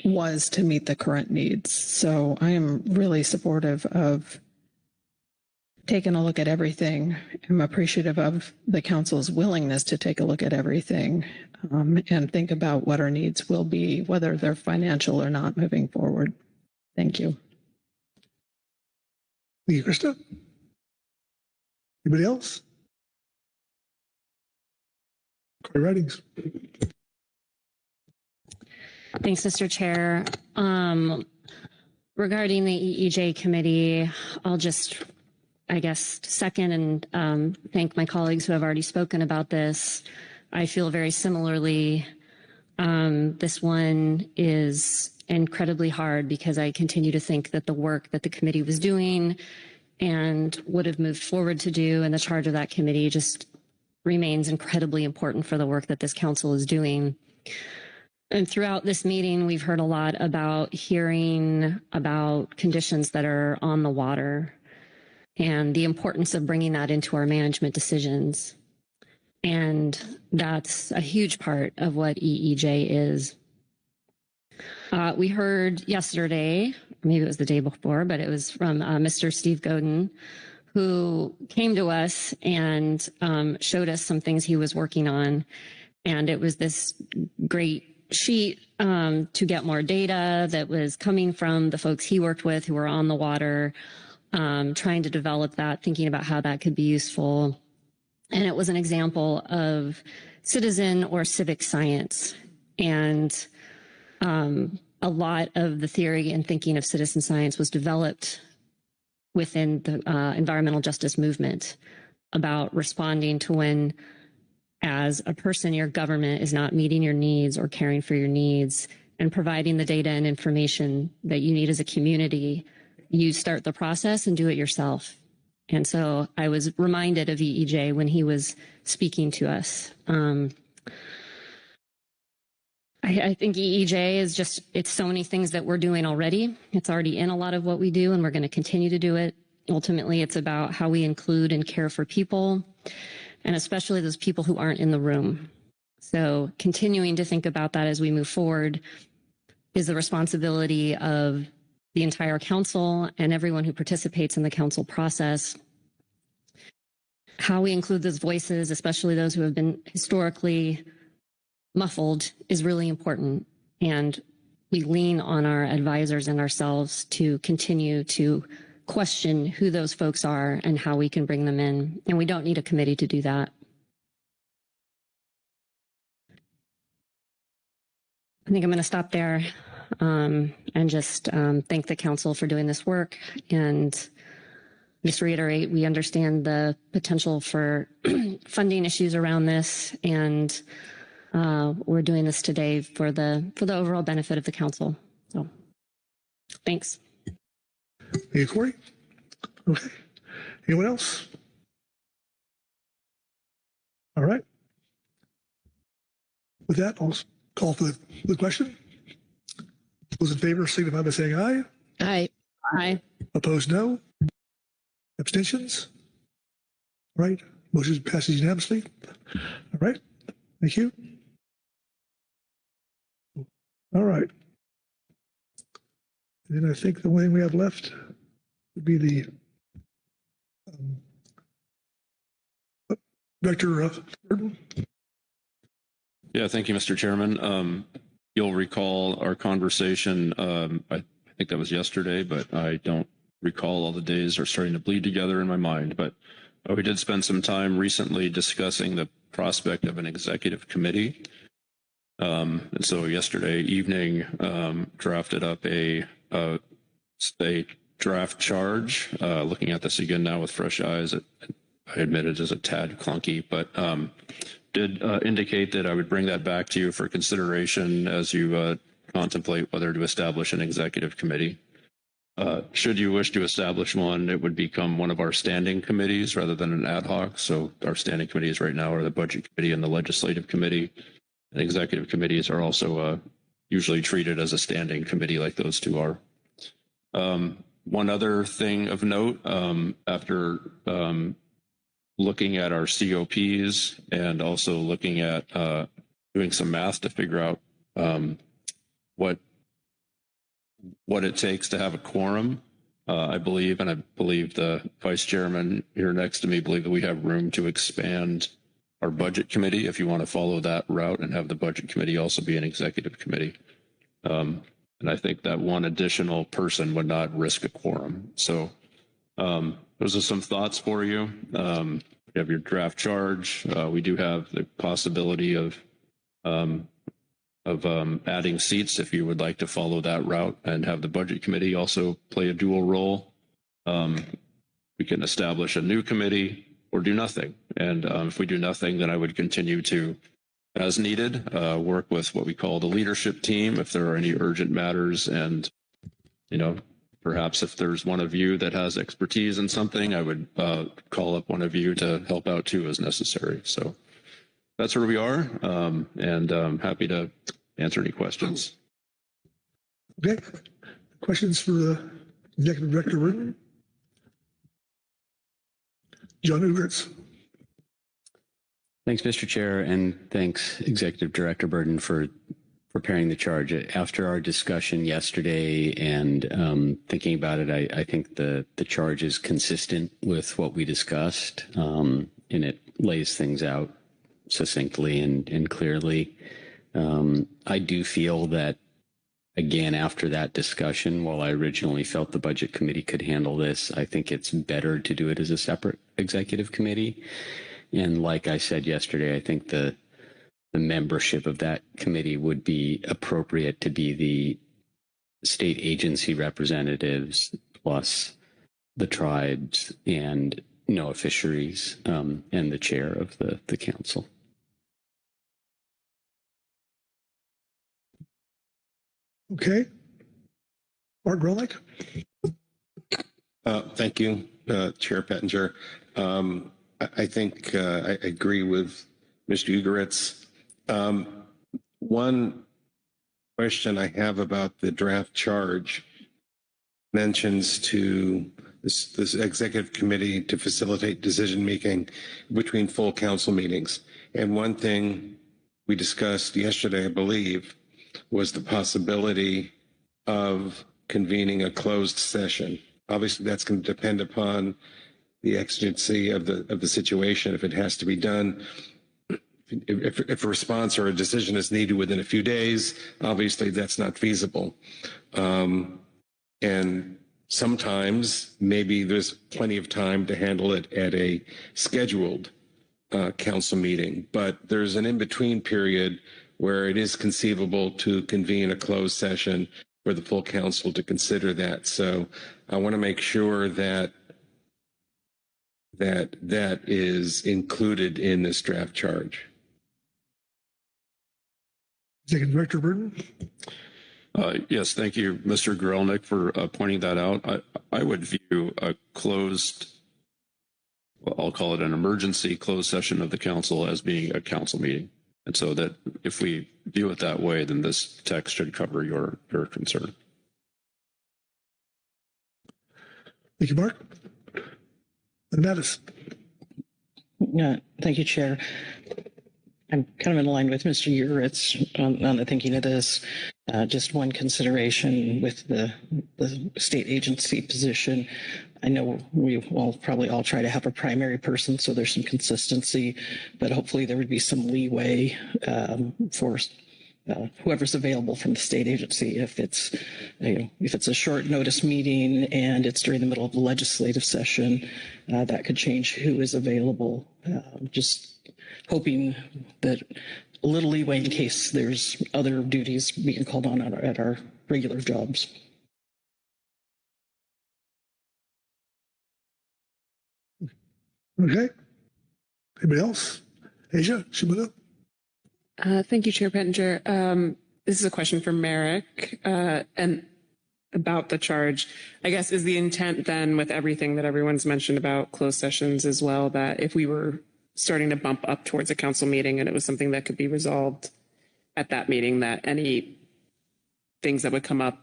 was to meet the current needs. So I am really supportive of taking a look at everything. I'm appreciative of the council's willingness to take a look at everything and think about what our needs will be, whether they're financial or not moving forward. Thank you. Thank you, Krista. Anybody else? Corey Ridings. Thanks, Mr. Chair. Regarding the EEJ committee, I'll just, second and thank my colleagues who have already spoken about this. I feel very similarly. This one is incredibly hard because I continue to think that the work that the committee was doing and would have moved forward to do and the charge of that committee just remains incredibly important for the work that this council is doing. And throughout this meeting, we've heard a lot about hearing about conditions that are on the water and the importance of bringing that into our management decisions. And that's a huge part of what EEJ is. We heard yesterday, maybe it was the day before, but it was from Mr. Steve Godin, who came to us and showed us some things he was working on. And it was this great sheet to get more data that was coming from the folks he worked with who were on the water, trying to develop that, thinking about how that could be useful. And it was an example of citizen or civic science. And a lot of the theory and thinking of citizen science was developed within the environmental justice movement about responding to when, as a person, your government is not meeting your needs or caring for your needs and providing the data and information that you need as a community, you start the process and do it yourself. And so I was reminded of EEJ when he was speaking to us. I think EEJ is just, it's so many things that we're doing already. It's already in a lot of what we do, and we're going to continue to do it. Ultimately, it's about how we include and care for people, and especially those people who aren't in the room. So continuing to think about that as we move forward is the responsibility of the entire council and everyone who participates in the council process. How we include those voices, especially those who have been historically muffled, is really important. And we lean on our advisors and ourselves to continue to question who those folks are and how we can bring them in. And we don't need a committee to do that. I think I'm going to stop there and just thank the council for doing this work and just reiterate, we understand the potential for funding issues around this, and we're doing this today for the overall benefit of the council. So, thanks. Thank you, Corey. Okay. Anyone else? All right. With that, I'll call for the question. Those in favor signify by saying aye. Aye. Aye. Opposed, no. Abstentions? All right. Motion passes unanimously. All right. Thank you. All right. And then I think the only thing we have left would be the Director Burton. Yeah, thank you, Mr. Chairman. You'll recall our conversation, I think that was yesterday, but I don't recall. All the days are starting to bleed together in my mind. But we did spend some time recently discussing the prospect of an executive committee. And so yesterday evening, drafted up a draft charge. Looking at this again now with fresh eyes, I admit it is a tad clunky, but did indicate that I would bring that back to you for consideration as you contemplate whether to establish an executive committee. Should you wish to establish one, it would become one of our standing committees rather than an ad hoc. So our standing committees right now are the Budget Committee and the Legislative Committee. And executive committees are also usually treated as a standing committee like those two are. One other thing of note, after looking at our COPs and also looking at doing some math to figure out what it takes to have a quorum, I believe, and I believe the Vice Chairman here next to me believe that we have room to expand our Budget Committee if you want to follow that route and have the Budget Committee also be an executive committee. And I think that one additional person would not risk a quorum. So those are some thoughts for you. You have your draft charge. We do have the possibility of adding seats if you would like to follow that route and have the Budget Committee also play a dual role. We can establish a new committee or do nothing. And if we do nothing, then I would continue to, as needed, work with what we call the leadership team if there are any urgent matters. And, you know, perhaps if there's one of you that has expertise in something, I would call up one of you to help out too as necessary. So that's where we are, and I'm happy to answer any questions. Okay. Questions for the Executive Director Burton? John Ugertz. Thanks, Mr. Chair, and thanks, Executive Director Burton, for preparing the charge. After our discussion yesterday and thinking about it, I think the charge is consistent with what we discussed, and it lays things out succinctly and clearly. I do feel that, again, after that discussion, while I originally felt the Budget Committee could handle this, I think it's better to do it as a separate executive committee. And like I said yesterday, I think the membership of that committee would be appropriate to be the state agency representatives plus the tribes and NOAA fisheries and the chair of the council. Okay. Mark Grolnick. Thank you, Chair Pettinger. I think I agree with Mr. Ugertz. One question I have about the draft charge mentions to this executive committee to facilitate decision making between full council meetings. And one thing we discussed yesterday, I believe, was the possibility of convening a closed session. Obviously, that's going to depend upon the exigency of the situation. If it has to be done, if a response or a decision is needed within a few days, obviously that's not feasible. And sometimes maybe there's plenty of time to handle it at a scheduled council meeting, but there's an in-between period where it is conceivable to convene a closed session for the full council to consider that. So I want to make sure that that is included in this draft charge. Executive Director Burton. Yes, thank you, Mr. Grelnick, for pointing that out. I would view a closed, well, I'll call it an emergency closed session of the council as being a council meeting. And so that if we view it that way, then this text should cover your concern. Thank you, Mark. Mattis. Thank you, Chair. I'm kind of in line with Mr. Uritz on the thinking of this. Just one consideration with the state agency position. I know we will probably all try to have a primary person, so there's some consistency, but hopefully there would be some leeway for whoever's available from the state agency. If it's a short notice meeting and it's during the middle of the legislative session, that could change who is available. Just hoping that a little leeway in case there's other duties being called on at our regular jobs. Okay. Anybody else? Asia, Shimura? Thank you, Chair Pettinger. This is a question for Merrick and about the charge. I guess is the intent then with everything that everyone's mentioned about closed sessions as well, that if we were starting to bump up towards a council meeting and it was something that could be resolved at that meeting, that any things that would come up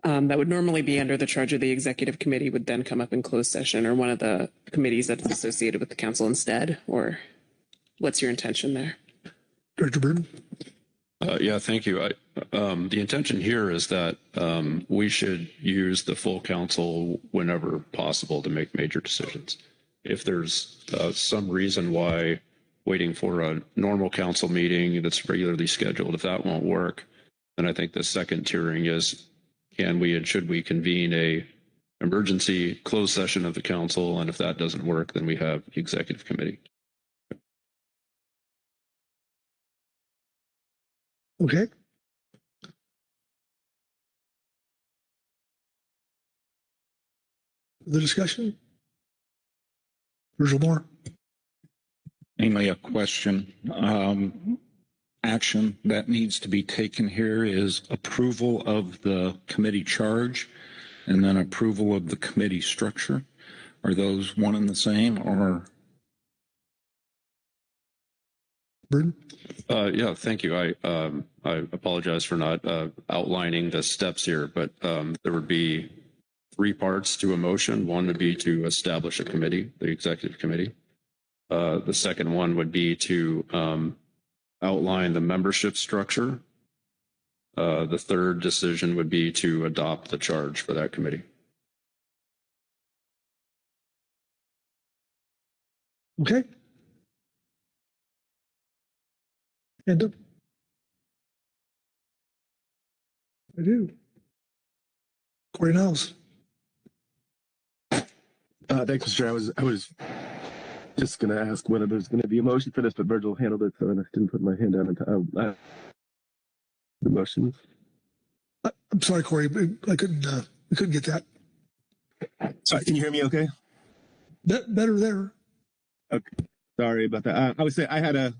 that would normally be under the charge of the executive committee would then come up in closed session or one of the committees that's associated with the council instead? Or what's your intention there? Director Burton? Yeah, thank you. The intention here is that we should use the full council whenever possible to make major decisions. If there's some reason why waiting for a normal council meeting that's regularly scheduled, if that won't work, then I think the second tiering is, can we and should we convene a emergency closed session of the council? And if that doesn't work, then we have the executive committee. Okay. The discussion? Virgil Moore. Mainly a question. Action that needs to be taken here is approval of the committee charge and then approval of the committee structure. Are those one and the same, or? Burton? Yeah, thank you. I apologize for not outlining the steps here, but there would be 3 parts to a motion. One would be to establish a committee, the executive committee. The second one would be to outline the membership structure. The third decision would be to adopt the charge for that committee. Okay. And I do. Corey Niles. Thanks, Mr. Chair. I was just going to ask whether there's going to be a motion for this, but Virgil handled it, so I didn't put my hand down until the motions. I'm sorry, Corey, but I couldn't get that. Sorry, can you hear me okay? Better there. Okay, sorry about that. I would say I had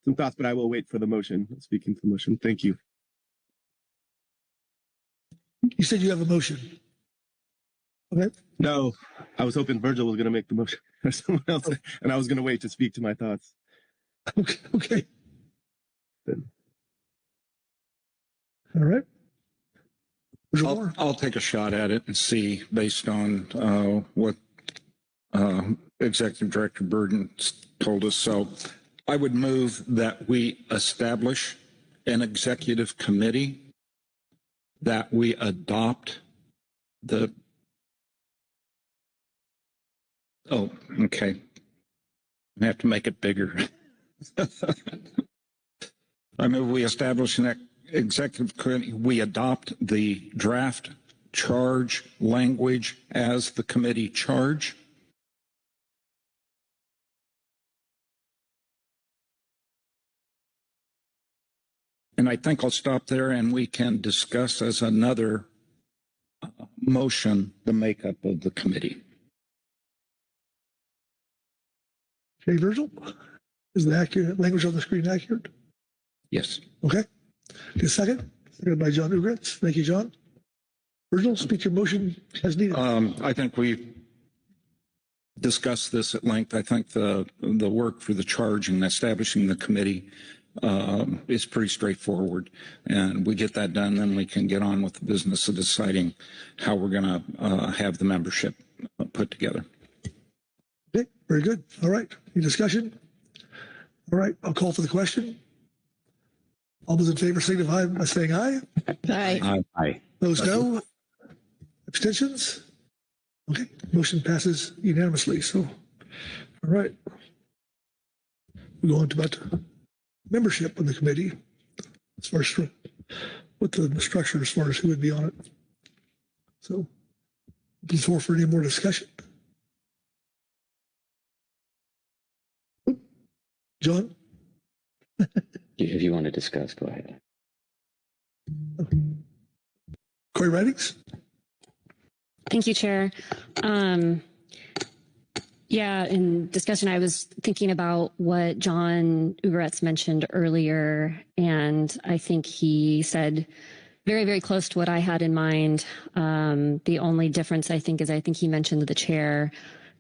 some thoughts, but I will wait for the motion. Speaking to the motion, thank you. You said you have a motion. Okay. No, I was hoping Virgil was going to make the motion or someone else, and I was going to wait to speak to my thoughts. Okay. All right. I'll take a shot at it and see based on what Executive Director Burden told us. So I would move that we establish an executive committee, that we adopt the Oh, okay. I have to make it bigger. I move we establish an executive committee. We adopt the draft charge language as the committee charge. And I think I'll stop there and we can discuss as another motion the makeup of the committee. Okay, Virgil, is the accurate language on the screen accurate? Yes. Okay. Just a second. Seconded by John Ugritz. Thank you, John. Virgil, speak your motion as needed. I think we discussed this at length. I think the work for the charge and establishing the committee is pretty straightforward, and we get that done, then we can get on with the business of deciding how we're going to have the membership put together. Okay, very good. All right. Any discussion? All right, I'll call for the question. All those in favor signify by saying aye. Aye. Aye. Those no. Abstentions? Okay, motion passes unanimously. So, all right. We go on to about membership on the committee as far as what the structure as far as who would be on it. So, open floor for any more discussion. John? If you want to discuss, go ahead. Corey Ridings? Thank you, Chair. Yeah, in discussion, I was thinking about what John Ugaretz mentioned earlier, and I think he said very, very close to what I had in mind. The only difference, I think he mentioned the chair,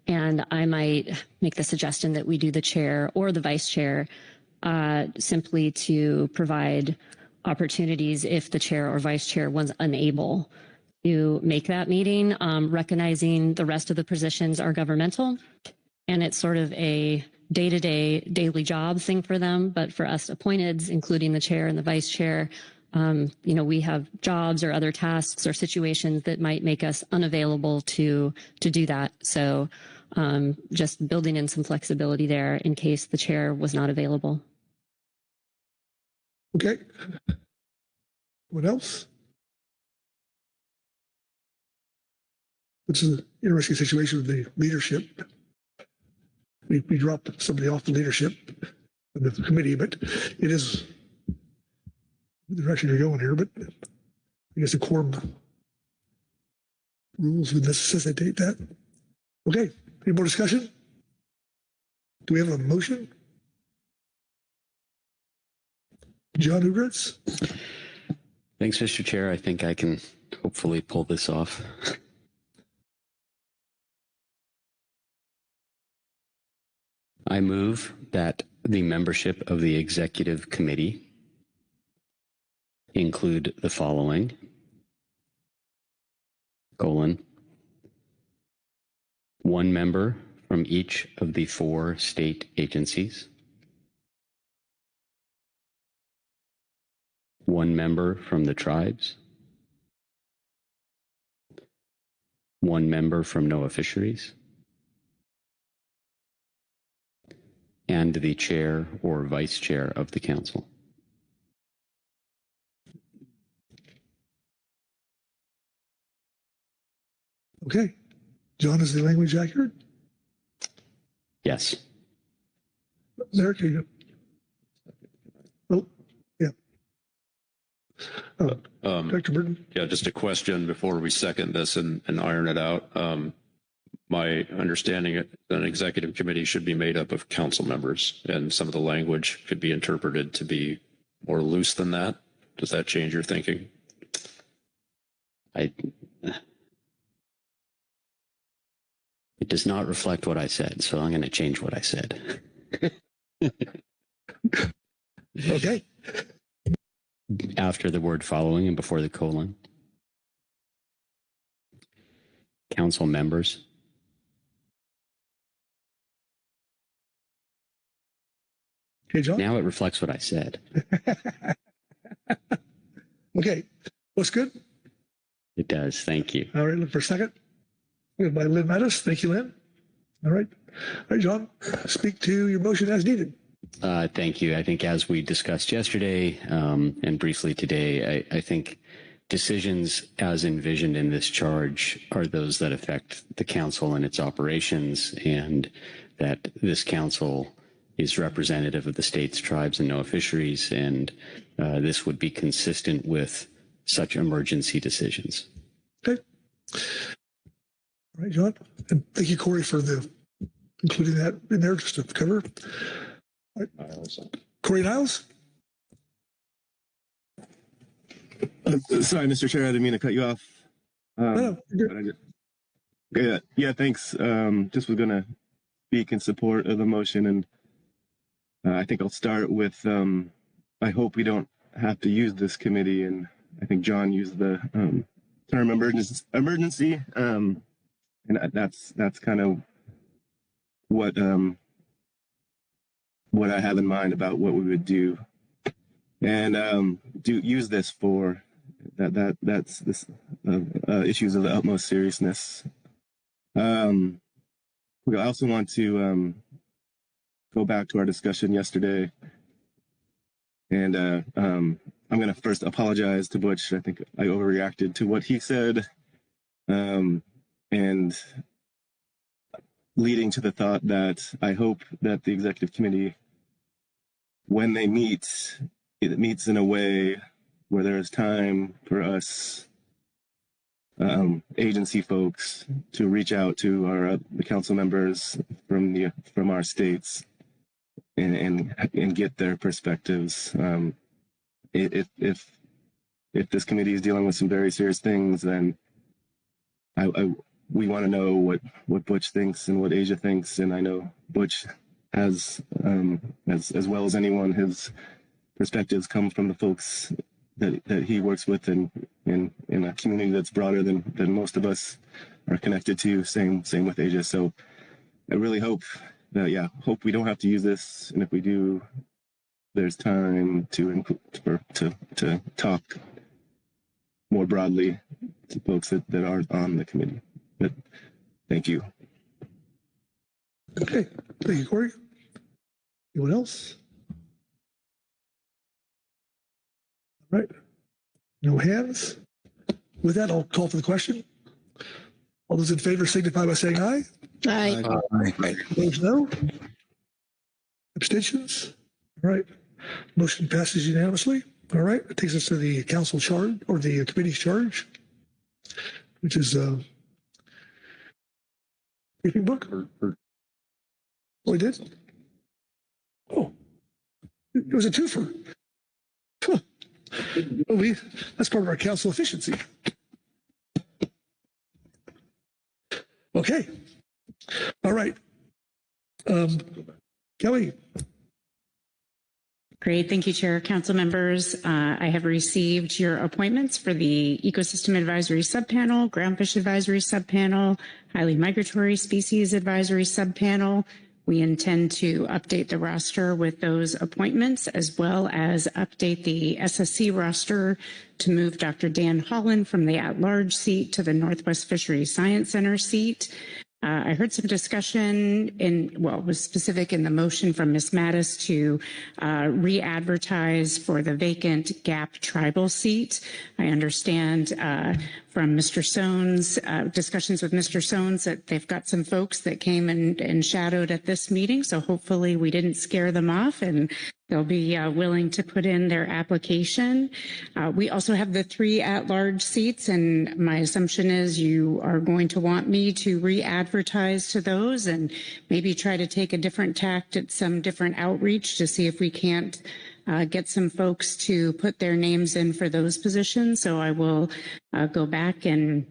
and I might make the suggestion that we do the chair or the vice chair simply to provide opportunities if the chair or vice chair was unable to make that meeting, recognizing the rest of the positions are governmental and it's sort of a day-to-day, daily job thing for them. But for us appointeds, including the chair and the vice chair, we have jobs or other tasks or situations that might make us unavailable to do that. So just building in some flexibility there in case the chair was not available. Okay. What else? It's an interesting situation with the leadership. We dropped somebody off the leadership of the committee, but it is the direction you're going here. But I guess the quorum rules would necessitate that. Okay. Any more discussion? Do we have a motion? John Ugaretz? Thanks, Mr. Chair. I think I can hopefully pull this off. I move that the membership of the executive committee include the following: one member from each of the 4 state agencies, 1 member from the tribes, 1 member from NOAA Fisheries, and the chair or vice chair of the council. Okay. John, is the language accurate? Yes. Eric, you go. Oh, yeah. Dr. Burton? Yeah, just a question before we second this and iron it out. My understanding, an executive committee should be made up of council members, and some of the language could be interpreted to be more loose than that. Does that change your thinking? It does not reflect what I said, so I'm going to change what I said. Okay. After the word following and before the colon. Council members. Okay, John? Now it reflects what I said. Okay. Looks good? It does. Thank you. All right, look for a second. Good by Lynn Mattis. Thank you, Lynn. All right. All right, John, speak to your motion as needed. Thank you. I think as we discussed yesterday and briefly today, I think decisions as envisioned in this charge are those that affect the council and its operations, and that this council is representative of the states, tribes, and NOAA fisheries, and this would be consistent with such emergency decisions. Okay. All right, John. And thank you, Corey, for including that in there just to cover. All right. Corey Niles? Sorry, Mr. Chair, I didn't mean to cut you off. No, you're good. Yeah, thanks. Just was going to speak in support of the motion, and I think I'll start with I hope we don't have to use this committee, and I think John used the term emergency. and that's kind of what I have in mind about what we would do, and use this for that's this issues of the utmost seriousness. We also want to go back to our discussion yesterday, and I'm going to first apologize to Butch. I think I overreacted to what he said, and leading to the thought that I hope that the executive committee, when they meet, it meets in a way where there is time for us agency folks to reach out to the council members from our states and get their perspectives. If this committee is dealing with some very serious things, then we want to know what Butch thinks and what Asia thinks, and I know Butch has as well as anyone, his perspectives come from the folks that he works with in a community that's broader than most of us are connected to. Same with Asia. So I really hope that hope we don't have to use this, and if we do, there's time to talk more broadly to folks that are on the committee. But thank you. Okay, thank you, Corey. Anyone else? All right, no hands. With that, I'll call for the question. All those in favor signify by saying aye. Aye. Opposed, no. Abstentions? All right, motion passes unanimously. All right, it takes us to the council charge, or the committee's charge, which is briefing book. Oh, we did? Oh, it was a twofer. Huh. Well, that's part of our council efficiency. Okay. All right. Kelly. Great. Thank you, Chair. Council members, I have received your appointments for the Ecosystem Advisory Subpanel, Groundfish Advisory Subpanel, Highly Migratory Species Advisory Subpanel. We intend to update the roster with those appointments, as well as update the SSC roster to move Dr. Dan Holland from the at-large seat to the Northwest Fisheries Science Center seat. I heard some discussion was specific in the motion from Ms. Mattis to re-advertise for the vacant Gap tribal seat. I understand from Mr. Sones, discussions with Mr. Sones, that they've got some folks that came and shadowed at this meeting. So hopefully we didn't scare them off and they'll be willing to put in their application. We also have the 3 at-large seats, and my assumption is you are going to want me to re-advertise to those and maybe try to take a different tact at some different outreach to see if we can't get some folks to put their names in for those positions. So I will go back, and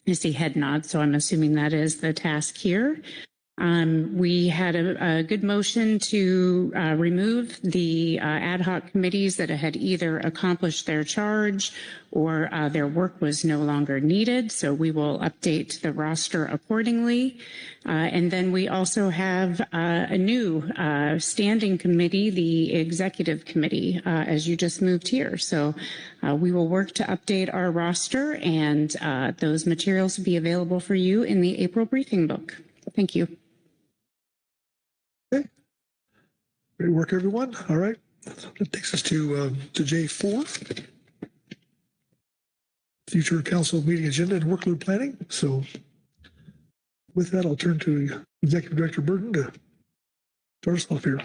I see head nods, so I'm assuming that is the task here. We had a good motion to remove the ad hoc committees that had either accomplished their charge or their work was no longer needed. So we will update the roster accordingly. And then we also have a new standing committee, the executive committee, as you just moved here. So we will work to update our roster, and those materials will be available for you in the April briefing book. Thank you. Okay. Great work, everyone. All right. That takes us to J4. Future council meeting agenda and workload planning. So with that, I'll turn to Executive Director Burton to start us off here.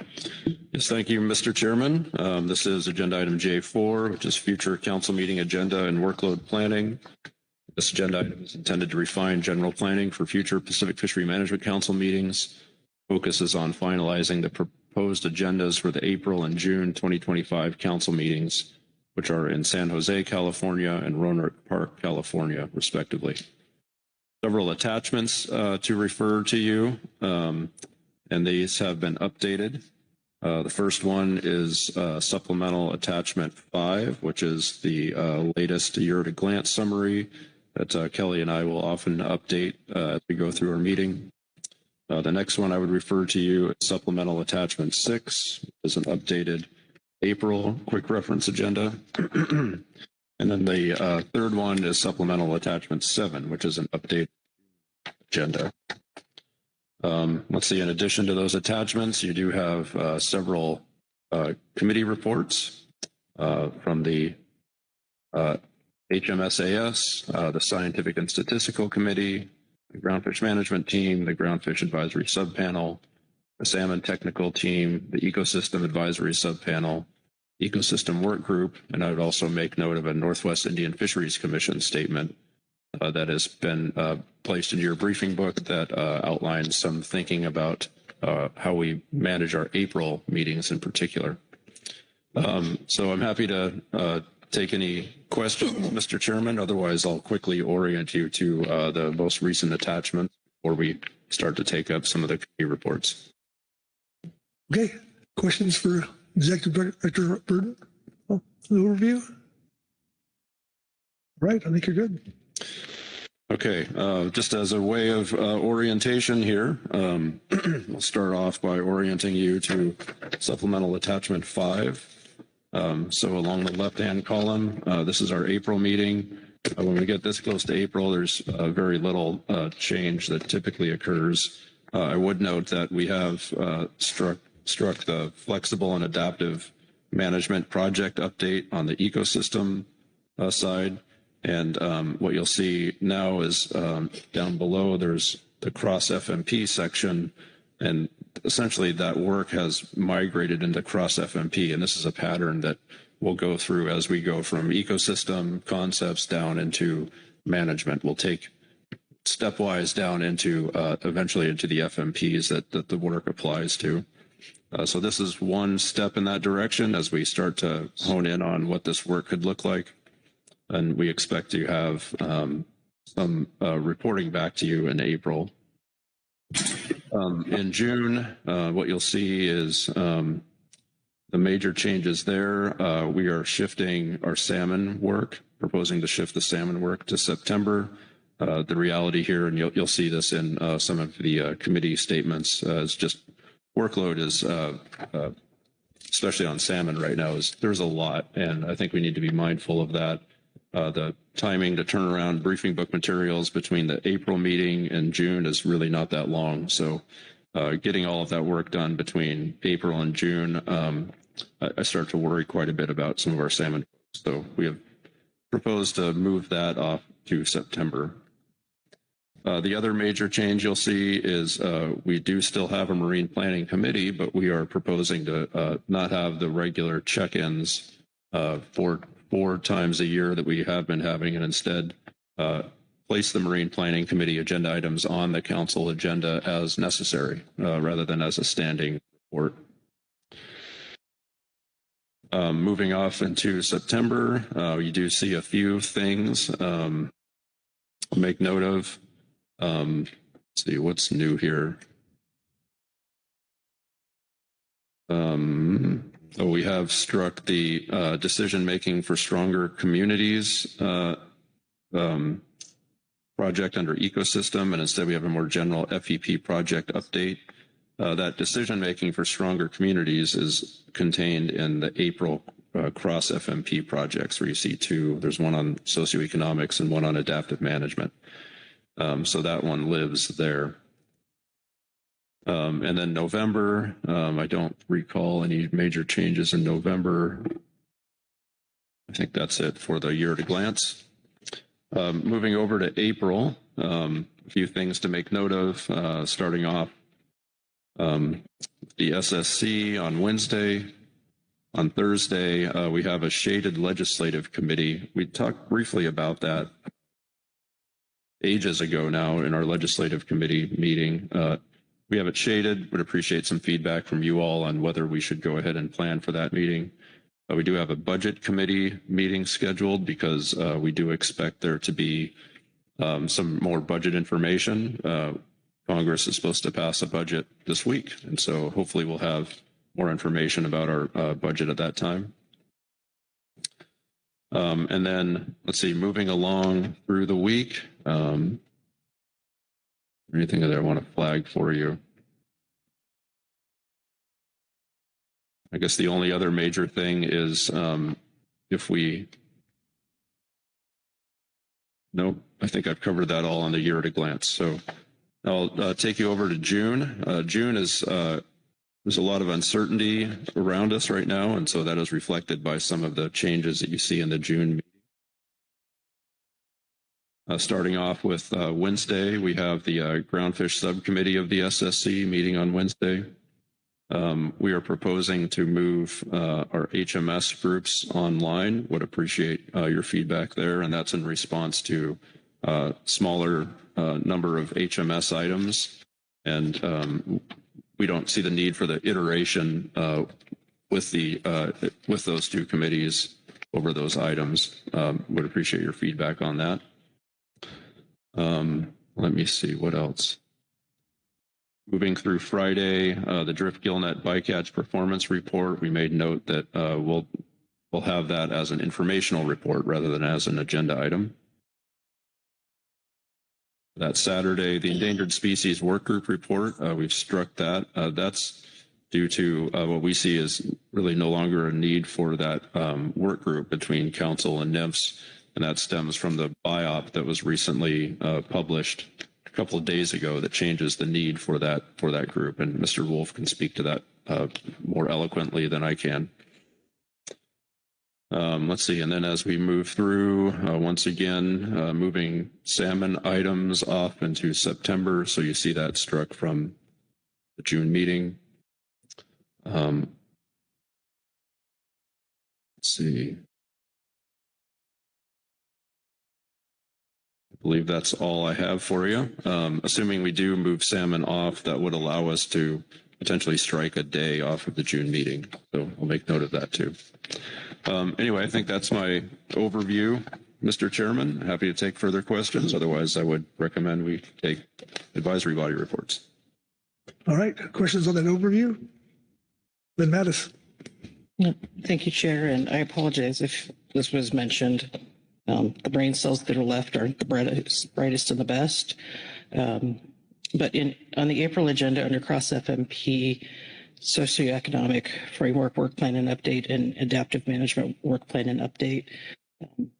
Yes, thank you, Mr. Chairman. This is agenda item J4, which is future council meeting agenda and workload planning. This agenda item is intended to refine general planning for future Pacific Fishery Management Council meetings. Focuses on finalizing the proposed agendas for the April and June 2025 council meetings, which are in San Jose, California and Roanoke Park, California, respectively. Several attachments to refer to you, and these have been updated. The first one is supplemental attachment 5, which is the latest year-at-a-glance summary that Kelly and I will often update as we go through our meeting. The next one I would refer to you as Supplemental Attachment 6 is an updated April quick reference agenda. And then the third one is Supplemental Attachment 7, which is an updated agenda. Let's see, in addition to those attachments, you do have several committee reports from the HMSAS, the Scientific and Statistical Committee, the Groundfish Management Team, the Groundfish Advisory Subpanel, the Salmon Technical Team, the Ecosystem Advisory Subpanel, Ecosystem Work Group, and I would also make note of a Northwest Indian Fisheries Commission statement that has been placed into your briefing book that outlines some thinking about how we manage our April meetings in particular. So I'm happy to take any questions, Mr. Chairman. Otherwise, I'll quickly orient you to the most recent attachment before we start to take up some of the committee reports. Okay, questions for Executive Director Burden? Oh, an overview? All right, I think you're good. Okay, just as a way of orientation here, we'll start off by orienting you to Supplemental Attachment 5. So along the left-hand column, this is our April meeting. When we get this close to April, there's very little change that typically occurs. I would note that we have struck the flexible and adaptive management project update on the ecosystem side. And what you'll see now is down below, there's the cross FMP section, and essentially that work has migrated into cross FMP. And this is a pattern that we'll go through as we go from ecosystem concepts down into management. We'll take stepwise down into eventually into the FMPs that the work applies to. So this is one step in that direction as we start to hone in on what this work could look like. And we expect to have some reporting back to you in April. In June, what you'll see is the major changes there. We are shifting our salmon work, proposing to shift the salmon work to September. The reality here, and you'll see this in some of the committee statements, is just workload is, especially on salmon right now, there's a lot, and I think we need to be mindful of that. The timing to turn around briefing book materials between the April meeting and June is really not that long. So getting all of that work done between April and June, I start to worry quite a bit about some of our salmon. So we have proposed to move that off to September. The other major change you'll see is we do still have a marine planning committee, but we are proposing to not have the regular check-ins four times a year that we have been having, and instead place the Marine Planning Committee agenda items on the council agenda as necessary, rather than as a standing report. Moving off into September, you do see a few things I'll make note of. Let's see what's new here. We have struck the decision-making for stronger communities project under ecosystem, and instead we have a more general FEP project update. That decision-making for stronger communities is contained in the April cross FMP projects, where you see two. There's one on socioeconomics and one on adaptive management. So that one lives there. And then November, I don't recall any major changes in November. I think that's it for the year at a glance. Moving over to April, a few things to make note of, starting off the SSC on Wednesday. On Thursday, we have a shaded legislative committee. We talked briefly about that ages ago now in our legislative committee meeting. We have it shaded. Would appreciate some feedback from you all on whether we should go ahead and plan for that meeting. We do have a budget committee meeting scheduled because we do expect there to be some more budget information. Congress is supposed to pass a budget this week, and so hopefully we'll have more information about our budget at that time. And then let's see, moving along through the week. Anything that I want to flag for you? I guess the only other major thing is if we. Nope, I think I've covered that all on the year at a glance. So I'll take you over to June. June is there's a lot of uncertainty around us right now, and so that is reflected by some of the changes that you see in the June meeting. Starting off with Wednesday, we have the Groundfish Subcommittee of the SSC meeting on Wednesday. We are proposing to move our HMS groups online. Would appreciate your feedback there, and that's in response to smaller number of HMS items, and we don't see the need for the iteration with those two committees over those items. Would appreciate your feedback on that. Let me see what else. Moving through Friday, the Drift Gillnet Bycatch performance report. We made note that we'll have that as an informational report rather than as an agenda item. That Saturday, the Endangered Species Work Group report. We've struck that. That's due to what we see as really no longer a need for that work group between Council and NIFS, and that stems from the BIOP that was recently published a couple of days ago that changes the need for that group, and Mr. Wolf can speak to that more eloquently than I can. Let's see, and then as we move through, once again, moving salmon items off into September, so you see that struck from the June meeting. Let's see. I believe that's all I have for you. Assuming we do move salmon off, that would allow us to potentially strike a day off of the June meeting. So I'll make note of that too. Anyway, I think that's my overview, Mr. Chairman. Happy to take further questions. Otherwise, I would recommend we take advisory body reports. All right. Questions on that overview? Lynn Mattis. Thank you, Chair. And I apologize if this was mentioned. The brain cells that are left aren't the brightest and the best. But on the April agenda under Cross FMP, Socioeconomic Framework Work Plan and Update and Adaptive Management Work Plan and Update,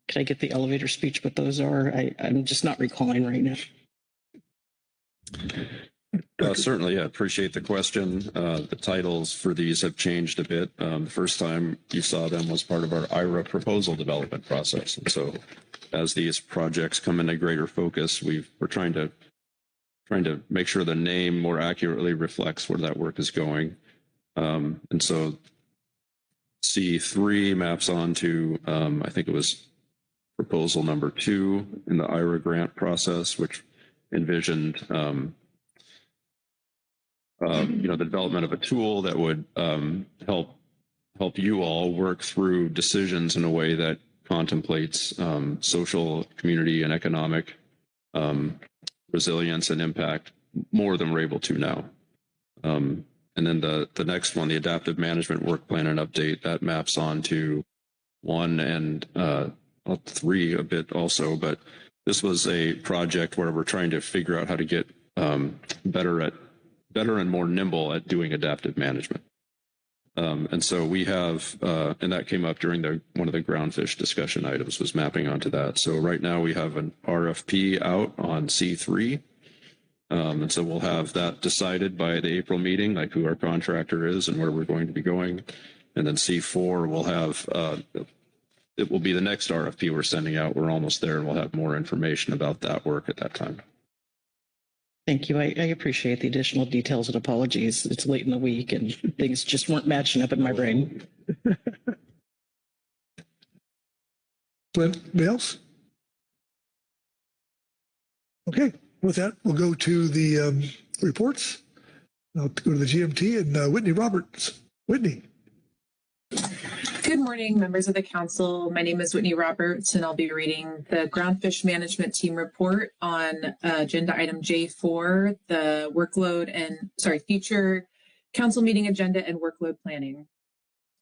can I get the elevator speech what those are? I'm just not recalling right now. Certainly, I appreciate the question. The titles for these have changed a bit. The first time you saw them was part of our IRA proposal development process. And so as these projects come into greater focus, we're trying to make sure the name more accurately reflects where that work is going. And so C3 maps onto, I think it was proposal number 2 in the IRA grant process, which envisioned the development of a tool that would help you all work through decisions in a way that contemplates social, community, and economic resilience and impact more than we're able to now. And then the next one, the Adaptive Management Work Plan and Update, that maps on to 1 and 3 a bit also, but this was a project where we're trying to figure out how to get better and more nimble at doing adaptive management. And so we have, and that came up during one of the groundfish discussion items was mapping onto that. So right now we have an RFP out on C3. And so we'll have that decided by the April meeting, like who our contractor is and where we're going to be going. And then C4 will have, it will be the next RFP we're sending out. We're almost there and we'll have more information about that work at that time. Thank you. I appreciate the additional details and apologies. It's late in the week and things just weren't matching up in my brain. Anybody else? Okay, with that, we'll go to the reports. I'll go to the GMT and Whitney Roberts. Whitney. Good morning, members of the council. My name is Whitney Roberts, and I'll be reading the Groundfish Management Team report on agenda item J4, the workload and, future council meeting agenda and workload planning.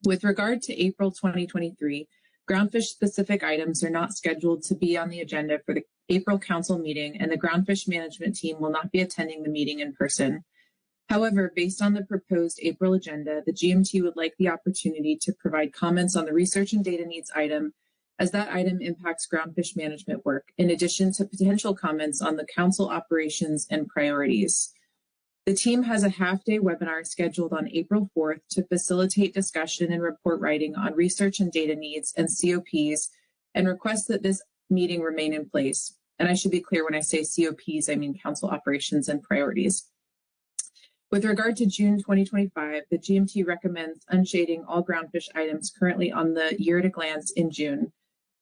With regard to April 2023, Groundfish specific items are not scheduled to be on the agenda for the April council meeting, and the groundfish management team will not be attending the meeting in person. However, based on the proposed April agenda, the GMT would like the opportunity to provide comments on the research and data needs item, as that item impacts groundfish management work, in addition to potential comments on the council operations and priorities. The team has a half-day webinar scheduled on April 4th to facilitate discussion and report writing on research and data needs and COPs, and request that this meeting remain in place. And I should be clear, when I say COPs, I mean council operations and priorities. With regard to June 2025, the GMT recommends unshading all groundfish items currently on the year at a glance in June.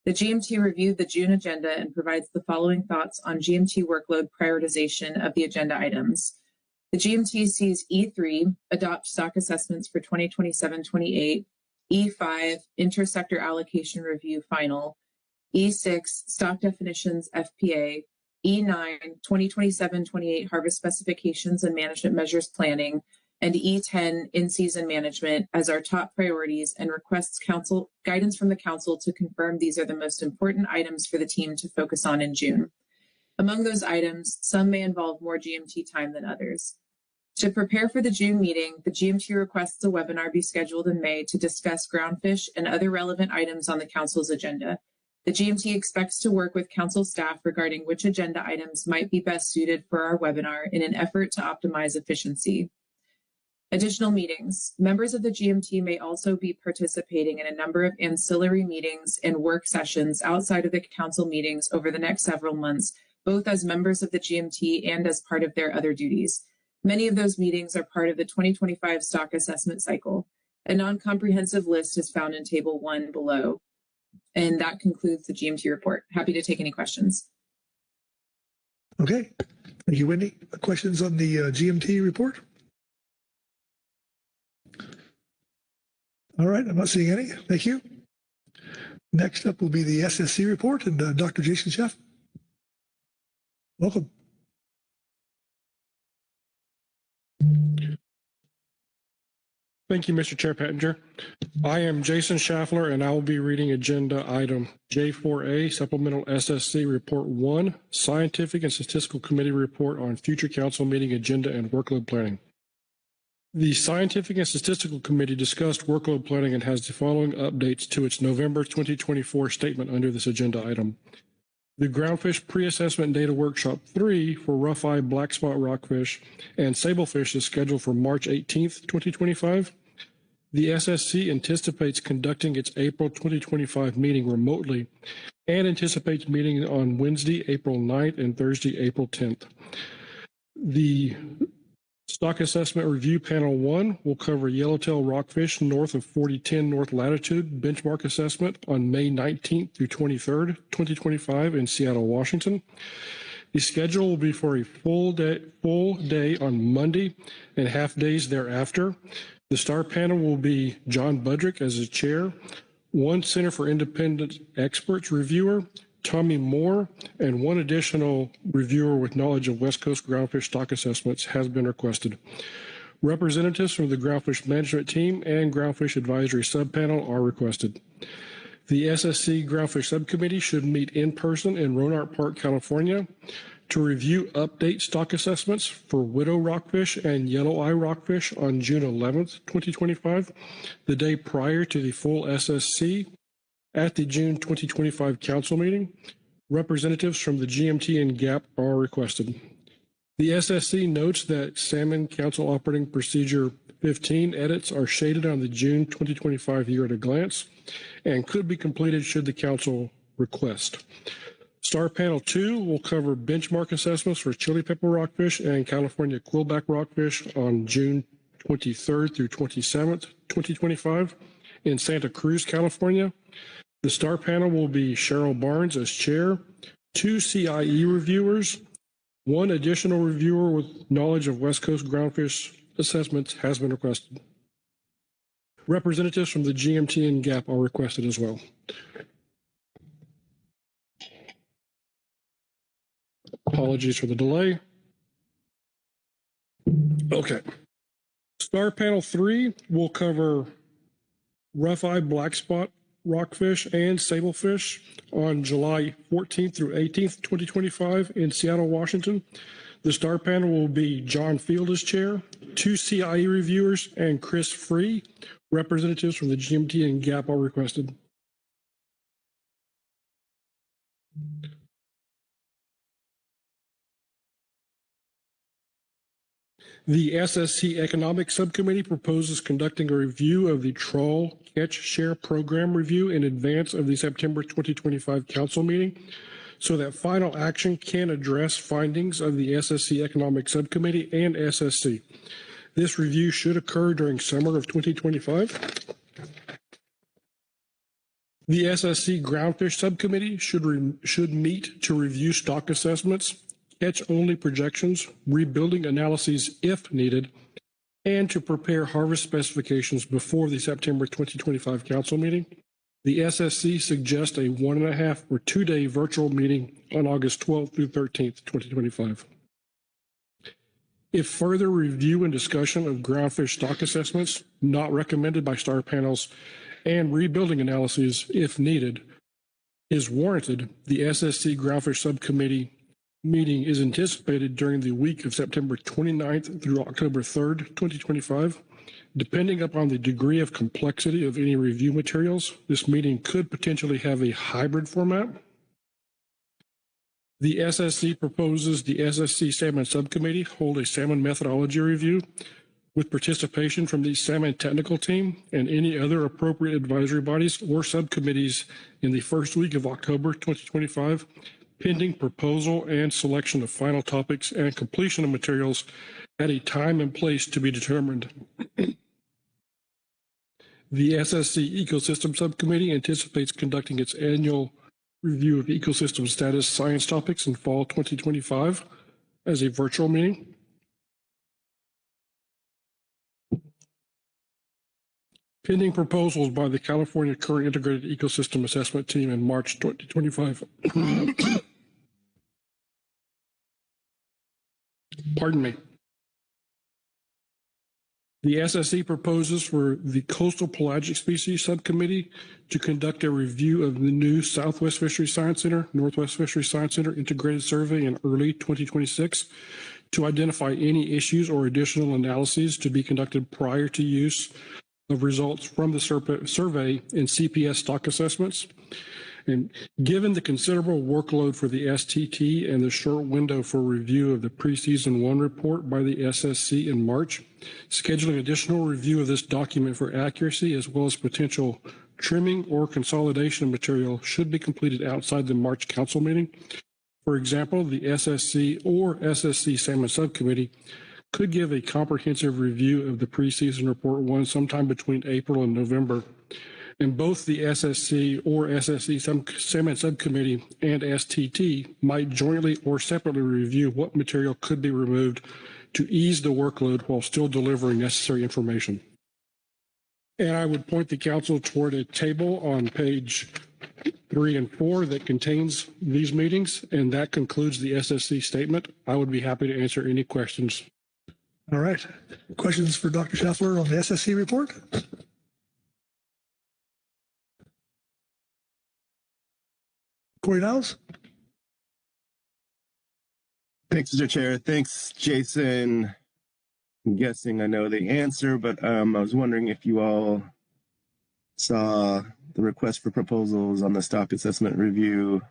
The GMT reviewed the June agenda and provides the following thoughts on GMT workload prioritization of the agenda items. The GMT sees E3, adopt stock assessments for 2027-28, E5, intersector allocation review final, E6, stock definitions FPA, E9, 2027-28 harvest specifications and management measures planning, and E10, in-season management as our top priorities, and requests council guidance from the council to confirm these are the most important items for the team to focus on in June. Among those items, some may involve more GMT time than others. To prepare for the June meeting, the GMT requests a webinar be scheduled in May to discuss groundfish and other relevant items on the council's agenda. The GMT expects to work with council staff regarding which agenda items might be best suited for our webinar in an effort to optimize efficiency. Additional meetings. Members of the GMT may also be participating in a number of ancillary meetings and work sessions outside of the council meetings over the next several months, both as members of the GMT and as part of their other duties. Many of those meetings are part of the 2025 stock assessment cycle. A non-comprehensive list is found in Table 1 below. And that concludes the GMT report. Happy to take any questions. Okay. Thank you, Wendy. Questions on the GMT report? All right. I'm not seeing any. Thank you. Next up will be the SSC report, and Dr. Jason Sheff. Welcome. Thank you, Mr. Chair Pettinger. I am Jason Schaffler, and I will be reading agenda item J4A, Supplemental SSC Report 1, Scientific and Statistical Committee Report on Future Council Meeting Agenda and Workload Planning. The Scientific and Statistical Committee discussed workload planning and has the following updates to its November 2024 statement under this agenda item. The Groundfish Pre-Assessment Data Workshop 3 for rough-eye black spot rockfish and sablefish is scheduled for March 18th, 2025. The SSC anticipates conducting its April 2025 meeting remotely and anticipates meeting on Wednesday, April 9th and Thursday, April 10th. The Stock Assessment Review Panel 1 will cover yellowtail rockfish north of 4010 North Latitude benchmark assessment on May 19th through 23rd, 2025 in Seattle, Washington. The schedule will be for a full day on Monday and half days thereafter. The star panel will be John Budrick as the chair, one Center for Independent Experts reviewer, Tommy Moore, and one additional reviewer with knowledge of West Coast groundfish stock assessments has been requested. Representatives from the Groundfish Management Team and Groundfish Advisory Subpanel are requested. The SSC Groundfish Subcommittee should meet in person in Rohnert Park, California, to review update stock assessments for widow rockfish and yellow eye rockfish on June 11th, 2025, the day prior to the full SSC. At the June 2025 council meeting, representatives from the GMT and GAP are requested. The SSC notes that Salmon Council Operating Procedure 15 edits are shaded on the June 2025 year at a glance and could be completed should the council request. Star Panel 2 will cover benchmark assessments for chili pepper rockfish and California quillback rockfish on June 23rd through 27th, 2025 in Santa Cruz, California. The star panel will be Cheryl Barnes as chair, 2 CIE reviewers, 1 additional reviewer with knowledge of West Coast groundfish assessments has been requested. Representatives from the GMT and GAP are requested as well. Apologies for the delay. Okay. Star Panel 3 will cover rough-eye black spot rockfish, and sablefish on July 14th through 18th, 2025 in Seattle, Washington. The star panel will be John Field as chair, 2 CIE reviewers, and Chris Free. Representatives from the GMT and GAP are requested. The SSC Economic Subcommittee proposes conducting a review of the Trawl Catch Share Program review in advance of the September 2025 council meeting so that final action can address findings of the SSC Economic Subcommittee and SSC. This review should occur during summer of 2025. The SSC Groundfish Subcommittee should meet to review stock assessments, catch-only projections, rebuilding analyses if needed, and to prepare harvest specifications before the September 2025 council meeting. The SSC suggests a 1.5 or 2-day virtual meeting on August 12th through 13th, 2025. If further review and discussion of groundfish stock assessments not recommended by star panels and rebuilding analyses if needed is warranted, the SSC Groundfish Subcommittee meeting is anticipated during the week of September 29th through October 3rd, 2025. Depending upon the degree of complexity of any review materials, this meeting could potentially have a hybrid format. The SSC proposes the SSC Salmon Subcommittee hold a salmon methodology review with participation from the salmon technical team and any other appropriate advisory bodies or subcommittees in the first week of October 2025, pending proposal and selection of final topics and completion of materials at a time and place to be determined. The SSC Ecosystem Subcommittee anticipates conducting its annual review of ecosystem status science topics in fall 2025 as a virtual meeting. Pending proposals by the California Current Integrated Ecosystem Assessment Team in March 2025. Pardon me. The SSC proposes for the Coastal Pelagic Species Subcommittee to conduct a review of the new Southwest Fisheries Science Center, Northwest Fisheries Science Center integrated survey in early 2026 to identify any issues or additional analyses to be conducted prior to use of results from the survey and CPS stock assessments. And given the considerable workload for the STT and the short window for review of the preseason 1 report by the SSC in March, scheduling additional review of this document for accuracy as well as potential trimming or consolidation of material should be completed outside the March council meeting. For example, the SSC or SSC Salmon Subcommittee could give a comprehensive review of the preseason report 1 sometime between April and November. And both the SSC or SSC Salmon Subcommittee and STT might jointly or separately review what material could be removed to ease the workload while still delivering necessary information. And I would point the council toward a table on page 3 and 4 that contains these meetings, and that concludes the SSC statement. I would be happy to answer any questions. All right. Questions for Dr. Schaffler on the SSC report? Corey Niles? Thanks, Mr. Chair. Thanks, Jason. I'm guessing I know the answer, but I was wondering if you all saw the request for proposals on the stock assessment review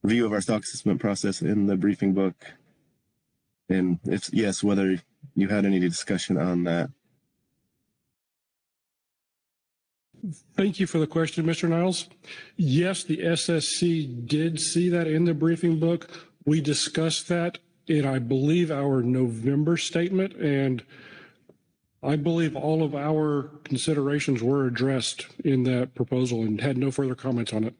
of our stock assessment process in the briefing book. And if yes, whether you had any discussion on that. Thank you for the question, Mr. Niles. Yes, the SSC did see that in the briefing book. We discussed that in, I believe, our November statement, and I believe all of our considerations were addressed in that proposal and had no further comments on it.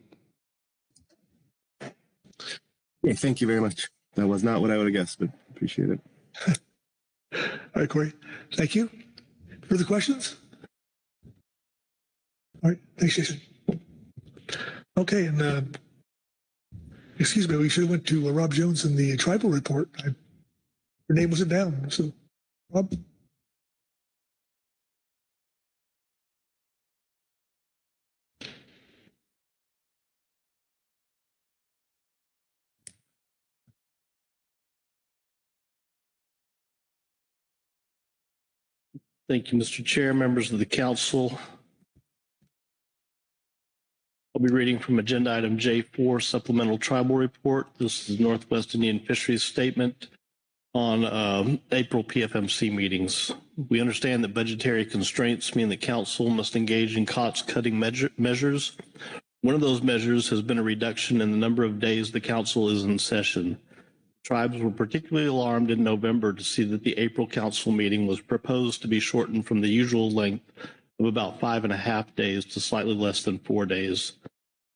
Yeah, thank you very much. That was not what I would have guessed, but appreciate it. All right, Corey. Thank you. Further questions? All right. Thanks, Jason. Okay, and excuse me, we should have went to Rob Jones in the tribal report. Her name wasn't down, so Rob. Thank you, Mr. Chair, members of the council. I'll be reading from agenda item J4, supplemental tribal report. This is Northwest Indian Fisheries statement on April PFMC meetings. We understand that budgetary constraints mean the council must engage in cost-cutting measures. One of those measures has been a reduction in the number of days the council is in session. Tribes were particularly alarmed in November to see that the April council meeting was proposed to be shortened from the usual length of about 5.5 days to slightly less than 4 days.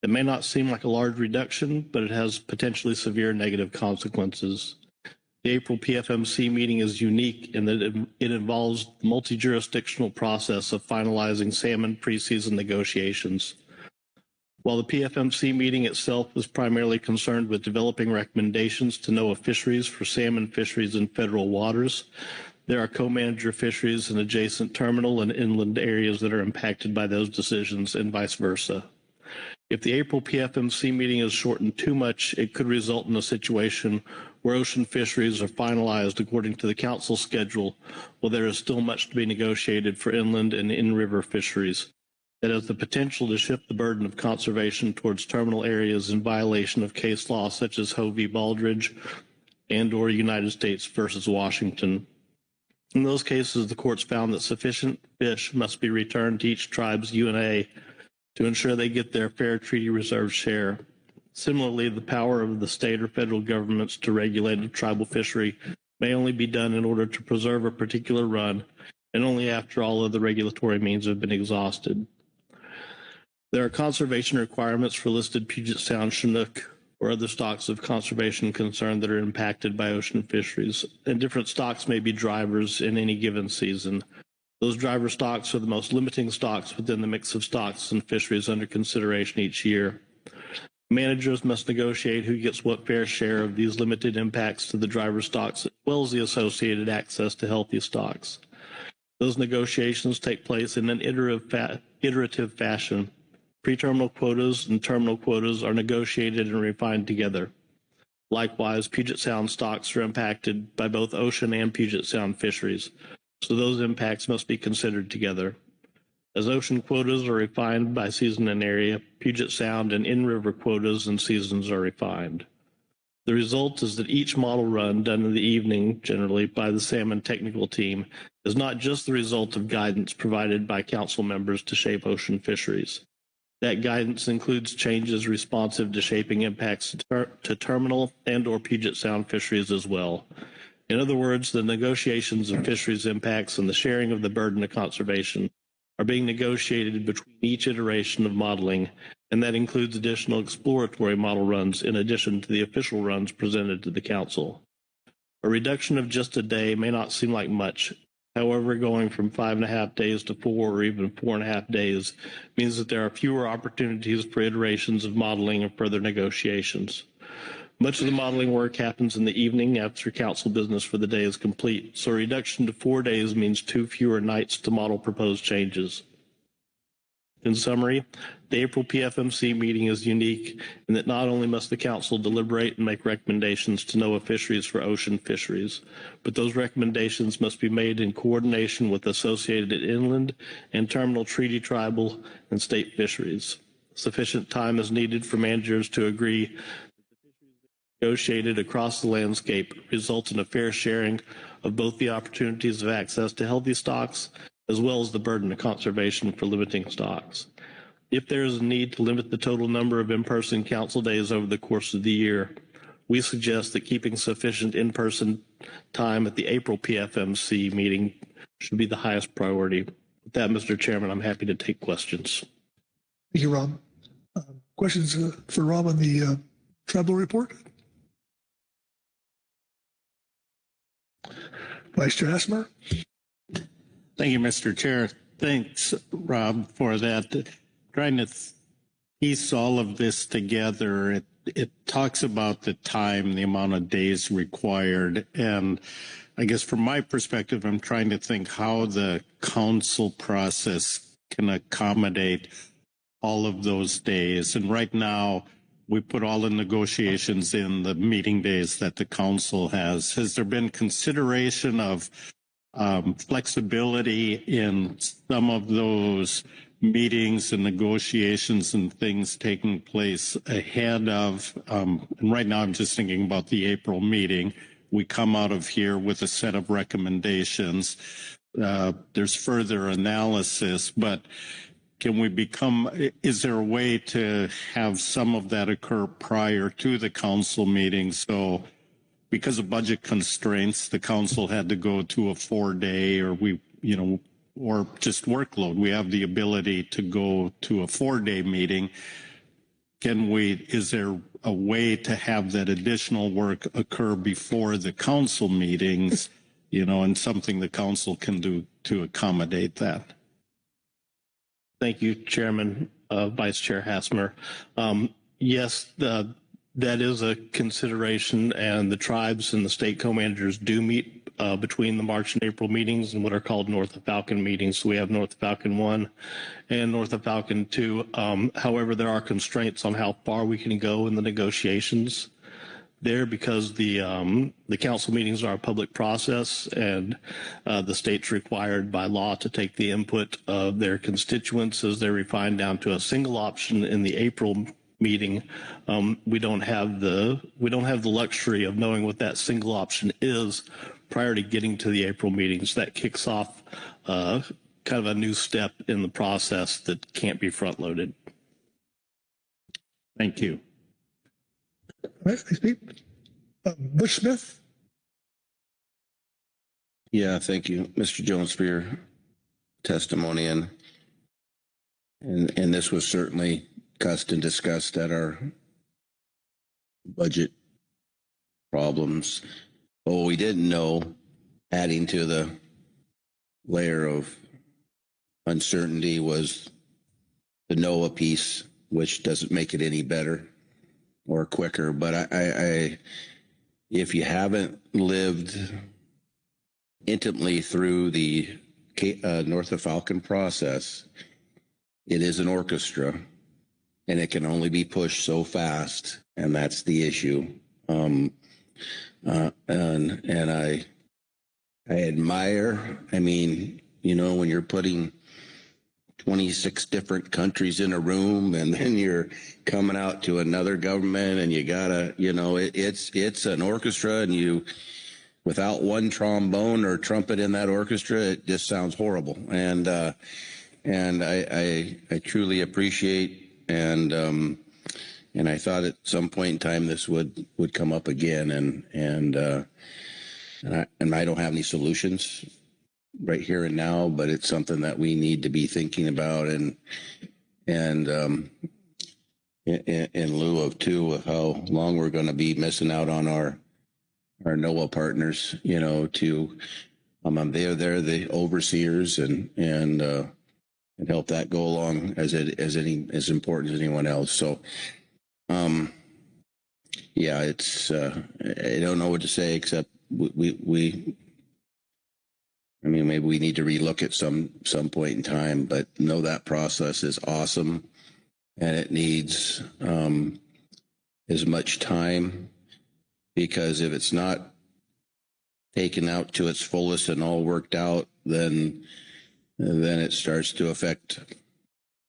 It may not seem like a large reduction, but it has potentially severe negative consequences. The April PFMC meeting is unique in that it involves the multi-jurisdictional process of finalizing salmon preseason negotiations. While the PFMC meeting itself is primarily concerned with developing recommendations to NOAA fisheries for salmon fisheries in federal waters, there are co-manager fisheries in adjacent terminal and inland areas that are impacted by those decisions and vice versa. If the April PFMC meeting is shortened too much, it could result in a situation where ocean fisheries are finalized according to the council schedule, while there is still much to be negotiated for inland and in-river fisheries. That has the potential to shift the burden of conservation towards terminal areas in violation of case law such as Ho v. Baldridge and/or United States versus Washington. In those cases, the courts found that sufficient fish must be returned to each tribe's UNA to ensure they get their fair treaty reserve share. Similarly, the power of the state or federal governments to regulate a tribal fishery may only be done in order to preserve a particular run, and only after all other regulatory means have been exhausted. There are conservation requirements for listed Puget Sound Chinook or other stocks of conservation concern that are impacted by ocean fisheries, and different stocks may be drivers in any given season. Those driver stocks are the most limiting stocks within the mix of stocks and fisheries under consideration each year. Managers must negotiate who gets what fair share of these limited impacts to the driver stocks, as well as the associated access to healthy stocks. Those negotiations take place in an iterative fashion. Pre-terminal quotas and terminal quotas are negotiated and refined together. Likewise, Puget Sound stocks are impacted by both ocean and Puget Sound fisheries, so those impacts must be considered together. As ocean quotas are refined by season and area, Puget Sound and in-river quotas and seasons are refined. The result is that each model run done in the evening, generally by the salmon technical team, is not just the result of guidance provided by council members to shape ocean fisheries. That guidance includes changes responsive to shaping impacts to terminal and/or Puget Sound fisheries as well. In other words, the negotiations of fisheries impacts and the sharing of the burden of conservation are being negotiated between each iteration of modeling, and that includes additional exploratory model runs in addition to the official runs presented to the council. A reduction of just a day may not seem like much. However, going from 5.5 days to 4 or even 4.5 days means that there are fewer opportunities for iterations of modeling and further negotiations. Much of the modeling work happens in the evening after council business for the day is complete, so a reduction to 4 days means 2 fewer nights to model proposed changes. In summary, the April PFMC meeting is unique in that not only must the council deliberate and make recommendations to NOAA fisheries for ocean fisheries, but those recommendations must be made in coordination with associated inland and terminal treaty tribal and state fisheries. Sufficient time is needed for managers to agree negotiated across the landscape result in a fair sharing of both the opportunities of access to healthy stocks as well as the burden of conservation for limiting stocks. If there is a need to limit the total number of in-person council days over the course of the year, we suggest that keeping sufficient in-person time at the April PFMC meeting should be the highest priority. With that, Mr. Chairman, I'm happy to take questions. Thank you, Rob. Questions for Rob on the tribal report? Vice Chair Asmer. Thank you, Mr. Chair. Thanks, Rob, for that. Trying to piece all of this together, it talks about the time, the amount of days required. And I guess from my perspective, I'm trying to think how the council process can accommodate all of those days. And right now, we put all the negotiations in the meeting days that the council has. Has there been consideration of flexibility in some of those meetings and negotiations and things taking place ahead of, and right now I'm just thinking about the April meeting. We come out of here with a set of recommendations. There's further analysis, but is there a way to have some of that occur prior to the council meeting? So because of budget constraints, the council had to go to a 4-day or just workload. We have the ability to go to a 4-day meeting. Is there a way to have that additional work occur before the council meetings, and something the council can do to accommodate that? Thank you, Chairman, Vice Chair Hassmer. Yes, that is a consideration, and the tribes and the state co-managers do meet between the March and April meetings and what are called North of Falcon meetings. So we have North of Falcon 1 and North of Falcon 2. However, there are constraints on how far we can go in the negotiations there because the council meetings are a public process, and the state's required by law to take the input of their constituents as they're refined down to a single option in the April meeting. We don't have the luxury of knowing what that single option is prior to getting to the April meetings. That kicks off kind of a new step in the process that can't be front loaded. Thank you. All right, thanks, Pete. Bush Smith. Yeah, thank you, Mr. Jones, for your testimony, and this was certainly discussed at our budget problems. But what we didn't know, adding to the layer of uncertainty, was the NOAA piece, which doesn't make it any better or quicker. But if you haven't lived intimately through the North of Falcon process, it is an orchestra, and it can only be pushed so fast, and that's the issue. And I admire. I mean, when you're putting 26 different countries in a room, and then you're coming out to another government, and you gotta, it's an orchestra, and without one trombone or trumpet in that orchestra, it just sounds horrible. And I truly appreciate, and I thought at some point in time this would come up again, and I don't have any solutions right here and now, but it's something that we need to be thinking about, and in lieu of how long we're going to be missing out on our NOAA partners, they're the overseers, and help that go along as important as anyone else. So yeah, it's I don't know what to say, except maybe we need to relook at some point in time, but know that process is awesome, and it needs as much time, because if it's not taken out to its fullest and all worked out, then it starts to affect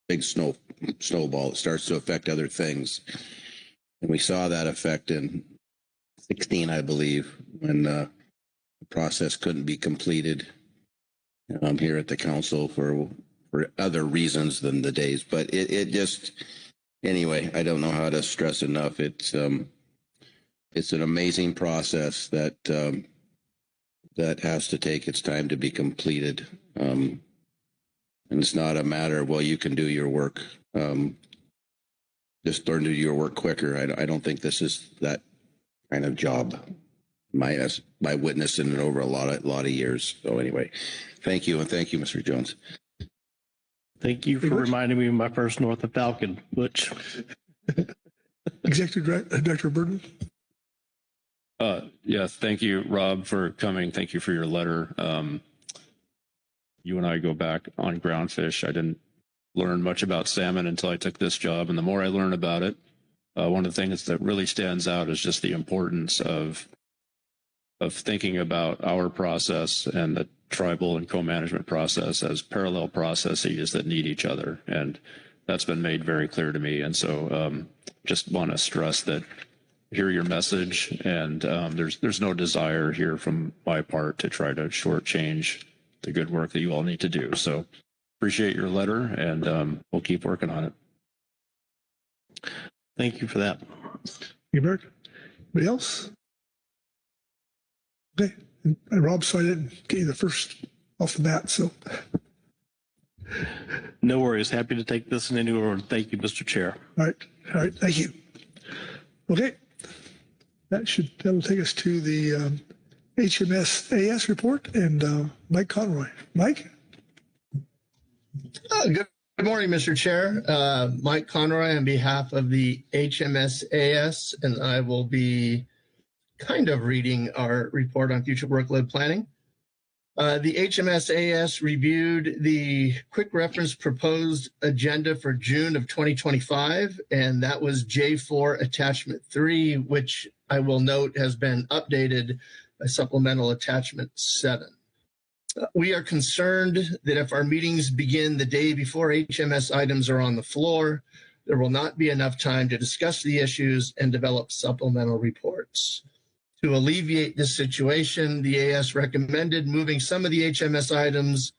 big snowball. It starts to affect other things, and we saw that effect in 2016, I believe, when the process couldn't be completed here at the council for other reasons than the days. But it just, anyway, I don't know how to stress enough. It's an amazing process that has to take its time to be completed. And it's not a matter of, well, you can do your work. Just learn to do your work quicker. I don't think this is that kind of job. By witnessing it over a lot of years. So anyway, thank you, and thank you, Mr. Jones. Thank you for reminding me of my first North of Falcon, Butch. Executive Director Burton. Yes, thank you, Rob, for coming. Thank you for your letter. You and I go back on groundfish. I didn't learn much about salmon until I took this job, and the more I learn about it, one of the things that really stands out is just the importance of of thinking about our process and the tribal and co-management process as parallel processes that need each other. And that's been made very clear to me. And so just want to stress that hear your message, and there's no desire here from my part to try to shortchange the good work that you all need to do. So appreciate your letter, and we'll keep working on it. Thank you for that. You, Mark. Anybody else? Okay. And Rob, so I didn't get you the first off the bat, so. No worries. Happy to take this in any order. Thank you, Mr. Chair. All right. All right. Thank you. Okay. That'll take us to the HMS-AS report and Mike Conroy. Mike? Good morning, Mr. Chair. Mike Conroy on behalf of the HMS-AS, and I will be kind of reading our report on future workload planning. The HMS-AS reviewed the quick reference proposed agenda for June of 2025, and that was J4 Attachment 3, which I will note has been updated by Supplemental Attachment 7. We are concerned that if our meetings begin the day before HMS items are on the floor, there will not be enough time to discuss the issues and develop supplemental reports. To alleviate this situation, the AS recommended moving some of the HMS items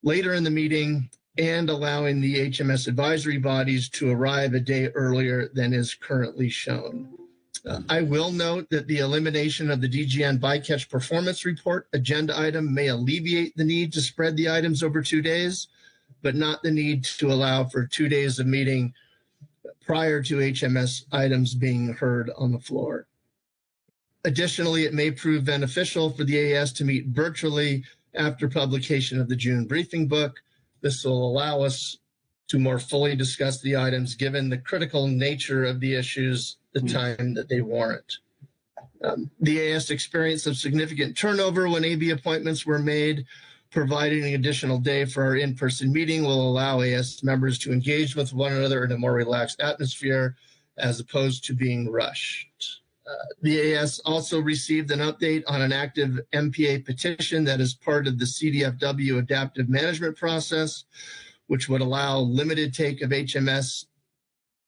later in the meeting and allowing the HMS advisory bodies to arrive a day earlier than is currently shown. I will note that the elimination of the DGN bycatch performance report agenda item may alleviate the need to spread the items over 2 days, but not the need to allow for 2 days of meeting prior to HMS items being heard on the floor. Additionally, it may prove beneficial for the AS to meet virtually after publication of the June briefing book. This will allow us to more fully discuss the items given the critical nature of the issues, the time that they warrant. The AS experienced some significant turnover when AB appointments were made. Providing an additional day for our in-person meeting will allow AS members to engage with one another in a more relaxed atmosphere as opposed to being rushed. The AS also received an update on an active MPA petition that is part of the CDFW adaptive management process, which would allow limited take of HMS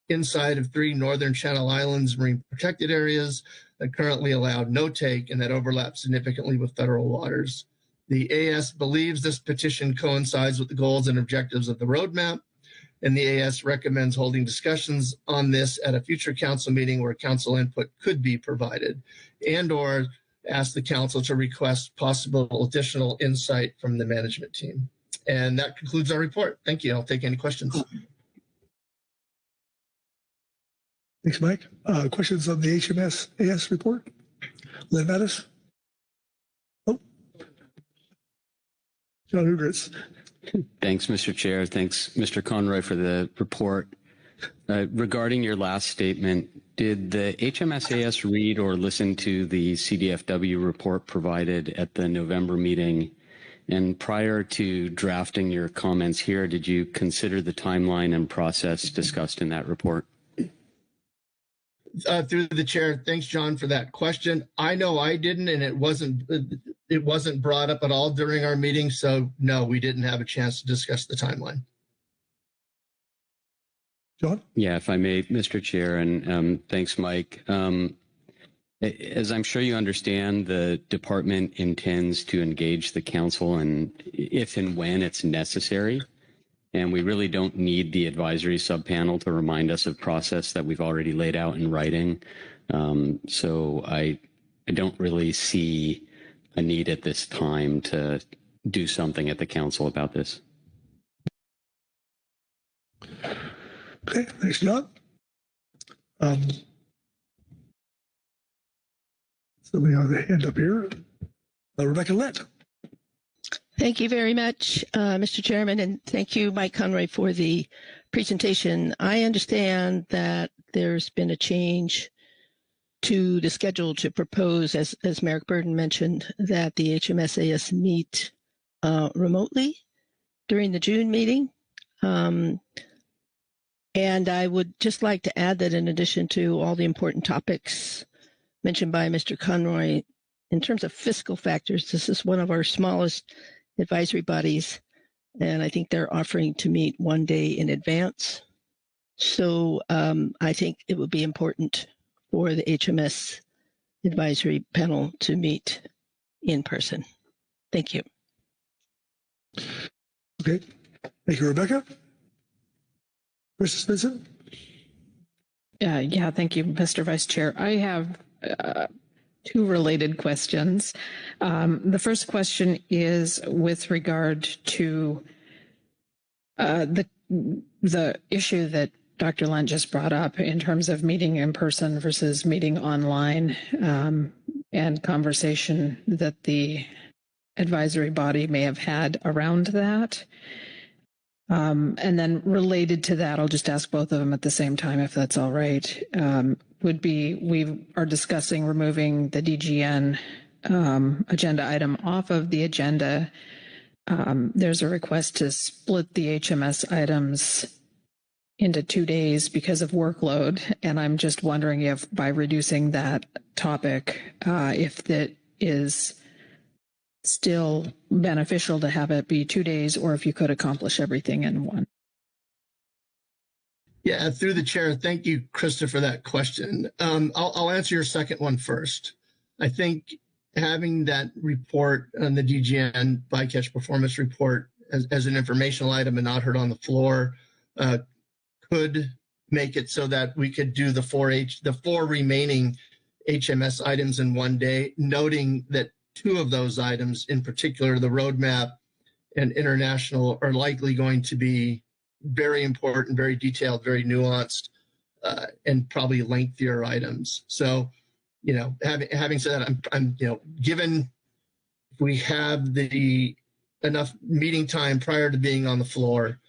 inside of 3 Northern Channel Islands marine protected areas that currently allowed no take and that overlap significantly with federal waters. The AS believes this petition coincides with the goals and objectives of the roadmap, and the AS recommends holding discussions on this at a future council meeting where council input could be provided, and or ask the council to request possible additional insight from the management team. And that concludes our report. Thank you. I'll take any questions. Thanks, Mike. Questions on the HMS-AS report? Lynn Mattis? Oh. John Ugritz. Thanks, Mr. Chair. Thanks, Mr. Conroy, for the report. Regarding your last statement, did the HMS-AS read or listen to the CDFW report provided at the November meeting? And prior to drafting your comments here, did you consider the timeline and process discussed in that report? Through the chair, thanks, John, for that question. I know I didn't, and it wasn't brought up at all during our meeting. So no, we didn't have a chance to discuss the timeline. John? Yeah, if I may, Mr. Chair, and thanks, Mike. As I'm sure you understand, the department intends to engage the council and if and when it's necessary. And we really don't need the advisory subpanel to remind us of process that we've already laid out in writing. So I don't really see a need at this time to do something at the council about this. Okay, thanks, John. Somebody has a hand up here. Rebecca Lett. Thank you very much, Mr. Chairman, and thank you, Mike Conroy, for the presentation. I understand that there's been a change to the schedule to propose, as Merrick Burden mentioned, that the HMS-AS meet remotely during the June meeting. And I would just like to add that in addition to all the important topics mentioned by Mr. Conroy in terms of fiscal factors, this is one of our smallest advisory bodies, and I think they're offering to meet one day in advance. So I think it would be important for the HMS advisory panel to meet in person. Thank you. Okay. Thank you, Rebecca. Mr. Spencer? Yeah, thank you, Mr. Vice Chair. I have two related questions. The first question is with regard to the issue that Dr. Lent just brought up in terms of meeting in person versus meeting online, and conversation that the advisory body may have had around that. And then related to that, I'll just ask both of them at the same time, if that's all right, would be, we are discussing removing the DGN agenda item off of the agenda. There's a request to split the HMS items into 2 days because of workload. And I'm just wondering if by reducing that topic, if that is still beneficial to have it be 2 days, or if you could accomplish everything in one. Yeah, through the chair, thank you, Krista, for that question. I'll answer your second one first. I think having that report on the DGN bycatch performance report as an informational item and not heard on the floor could make it so that we could do the four remaining HMS items in 1 day, noting that 2 of those items, in particular, the roadmap and international, are likely going to be very important, very detailed, very nuanced, and probably lengthier items. So, having said that, I'm given we have the enough meeting time prior to being on the floor,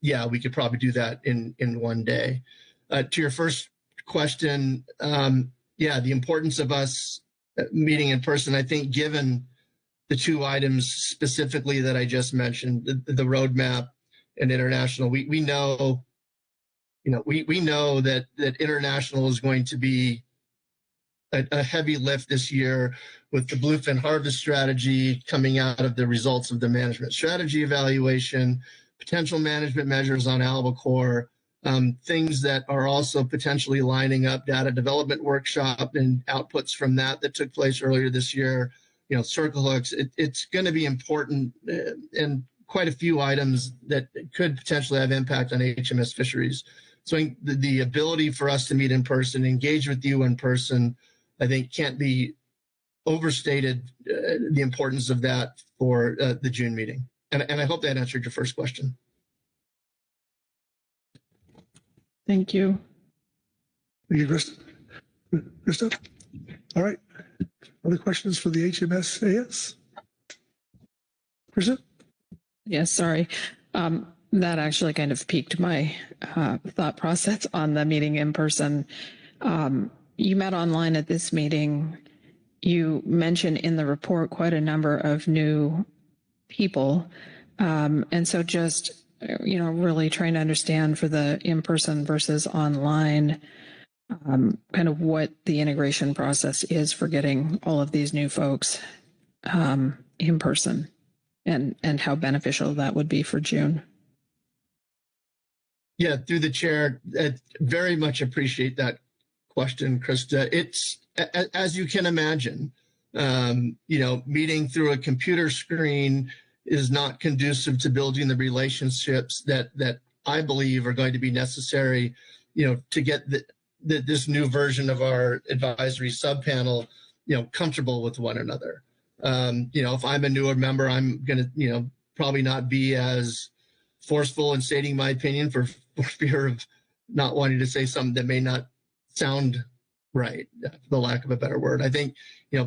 yeah, we could probably do that in 1 day. To your first question, yeah, the importance of us meeting in person, I think given the 2 items specifically that I just mentioned, the roadmap and international, we know, we know that international is going to be a heavy lift this year with the bluefin harvest strategy coming out of the results of the management strategy evaluation, potential management measures on albacore, things that are also potentially lining up data development workshop and outputs from that took place earlier this year, circle hooks. It's going to be important and quite a few items that could potentially have impact on HMS fisheries. So the ability for us to meet in person, engage with you in person, I think can't be overstated, the importance of that for the June meeting. And I hope that answered your first question. Thank you. Thank you, Krista. All right. Other questions for the HMS-AS? Krista? Yes, sorry. That actually kind of piqued my thought process on the meeting in person. You met online at this meeting. You mentioned in the report quite a number of new people. And so just, really trying to understand for the in-person versus online, kind of what the integration process is for getting all of these new folks in person, and how beneficial that would be for June. Yeah, through the chair, very much appreciate that question, Krista. It's, as you can imagine, meeting through a computer screen is not conducive to building the relationships that I believe are going to be necessary, to get this new version of our advisory subpanel, comfortable with one another. If I'm a newer member, I'm going to, probably not be as forceful in stating my opinion for fear of not wanting to say something that may not sound right, for the lack of a better word. I think,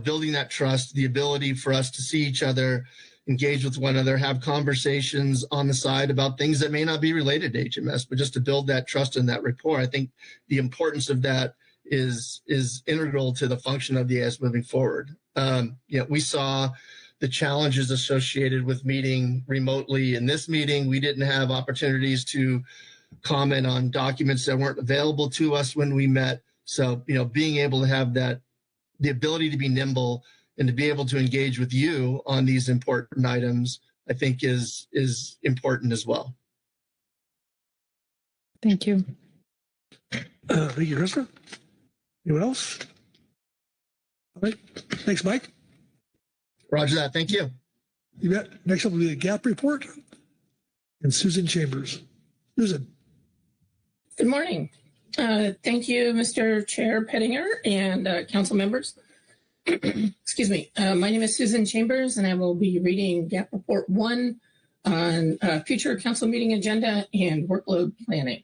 building that trust, the ability for us to see each other, engage with one another, have conversations on the side about things that may not be related to HMS, but just to build that trust and that rapport. I think the importance of that is integral to the function of the AS moving forward. We saw the challenges associated with meeting remotely. In this meeting, we didn't have opportunities to comment on documents that weren't available to us when we met. So, being able to have that, the ability to be nimble and to be able to engage with you on these important items, I think is important as well. Thank you. Thank you, Krista. Anyone else? All right. Thanks, Mike. Roger that. Thank you. You bet. Next up will be the GAP report and Susan Chambers. Susan. Good morning. Thank you, Mr. Chair Pettinger and council members. Excuse me. My name is Susan Chambers, and I will be reading GAP Report 1 on future council meeting agenda and workload planning.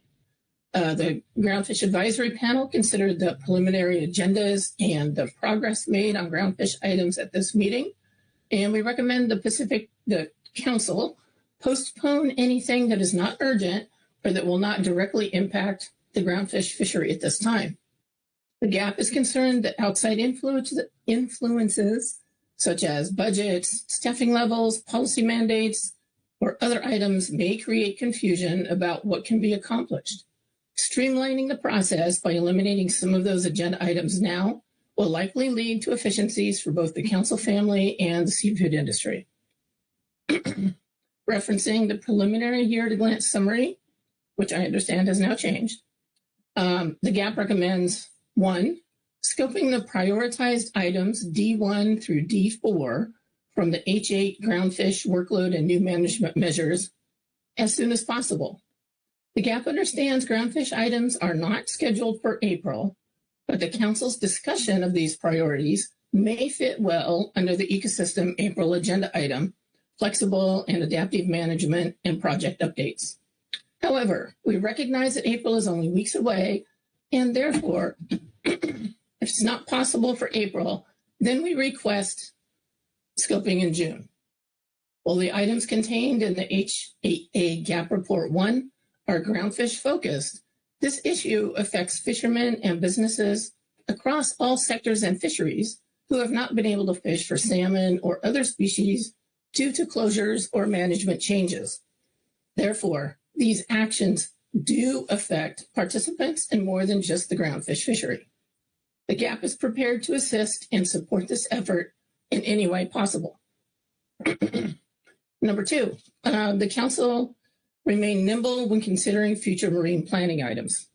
The Groundfish Advisory Panel considered the preliminary agendas and the progress made on groundfish items at this meeting, and we recommend the council postpone anything that is not urgent or that will not directly impact the groundfish fishery at this time. The GAP is concerned that outside influences such as budgets, staffing levels, policy mandates, or other items may create confusion about what can be accomplished. Streamlining the process by eliminating some of those agenda items now will likely lead to efficiencies for both the council family and the seafood industry. Referencing the preliminary year-at-a-glance summary, which I understand has now changed, the GAP recommends 1, scoping the prioritized items D1 through D4 from the H8 groundfish workload and new management measures as soon as possible. The GAP understands groundfish items are not scheduled for April, but the council's discussion of these priorities may fit well under the ecosystem April agenda item, flexible and adaptive management and project updates. However, we recognize that April is only weeks away, and therefore, if it's not possible for April, then we request scoping in June. While the items contained in the H8A GAP Report 1 are groundfish focused, this issue affects fishermen and businesses across all sectors and fisheries who have not been able to fish for salmon or other species due to closures or management changes. Therefore, these actions do affect participants in more than just the groundfish fishery. The GAP is prepared to assist and support this effort in any way possible. Number 2, the council remain nimble when considering future marine planning items.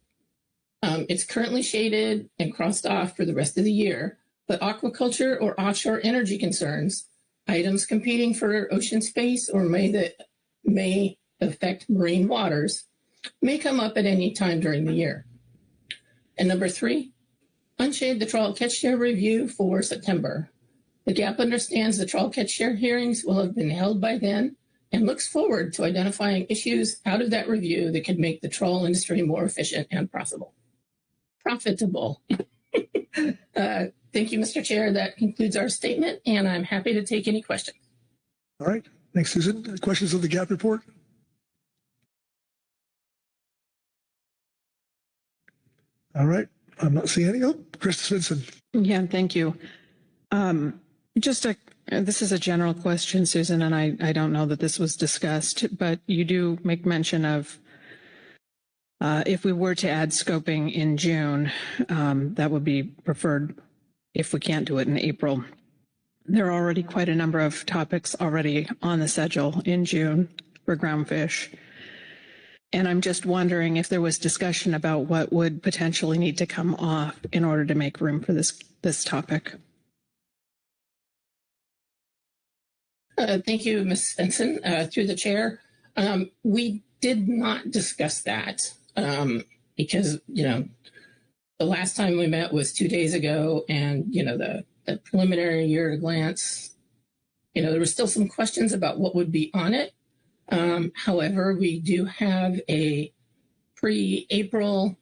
It's currently shaded and crossed off for the rest of the year, but aquaculture or offshore energy concerns, items competing for ocean space or may affect marine waters, may come up at any time during the year. And number 3, unshade the trawl catch share review for September. The GAP understands the trawl catch share hearings will have been held by then and looks forward to identifying issues out of that review that could make the trawl industry more efficient and profitable. Thank you, Mr. Chair. That concludes our statement, and I'm happy to take any questions. All right. Thanks, Susan. Questions on the GAP report? All right. I'm not seeing any. Oh, Krista Svensson. Yeah, thank you. This is a general question, Susan, and I don't know that this was discussed, but you do make mention of if we were to add scoping in June, that would be preferred if we can't do it in April. There are already quite a number of topics already on the schedule in June for groundfish. And I'm just wondering if there was discussion about what would potentially need to come off in order to make room for this topic. Thank you, Ms. Svensson. Through the chair, we did not discuss that because, the last time we met was 2 days ago, and, the preliminary year at a glance, there were still some questions about what would be on it. However, we do have a pre-April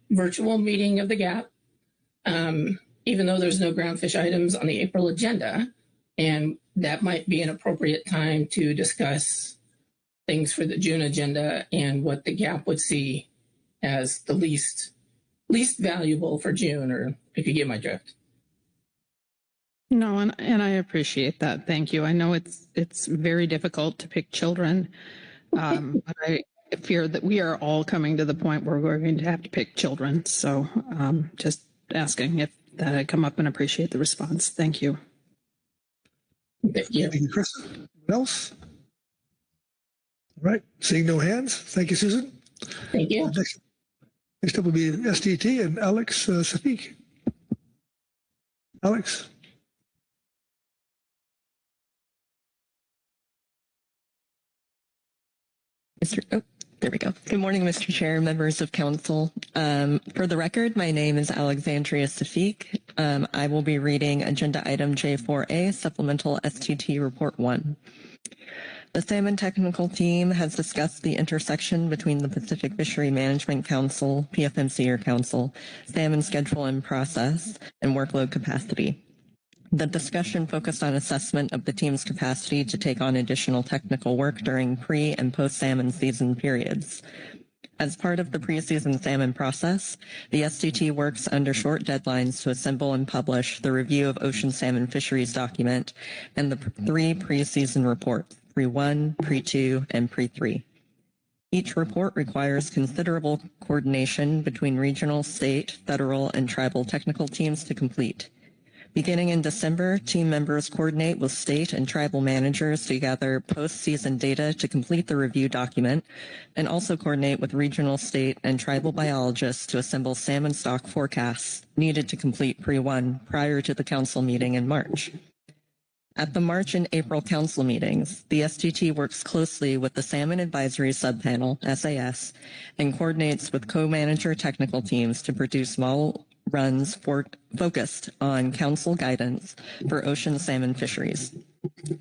virtual meeting of the GAP, even though there's no groundfish items on the April agenda, and that might be an appropriate time to discuss things for the June agenda and what the GAP would see as the least valuable for June, or if you get my drift. No, and I appreciate that. Thank you. I know it's very difficult to pick children, but I fear that we are all coming to the point where we're going to have to pick children. So just asking if that had come up and appreciate the response. Thank you. Thank you. Thank you, Chris. Anyone else? All right. Seeing no hands. Thank you, Susan. Thank you. Next up will be SDT and Alex Safik. Alex. There we go. Good morning, Mr. Chair, members of council. For the record, my name is Alexandria Safik. I will be reading agenda item J4A, supplemental STT report 1. The Salmon Technical Team has discussed the intersection between the Pacific Fishery Management Council, PFMC or Council, salmon schedule and process, and workload capacity. The discussion focused on assessment of the team's capacity to take on additional technical work during pre- and post-salmon season periods. As part of the pre-season salmon process, the STT works under short deadlines to assemble and publish the review of ocean salmon fisheries document and the 3 pre-season reports, Pre-1, Pre-2, and Pre-3. Each report requires considerable coordination between regional, state, federal, and tribal technical teams to complete. Beginning in December, team members coordinate with state and tribal managers to gather post-season data to complete the review document, and also coordinate with regional, state, and tribal biologists to assemble salmon stock forecasts needed to complete Pre-1 prior to the council meeting in March. At the March and April council meetings, the STT works closely with the Salmon Advisory Subpanel, SAS, and coordinates with co-manager technical teams to produce model runs focused on council guidance for ocean salmon fisheries.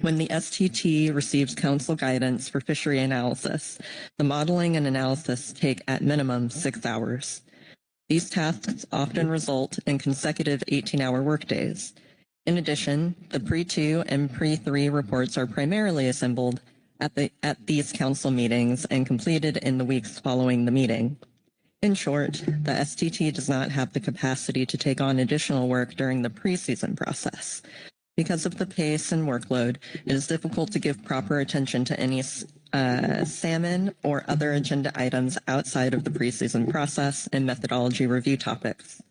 When the STT receives council guidance for fishery analysis, the modeling and analysis take at minimum 6 hours. These tasks often result in consecutive 18-hour workdays. In addition, the Pre-2 and Pre-3 reports are primarily assembled at these council meetings and completed in the weeks following the meeting. In short, the STT does not have the capacity to take on additional work during the pre-season process. Because of the pace and workload, it is difficult to give proper attention to any salmon or other agenda items outside of the pre-season process and methodology review topics.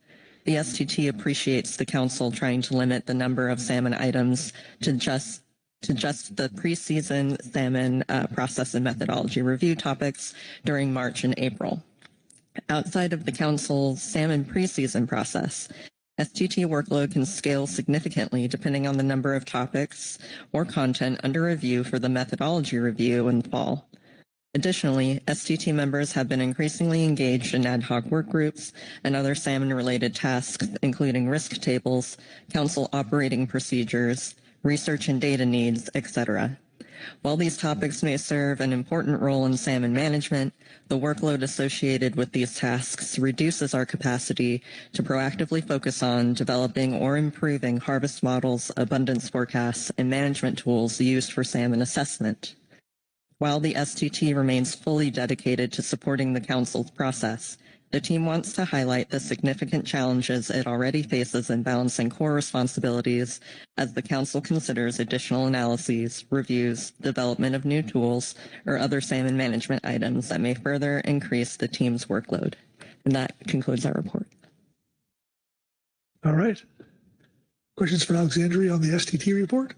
The STT appreciates the council trying to limit the number of salmon items to just the pre-season salmon process and methodology review topics during March and April. Outside of the council's salmon pre-season process, STT workload can scale significantly depending on the number of topics or content under review for the methodology review in the fall. Additionally, STT members have been increasingly engaged in ad hoc work groups and other salmon-related tasks, including risk tables, council operating procedures, research and data needs, etc. While these topics may serve an important role in salmon management, the workload associated with these tasks reduces our capacity to proactively focus on developing or improving harvest models, abundance forecasts, and management tools used for salmon assessment. While the STT remains fully dedicated to supporting the council's process, the team wants to highlight the significant challenges it already faces in balancing core responsibilities as the council considers additional analyses, reviews, development of new tools, or other salmon management items that may further increase the team's workload. And that concludes our report. All right. Questions for Alexandria on the STT report?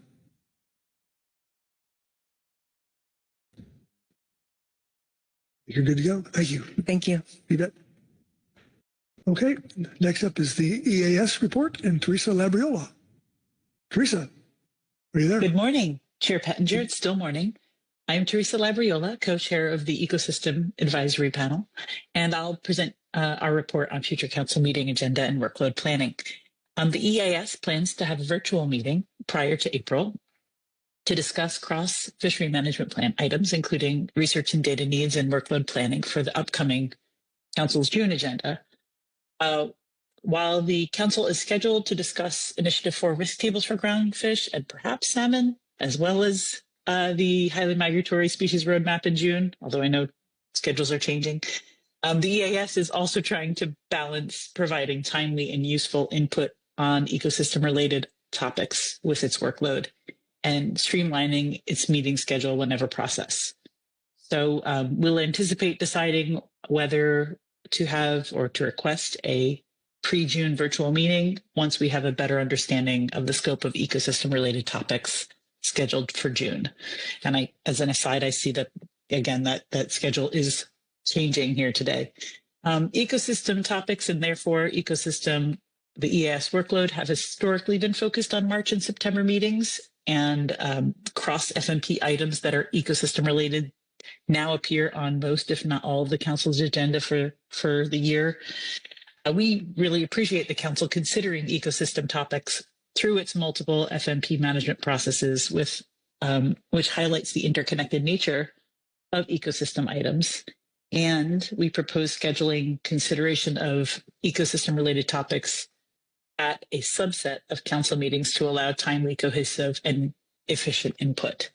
You're good to go. Thank you. Thank you. You bet. Okay. Next up is the EAS report and Teresa Labriola. Teresa, are you there? Good morning, Chair Pettinger. It's still morning. I'm Teresa Labriola, co-chair of the Ecosystem Advisory Panel, and I'll present our report on future council meeting agenda and workload planning. The EAS plans to have a virtual meeting prior to April to discuss cross-fishery management plan items, including research and data needs and workload planning for the upcoming council's June agenda. While the council is scheduled to discuss Initiative 4 risk tables for groundfish and perhaps salmon, as well as the highly migratory species roadmap in June, although I know schedules are changing, the EAS is also trying to balance providing timely and useful input on ecosystem-related topics with its workload and streamlining its meeting schedule whenever process. So we'll anticipate deciding whether to have or to request a pre-June virtual meeting once we have a better understanding of the scope of ecosystem-related topics scheduled for June. And as an aside, I see that, again, that schedule is changing here today. Ecosystem topics and therefore the EAS workload have historically been focused on March and September meetings, and cross FMP items that are ecosystem related now appear on most, if not all, of the council's agenda for the year. We really appreciate the council considering ecosystem topics through its multiple FMP management processes, which highlights the interconnected nature of ecosystem items. And we propose scheduling consideration of ecosystem-related topics at a subset of council meetings to allow timely, cohesive, and efficient input.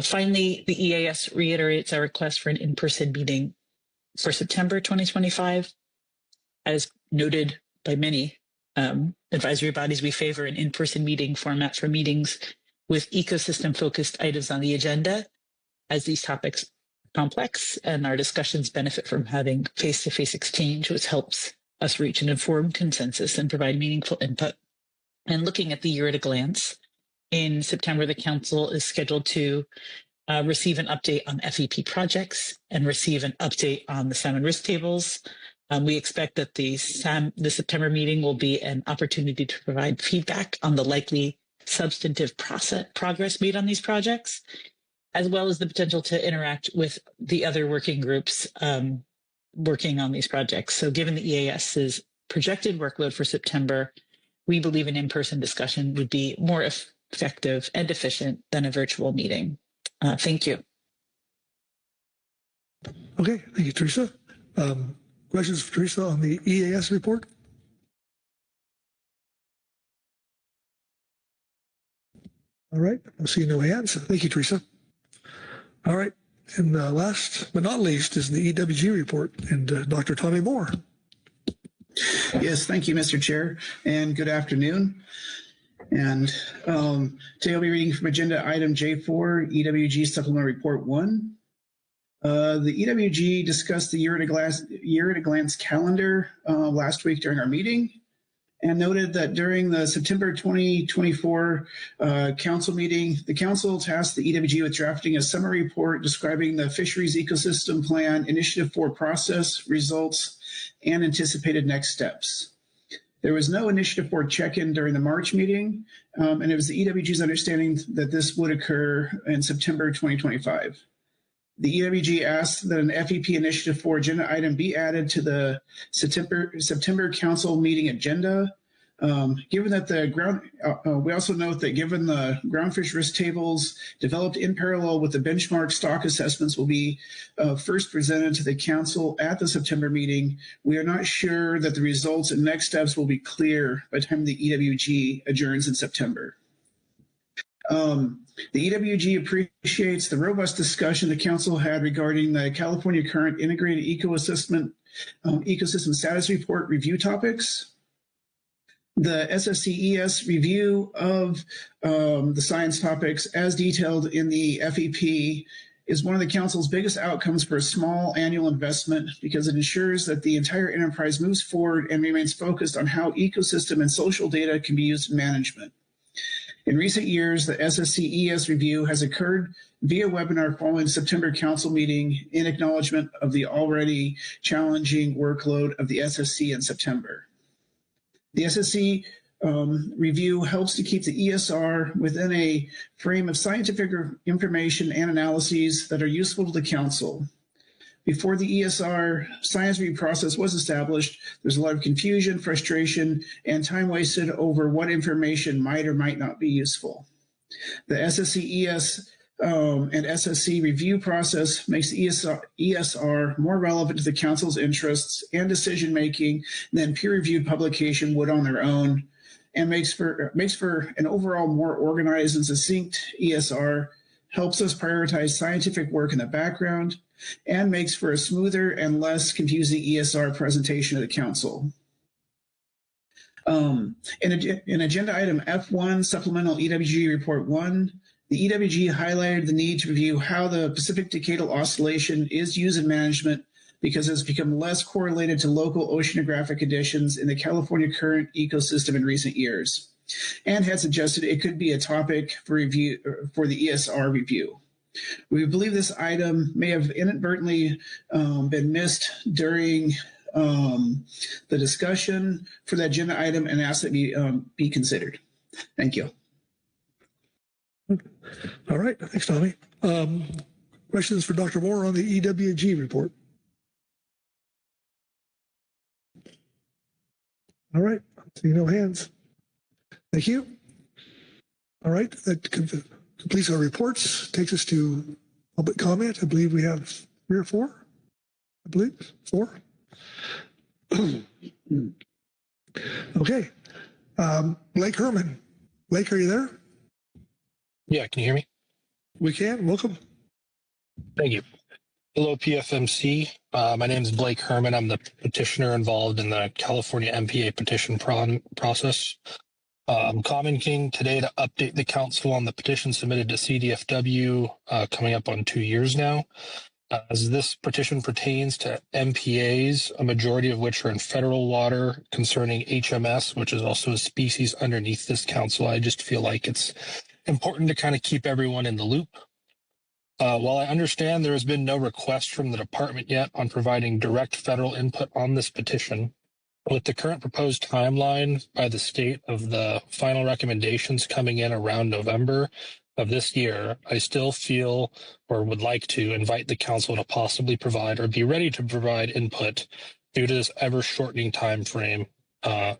Finally, the EAS reiterates our request for an in-person meeting for September 2025. As noted by many advisory bodies, we favor an in-person meeting format for meetings with ecosystem-focused items on the agenda, as these topics are complex and our discussions benefit from having face-to-face exchange, which helps us reach an informed consensus and provide meaningful input. And looking at the year at a glance, in September, the council is scheduled to receive an update on FEP projects and receive an update on the salmon risk tables. We expect that the September meeting will be an opportunity to provide feedback on the likely substantive progress made on these projects, as well as the potential to interact with the other working groups working on these projects. So given the EAS's projected workload for September, we believe an in-person discussion would be more effective and efficient than a virtual meeting. Thank you. Okay, thank you, Teresa. Questions for Teresa on the EAS report? All right, I see no hands. Thank you, Teresa. All right, and last but not least is the EWG report, and Dr. Tommy Moore. Yes, thank you, Mr. Chair, and good afternoon. And today I'll be reading from agenda item J4, EWG Supplemental Report 1. The EWG discussed the year at a glance calendar last week during our meeting, and noted that during the September 2024 council meeting, the council tasked the EWG with drafting a summary report describing the fisheries ecosystem plan, initiative 4 process, results, and anticipated next steps. There was no initiative 4 check-in during the March meeting, and it was the EWG's understanding that this would occur in September 2025. The EWG asked that an FEP Initiative 4 agenda item be added to the September Council meeting agenda. Given that we also note that given the groundfish risk tables developed in parallel with the benchmark stock assessments will be first presented to the Council at the September meeting, we are not sure that the results and next steps will be clear by the time the EWG adjourns in September. The EWG appreciates the robust discussion the Council had regarding the California Current Integrated Ecosystem Status Report review topics. The SSCES review of the science topics as detailed in the FEP is one of the Council's biggest outcomes for a small annual investment because it ensures that the entire enterprise moves forward and remains focused on how ecosystem and social data can be used in management. In recent years, the SSCES review has occurred via webinar following the September Council meeting in acknowledgement of the already challenging workload of the SSC in September. The SSC review helps to keep the ESR within a frame of scientific information and analyses that are useful to the Council. Before the ESR science review process was established, there's a lot of confusion, frustration, and time wasted over what information might or might not be useful. The SSCES and SSC review process makes the ESR more relevant to the Council's interests and decision-making than peer-reviewed publication would on their own, and makes for an overall more organized and succinct ESR, helps us prioritize scientific work in the background, and makes for a smoother and less confusing ESR presentation to the Council. In agenda item F1, Supplemental EWG Report 1, the EWG highlighted the need to review how the Pacific Decadal Oscillation is used in management because it's become less correlated to local oceanographic conditions in the California current ecosystem in recent years, and had suggested it could be a topic for review for the ESR review. We believe this item may have inadvertently been missed during the discussion for that agenda item, and ask that it be considered. Thank you. All right, thanks, Tommy. Questions for Dr. Moore on the EWG report? All right, see no hands. Thank you. All right, that completes our reports. Takes us to public comment. I believe we have 3 or 4. I believe 4. Okay. Blake Herman. Blake, are you there? Yeah, can you hear me? We can. Welcome. Thank you. Hello, PFMC. My name is Blake Herman. I'm the petitioner involved in the California MPA petition process. I'm commenting today to update the council on the petition submitted to CDFW coming up on 2 years now. As this petition pertains to MPAs, a majority of which are in federal water, concerning HMS, which is also a species underneath this council, I just feel like it's important to kind of keep everyone in the loop. While I understand there has been no request from the department yet on providing direct federal input on this petition, with the current proposed timeline by the state of the final recommendations coming in around November of this year, I still feel or would like to invite the council to possibly provide or be ready to provide input due to this ever shortening time frame.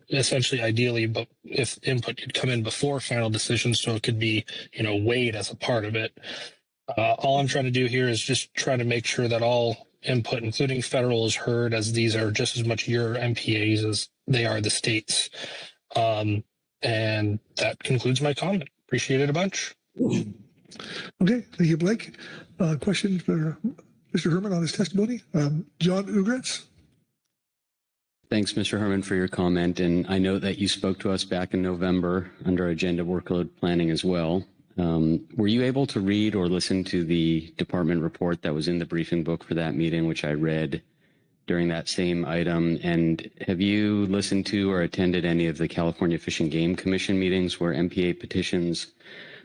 Essentially, ideally, but if input could come in before final decisions, so it could be, weighed as a part of it. All I'm trying to do here is just try to make sure that all input, including federal, is heard, as these are just as much your MPAs as they are the states. And that concludes my comment. Appreciate it a bunch. Okay, thank you, Blake. Question for Mr. Herman on his testimony. John Ugratz. Thanks, Mr. Herman, for your comment. And I know that you spoke to us back in November under agenda workload planning as well. Were you able to read or listen to the department report that was in the briefing book for that meeting, which I read during that same item? And have you listened to or attended any of the California Fish and Game Commission meetings where MPA petitions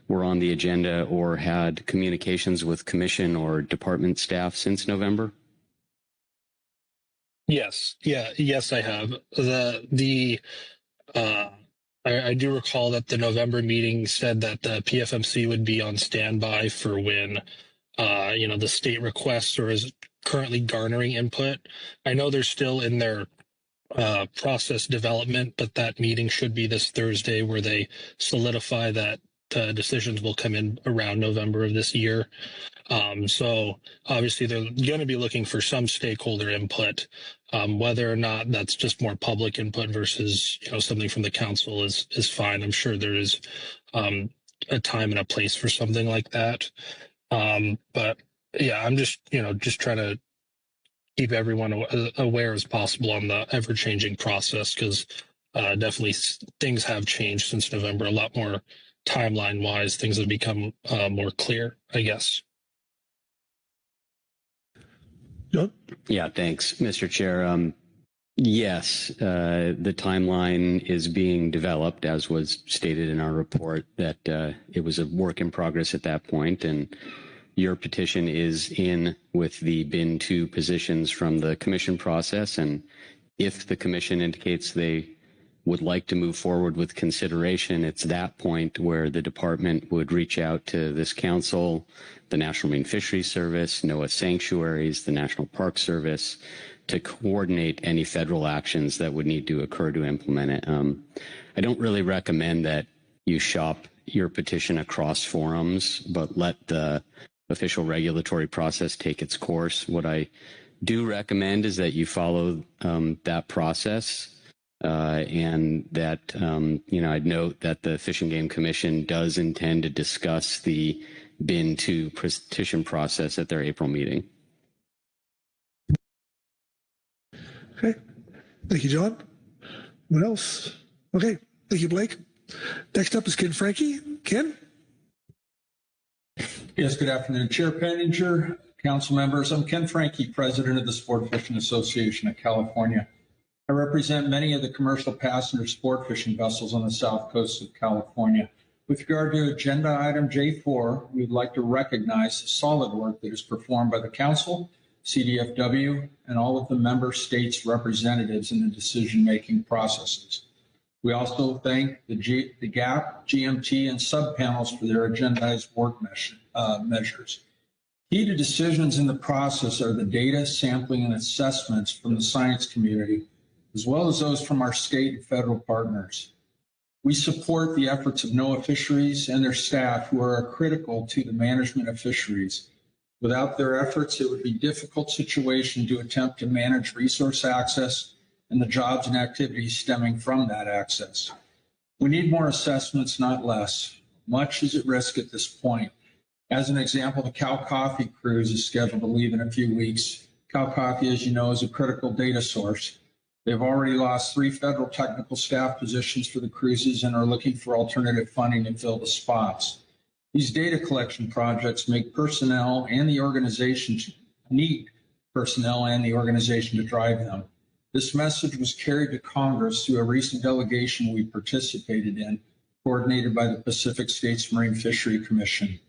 were on the agenda or had communications with commission or department staff since November? Yes. Yes, I have. I do recall that the November meeting said that the PFMC would be on standby for when, the state requests or is currently garnering input. I know they're still in their process development, but that meeting should be this Thursday where they solidify that decisions will come in around November of this year. So obviously they're going to be looking for some stakeholder input. Whether or not that's just more public input versus, something from the council is fine. I'm sure there is a time and a place for something like that. But yeah, I'm just trying to keep everyone aware as possible on the ever-changing process, because definitely things have changed since November. A lot more timeline-wise, things have become more clear, I guess. John? Yeah, thanks, Mr. Chair. Yes, the timeline is being developed, as was stated in our report, that it was a work in progress at that point, and your petition is in with the bin 2 positions from the commission process, and if the commission indicates they would like to move forward with consideration, it's that point where the department would reach out to this council, the National Marine Fisheries Service, NOAA Sanctuaries, the National Park Service, to coordinate any federal actions that would need to occur to implement it. I don't really recommend that you shop your petition across forums, but let the official regulatory process take its course. What I do recommend is that you follow that process. And that, I'd note that the Fish and Game Commission does intend to discuss the bin 2 petition process at their April meeting. Okay. Thank you, John. What else? Okay. Thank you, Blake. Next up is Ken Frankie. Ken? Yes, good afternoon, Chair Penninger, Council members, I'm Ken Franke, President of the Sport Fishing Association of California. I represent many of the commercial passenger sport fishing vessels on the south coast of California. With regard to agenda item J4, we'd like to recognize the solid work that is performed by the Council, CDFW, and all of the member states' representatives in the decision-making processes. We also thank the GAP, GMT, and subpanels for their agendized work measures. Key to decisions in the process are the data, sampling, and assessments from the science community, as well as those from our state and federal partners. We support the efforts of NOAA Fisheries and their staff, who are critical to the management of fisheries. Without their efforts, it would be a difficult situation to attempt to manage resource access and the jobs and activities stemming from that access. We need more assessments, not less. Much is at risk at this point. As an example, the Cal Coffee cruise is scheduled to leave in a few weeks. Cal Coffee, as you know, is a critical data source. They've already lost 3 federal technical staff positions for the cruises and are looking for alternative funding to fill the spots. These data collection projects make personnel and the organization need personnel and the organization to drive them. This message was carried to Congress through a recent delegation we participated in, coordinated by the Pacific States Marine Fishery Commission.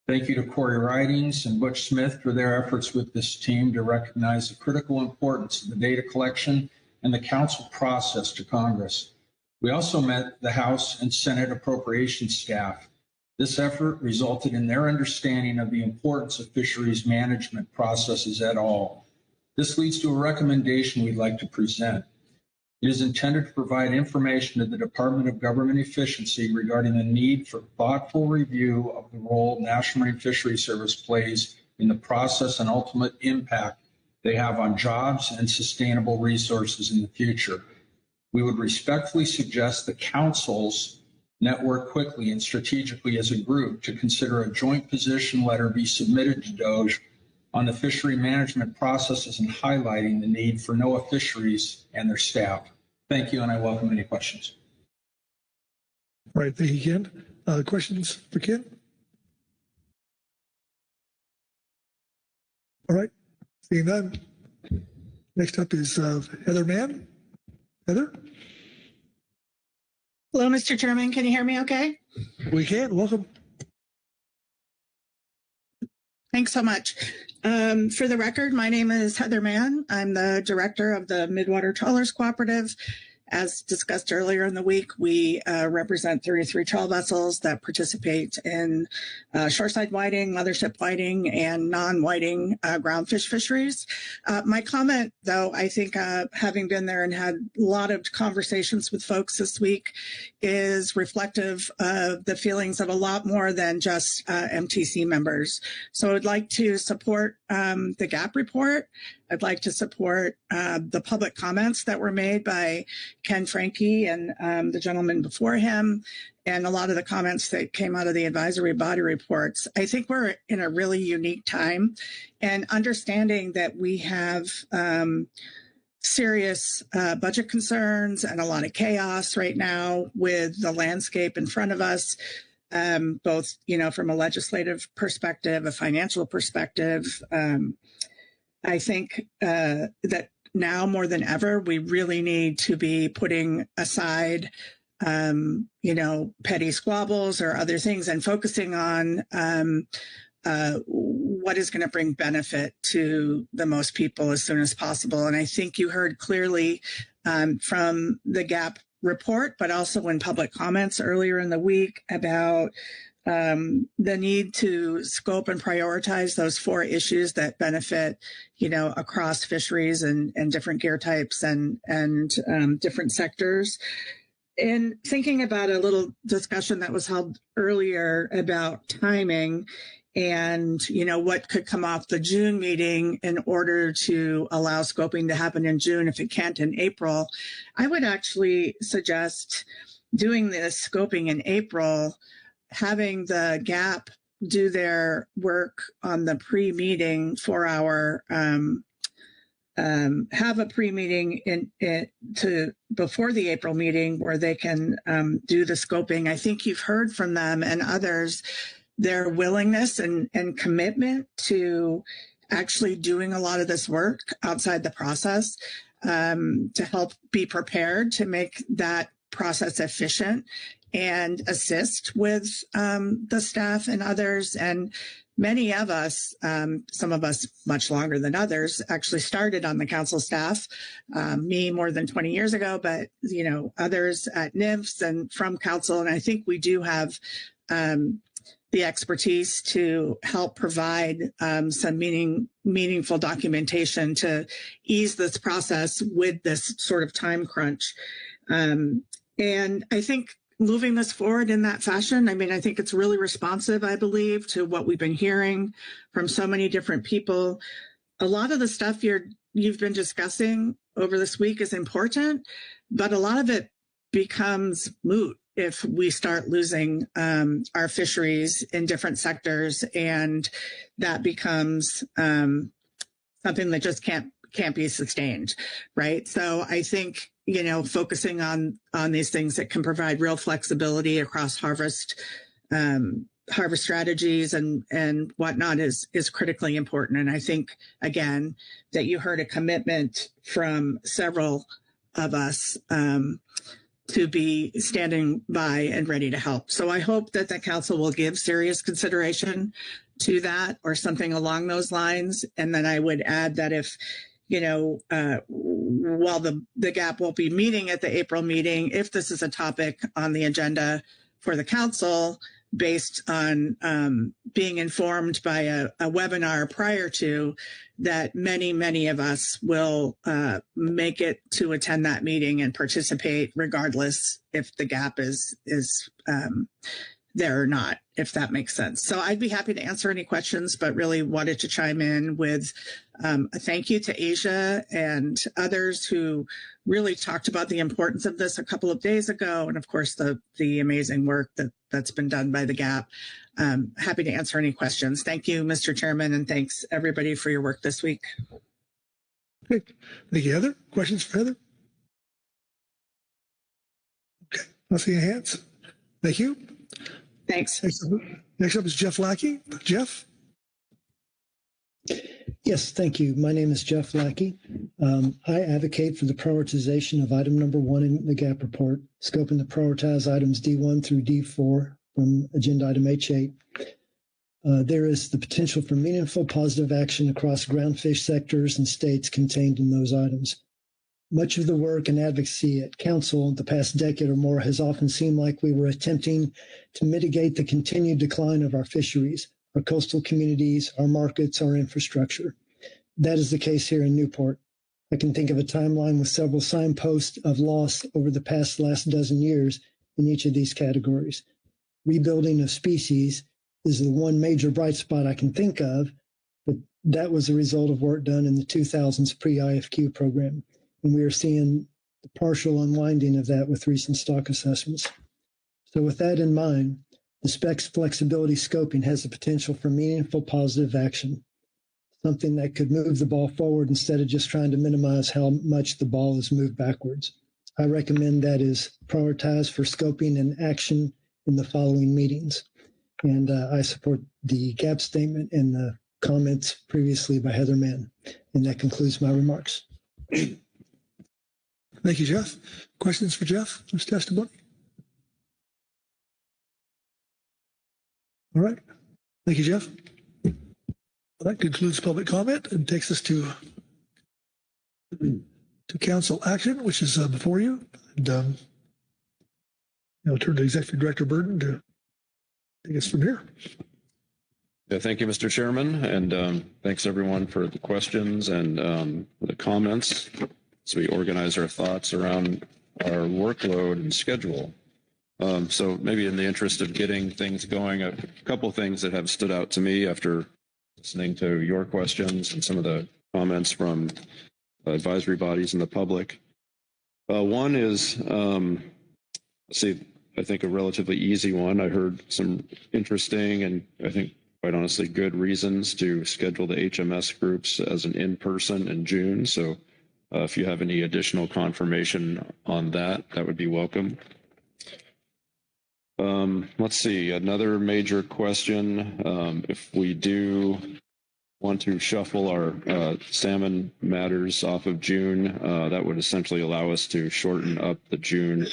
Thank you to Corey Ridings and Butch Smith for their efforts with this team to recognize the critical importance of the data collection and the Council process to Congress. We also met the House and Senate appropriations staff. This effort resulted in their understanding of the importance of fisheries management processes at all. This leads to a recommendation we'd like to present. It is intended to provide information to the Department of Government Efficiency regarding the need for thoughtful review of the role National Marine Fisheries Service plays in the process and ultimate impact they have on jobs and sustainable resources in the future. We would respectfully suggest the councils network quickly and strategically as a group to consider a joint position letter be submitted to DOJ on the fishery management processes and highlighting the need for NOAA Fisheries and their staff. Thank you, and I welcome any questions. All right, thank you, Ken. Questions for Ken? All right, seeing none. Next up is Heather Mann. Heather? Hello, Mr. Chairman. Can you hear me okay? We can. Welcome. Thanks so much. For the record, my name is Heather Mann. I'm the director of the Midwater Trawlers Cooperative. As discussed earlier in the week, we represent 33 trawl vessels that participate in shoreside whiting, mothership whiting, and non-whiting groundfish fisheries. My comment, though, I think having been there and had a lot of conversations with folks this week, is reflective of the feelings of a lot more than just MTC members. So I would like to support the GAP report. I'd like to support the public comments that were made by Ken Franke and the gentleman before him, and a lot of the comments that came out of the advisory body reports. I think we're in a really unique time, and understanding that we have serious budget concerns and a lot of chaos right now with the landscape in front of us, both, from a legislative perspective, a financial perspective. I think that now more than ever, we really need to be putting aside, petty squabbles or other things and focusing on what is going to bring benefit to the most people as soon as possible. And I think you heard clearly from the GAP report, but also in public comments earlier in the week about the need to scope and prioritize those 4 issues that benefit, across fisheries and different gear types and different sectors. And thinking about a little discussion that was held earlier about timing and, what could come off the June meeting in order to allow scoping to happen in June if it can't in April, I would actually suggest doing this scoping in April, having the GAP do their work on the pre-meeting for our have a pre-meeting before the April meeting where they can do the scoping. I think you've heard from them and others their willingness and commitment to actually doing a lot of this work outside the process to help be prepared to make that process efficient and assist with the staff and others. And many of us, some of us much longer than others, actually started on the council staff, me more than 20 years ago, but, you know, others at NIFS and from Coucil. And I think we do have the expertise to help provide some meaningful documentation to ease this process with this sort of time crunch. And I think moving this forward in that fashion, I mean, I think it's really responsive, I believe, to what we've been hearing from so many different people. A lot of the stuff you've been discussing over this week is important, but a lot of it becomes moot if we start losing our fisheries in different sectors, and that becomes something that just can't be sustained, right? So I think, you know, focusing on these things that can provide real flexibility across harvest strategies and whatnot is critically important. And I think, again, that you heard a commitment from several of us to be standing by and ready to help. So I hope that the council will give serious consideration to that or something along those lines. And then I would add that if, you know, while the GAP won't be meeting at the April meeting, if this is a topic on the agenda for the council based on being informed by a webinar prior to, that many of us will make it to attend that meeting and participate regardless if the GAP is there or not, if that makes sense. So I'd be happy to answer any questions, but really wanted to chime in with a thank you to Asia and others who really talked about the importance of this a couple of days ago. And of course, the amazing work that's been done by the GAP. Happy to answer any questions. Thank you, Mr. Chairman, and thanks everybody for your work this week. Okay. Thank you, Heather. Questions for Heather? Okay. I'll see your hands. Thank you. Thanks. Next up is Jeff Lackey. Jeff? Yes, thank you. My name is Jeff Lackey. I advocate for the prioritization of item number 1 in the GAP report, scoping the prioritized items D1 through D4 from agenda item H8. There is the potential for meaningful positive action across groundfish sectors and states contained in those items. Much of the work and advocacy at Council the past decade or more has often seemed like we were attempting to mitigate the continued decline of our fisheries, our coastal communities, our markets, our infrastructure. That is the case here in Newport. I can think of a timeline with several signposts of loss over the last dozen years in each of these categories. Rebuilding of species is the one major bright spot I can think of, but that was a result of work done in the 2000s pre-IFQ program. And we are seeing the partial unwinding of that with recent stock assessments. So with that in mind, the specs flexibility scoping has the potential for meaningful positive action, something that could move the ball forward instead of just trying to minimize how much the ball is moved backwards. I recommend that is prioritized for scoping and action in the following meetings. And I support the GAP statement and the comments previously by Heather Mann. And that concludes my remarks. Thank you, Jeff. Questions for Jeff, his testimony? All right. Thank you, Jeff. Well, that concludes public comment and takes us to council action, which is before you. And I'll turn to Executive Director Burden to take us from here. Yeah, thank you, Mr. Chairman, and thanks everyone for the questions and for the comments as we organize our thoughts around our workload and schedule. So maybe in the interest of getting things going, a couple of things that have stood out to me after listening to your questions and some of the comments from advisory bodies and the public. One is, I think a relatively easy one. I heard some interesting and I think quite honestly good reasons to schedule the HMS groups as an in-person in June. So if you have any additional confirmation on that, that would be welcome. Let's see, another major question. If we do want to shuffle our salmon matters off of June, that would essentially allow us to shorten up the June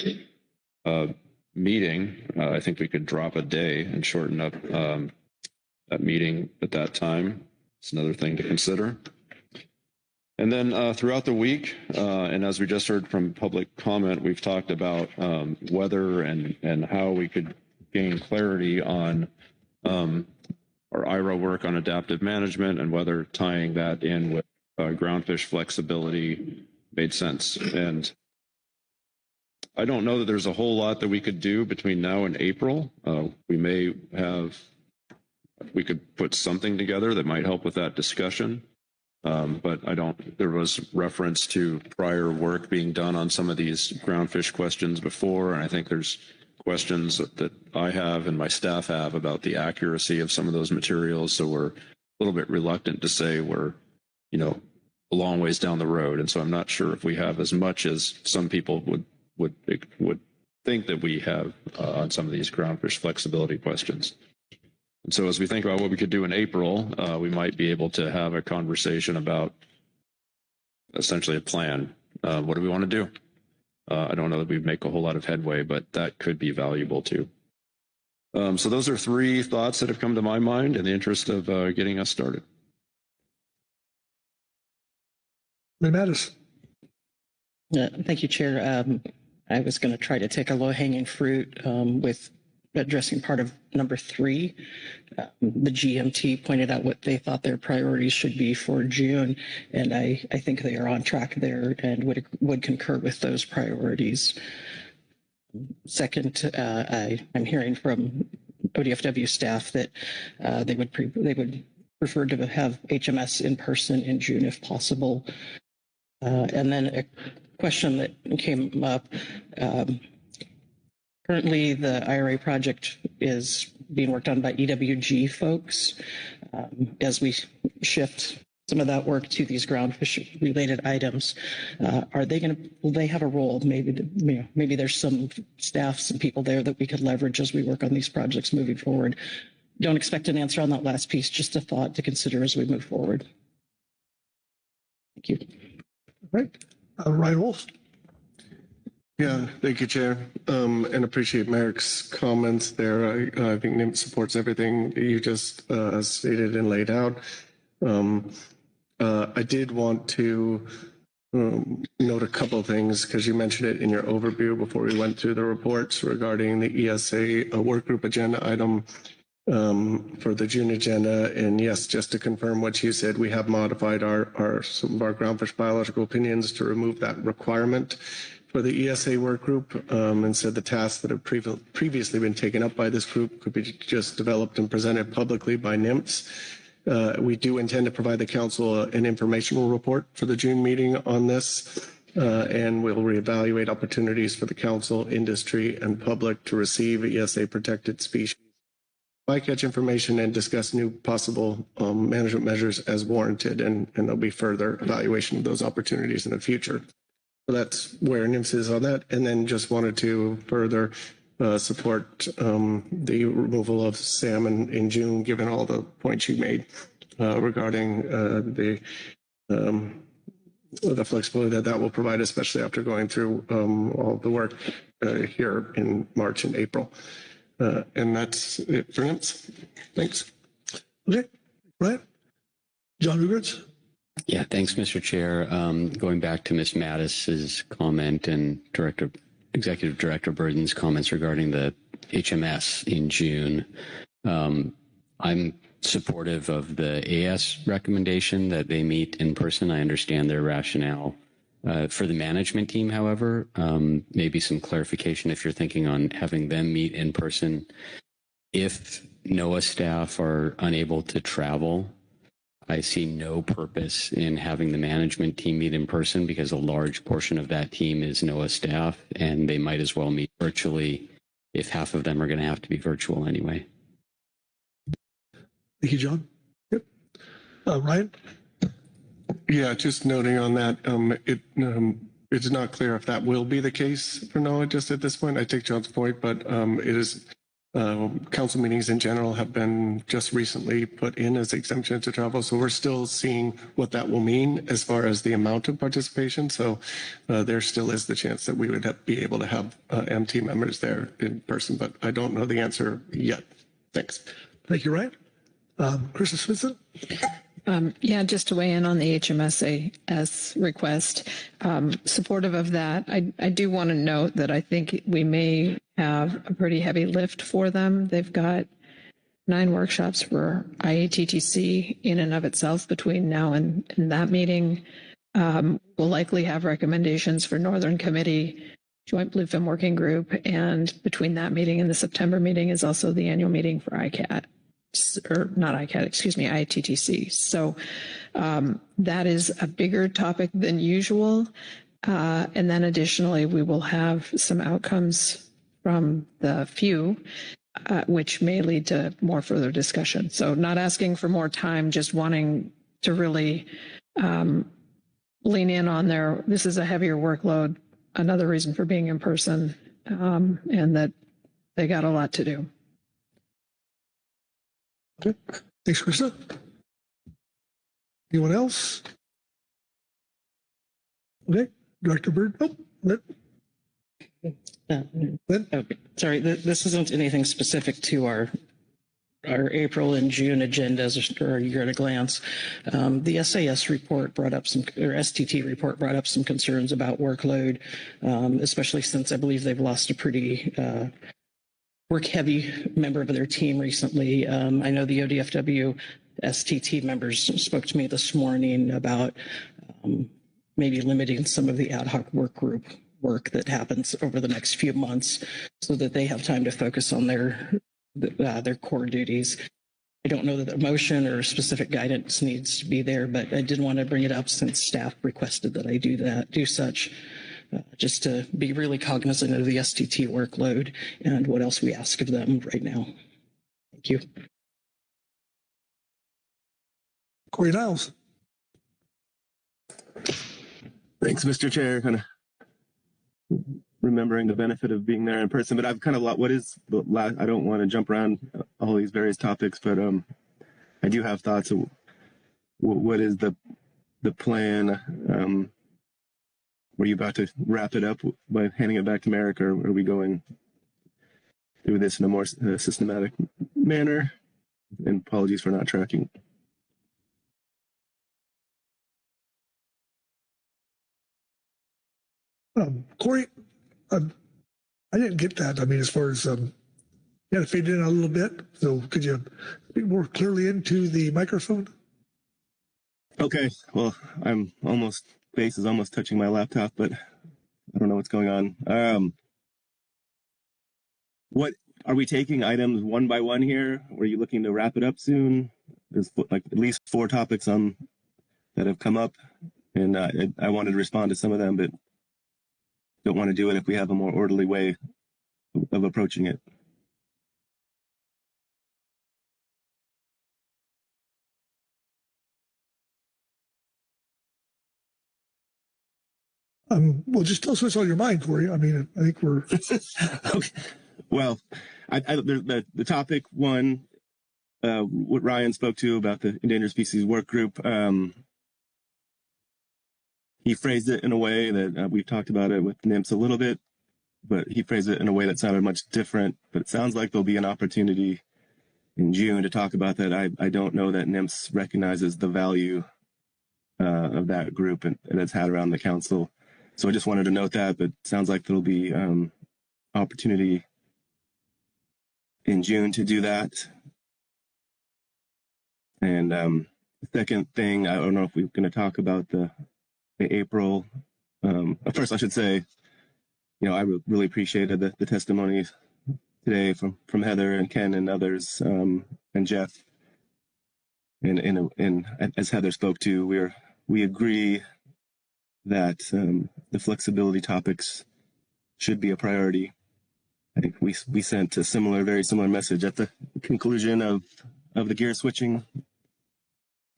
meeting. I think we could drop a day and shorten up that meeting at that time. It's another thing to consider. And then throughout the week, and as we just heard from public comment, we've talked about whether and how we could gain clarity on our IRA work on adaptive management and whether tying that in with groundfish flexibility made sense. And I don't know that there's a whole lot that we could do between now and April. We could put something together that might help with that discussion. But there was reference to prior work being done on some of these groundfish questions before, and I think there's questions that I have and my staff have about the accuracy of some of those materials, so we're a little bit reluctant to say we're, a long ways down the road, and so I'm not sure if we have as much as some people would think that we have on some of these groundfish flexibility questions. And so as we think about what we could do in April, we might be able to have a conversation about essentially a plan. What do we want to do? I don't know that we'd make a whole lot of headway, but that could be valuable too. So those are three thoughts that have come to my mind in the interest of getting us started. Mattis. Thank you, Chair. I was going to try to take a low-hanging fruit with addressing part of number 3. The GMT pointed out what they thought their priorities should be for June, and I think they are on track there and would concur with those priorities. Second, I'm hearing from ODFW staff that they would prefer to have HMS in person in June if possible. And then a question that came up. Currently, the IRA project is being worked on by EWG folks. As we shift some of that work to these groundfish related items, will they have a role? Maybe there's some staff, some people there that we could leverage as we work on these projects moving forward. Don't expect an answer on that last piece, just a thought to consider as we move forward. Thank you. All right. Ryan Wolf. Yeah, thank you, Chair, and appreciate Merrick's comments there. I think NIMP supports everything you just stated and laid out. I did want to note a couple of things because you mentioned it in your overview before we went through the reports regarding the ESA workgroup agenda item for the June agenda. And yes, just to confirm what you said, we have modified some of our groundfish biological opinions to remove that requirement for the ESA work group, and said the tasks that have previously been taken up by this group could be just developed and presented publicly by NIMPS. We do intend to provide the council an informational report for the June meeting on this, and we'll reevaluate opportunities for the council, industry, and public to receive ESA protected species bycatch information and discuss new possible management measures as warranted, and there'll be further evaluation of those opportunities in the future. So that's where NIMS is on that. And then just wanted to further support the removal of salmon in June, given all the points you made regarding the flexibility that will provide, especially after going through all the work here in March and April. And that's it for NIMS. Thanks. Okay, right. John Rugertz. Yeah, thanks, Mr. Chair. Going back to Ms. Mattis's comment and Executive Director Burden's comments regarding the HMS in June, I'm supportive of the AS recommendation that they meet in person. I understand their rationale. For the management team, however, maybe some clarification if you're thinking on having them meet in person. If NOAA staff are unable to travel, I see no purpose in having the management team meet in person because a large portion of that team is NOAA staff, and they might as well meet virtually if half of them are going to have to be virtual anyway. Thank you, John. Yep. Ryan? Yeah, just noting on that, it's not clear if that will be the case for NOAA just at this point. I take John's point, but it is council meetings in general have been just recently put in as exemption to travel. So we're still seeing what that will mean as far as the amount of participation. So there still is the chance that we would be able to have MT members there in person, but I don't know the answer yet. Thanks. Thank you, Ryan. Krista Smithson. Yeah, just to weigh in on the HMSAS request, supportive of that. I do want to note that I think we may have a pretty heavy lift for them. They've got 9 workshops for IATTC in and of itself between now and that meeting. We'll likely have recommendations for Northern Committee, Joint Bluefin Working Group, and between that meeting and the September meeting is also the annual meeting for ICAT. Or not ICAT, excuse me, ITTC. So that is a bigger topic than usual. And then additionally, we will have some outcomes from the few, which may lead to more further discussion. So not asking for more time, just wanting to really lean in on there. This is a heavier workload, another reason for being in person, and that they got a lot to do. Okay. Thanks, Krista. Anyone else? Okay. Director Bird. Oh, Okay. Sorry, this isn't anything specific to our April and June agendas or a year at a glance. The SAS report brought up some, or STT report brought up some concerns about workload, especially since I believe they've lost a pretty work-heavy member of their team recently. I know the ODFW STT members spoke to me this morning about maybe limiting some of the ad hoc work group work that happens over the next few months so that they have time to focus on their core duties. I don't know that the motion or specific guidance needs to be there, but I did want to bring it up since staff requested that I do such. Just to be really cognizant of the STT workload and what else we ask of them right now. Thank you. Corey Niles. Thanks, Mr. Chair. Kind of remembering the benefit of being there in person, but I've kind of what is the last, I don't want to jump around all these various topics, but I do have thoughts of what is the plan. Were you about to wrap it up by handing it back to Merrick, or are we going through this in a more systematic manner? And apologies for not tracking. Corey, I didn't get that. I mean, as far as you had to fade in a little bit. So could you speak more clearly into the microphone? Okay. Well, face is almost touching my laptop, but I don't know what's going on. What are we taking items one by one here? Were you looking to wrap it up soon? There's like at least 4 topics that have come up, and I wanted to respond to some of them, but don't want to do it if we have a more orderly way of approaching it. Well, just tell us what's on your mind, Corey. I mean, I think we're okay. Well, the topic one, what Ryan spoke to about the endangered species work group. He phrased it in a way that we've talked about it with NIMS a little bit, but he phrased it in a way that sounded much different. But it sounds like there'll be an opportunity in June to talk about that. I don't know that NIMS recognizes the value of that group and it's had around the council. So I just wanted to note that, but it sounds like there'll be opportunity in June to do that. And the second thing, I don't know if we're going to talk about the April. First, I should say, I really appreciated the testimonies today from Heather and Ken and others, and Jeff. And as Heather spoke to, we agree that the flexibility topics should be a priority. I think we sent a very similar message at the conclusion of the gear switching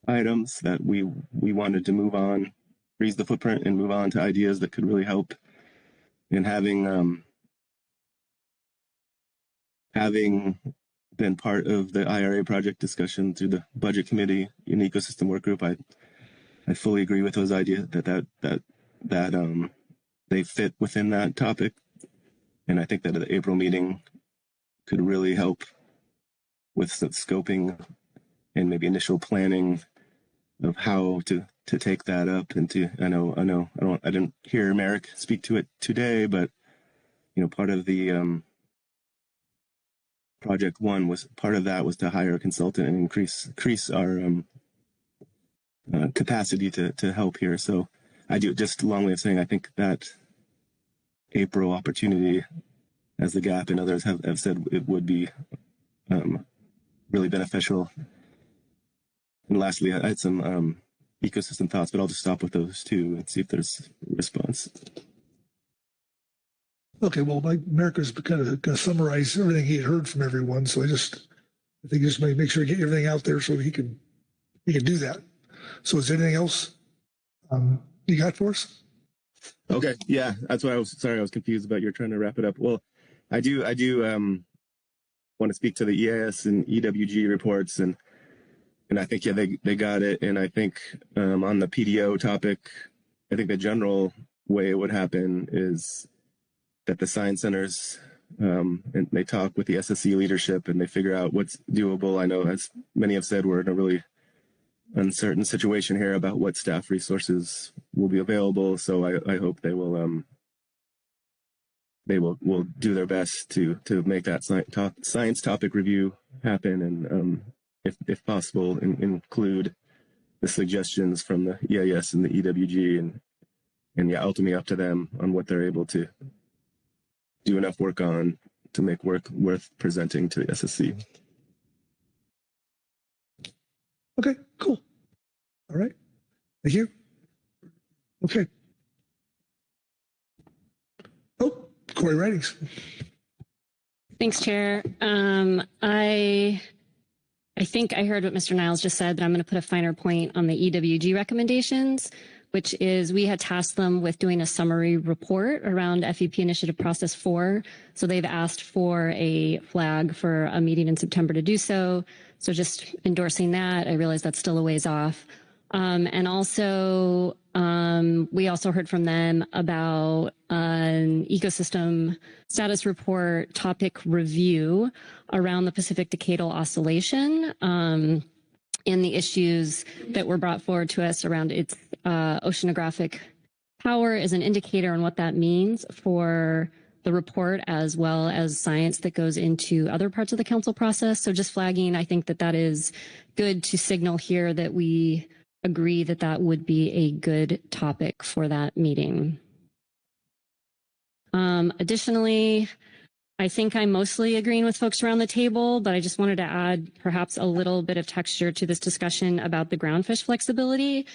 items, that we wanted to move on, freeze the footprint, and move on to ideas that could really help in having having been part of the IRA project discussion through the budget committee and ecosystem work group, I fully agree with those ideas that they fit within that topic. And I think that the April meeting could really help with some scoping and maybe initial planning of how to take that up. And I didn't hear Merrick speak to it today, but part of the project one was to hire a consultant and increase our capacity to help here. So I do, just a long way of saying, I think that April opportunity, as the GAP and others have said, it would be really beneficial. And lastly, I had some ecosystem thoughts, but I'll just stop with those two and see if there's a response. Okay, well, Merrick was kind of going to summarize everything he had heard from everyone, so I think just make sure to get everything out there so he can do that. So is there anything else you got for us? Okay, yeah, that's why I was confused about you're trying to wrap it up. Well, I do want to speak to the EIS and EWG reports, and I think they got it. And I think on the PDO topic, I think the general way it would happen is that the science centers and they talk with the SSC leadership and they figure out what's doable. I know, as many have said, we're in a really uncertain situation here about what staff resources will be available. So I hope they will do their best to make that science topic review happen, and if possible, include the suggestions from the EIS and the EWG, and yeah, ultimately up to them on what they're able to do enough work on to make work worth presenting to the SSC. Okay, cool. All right. Thank you. Okay. Oh, Corey Writings. Thanks, Chair. I think I heard what Mr. Niles just said, but I'm going to put a finer point on the EWG recommendations, which is we had tasked them with doing a summary report around FEP Initiative Process 4. So they've asked for a flag for a meeting in September to do so. So just endorsing that. I realize that's still a ways off. And also, we also heard from them about an ecosystem status report topic review around the Pacific Decadal Oscillation and the issues that were brought forward to us around its oceanographic power as an indicator and what that means for the report, as well as science that goes into other parts of the council process. So just flagging, I think that is good to signal here that we agree that that would be a good topic for that meeting. Additionally, I think I'm mostly agreeing with folks around the table, but I just wanted to add perhaps a little bit of texture to this discussion about the groundfish flexibility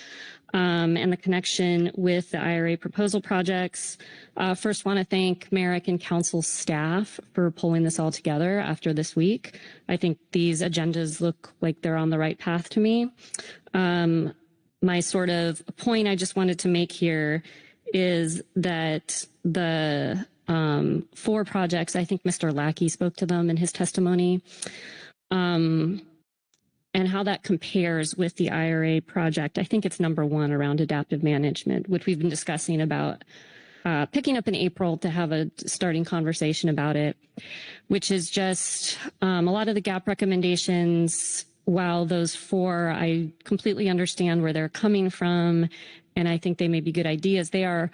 and the connection with the IRA proposal projects. First, want to thank Merrick and council staff for pulling this all together after this week. I think these agendas look like they're on the right path to me. My sort of point I just wanted to make here is that the 4 projects, I think Mr. Lackey spoke to them in his testimony, and how that compares with the IRA project. I think it's number 1 around adaptive management, which we've been discussing about picking up in April to have a starting conversation about it, which is just a lot of the GAP recommendations. While those 4, I completely understand where they're coming from, and I think they may be good ideas, they are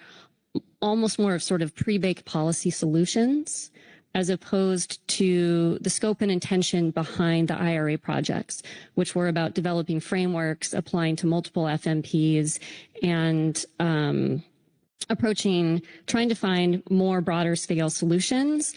almost more of sort of pre-baked policy solutions as opposed to the scope and intention behind the IRA projects, which were about developing frameworks, applying to multiple FMPs, and trying to find more broader scale solutions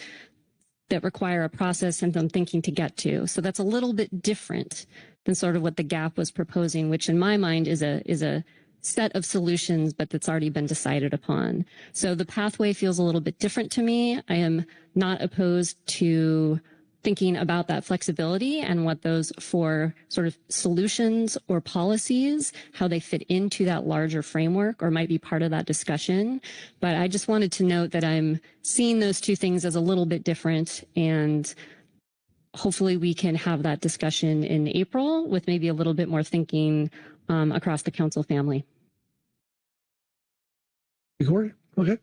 that require a process and some thinking to get to. So that's a little bit different than sort of what the GAP was proposing, which in my mind is a set of solutions, but that's already been decided upon. So the pathway feels a little bit different to me. I am not opposed to thinking about that flexibility and what those 4 sort of solutions or policies, how they fit into that larger framework or might be part of that discussion. But I just wanted to note that I'm seeing those 2 things as a little bit different, and hopefully we can have that discussion in April with maybe a little bit more thinking across the council family. Corey? Okay.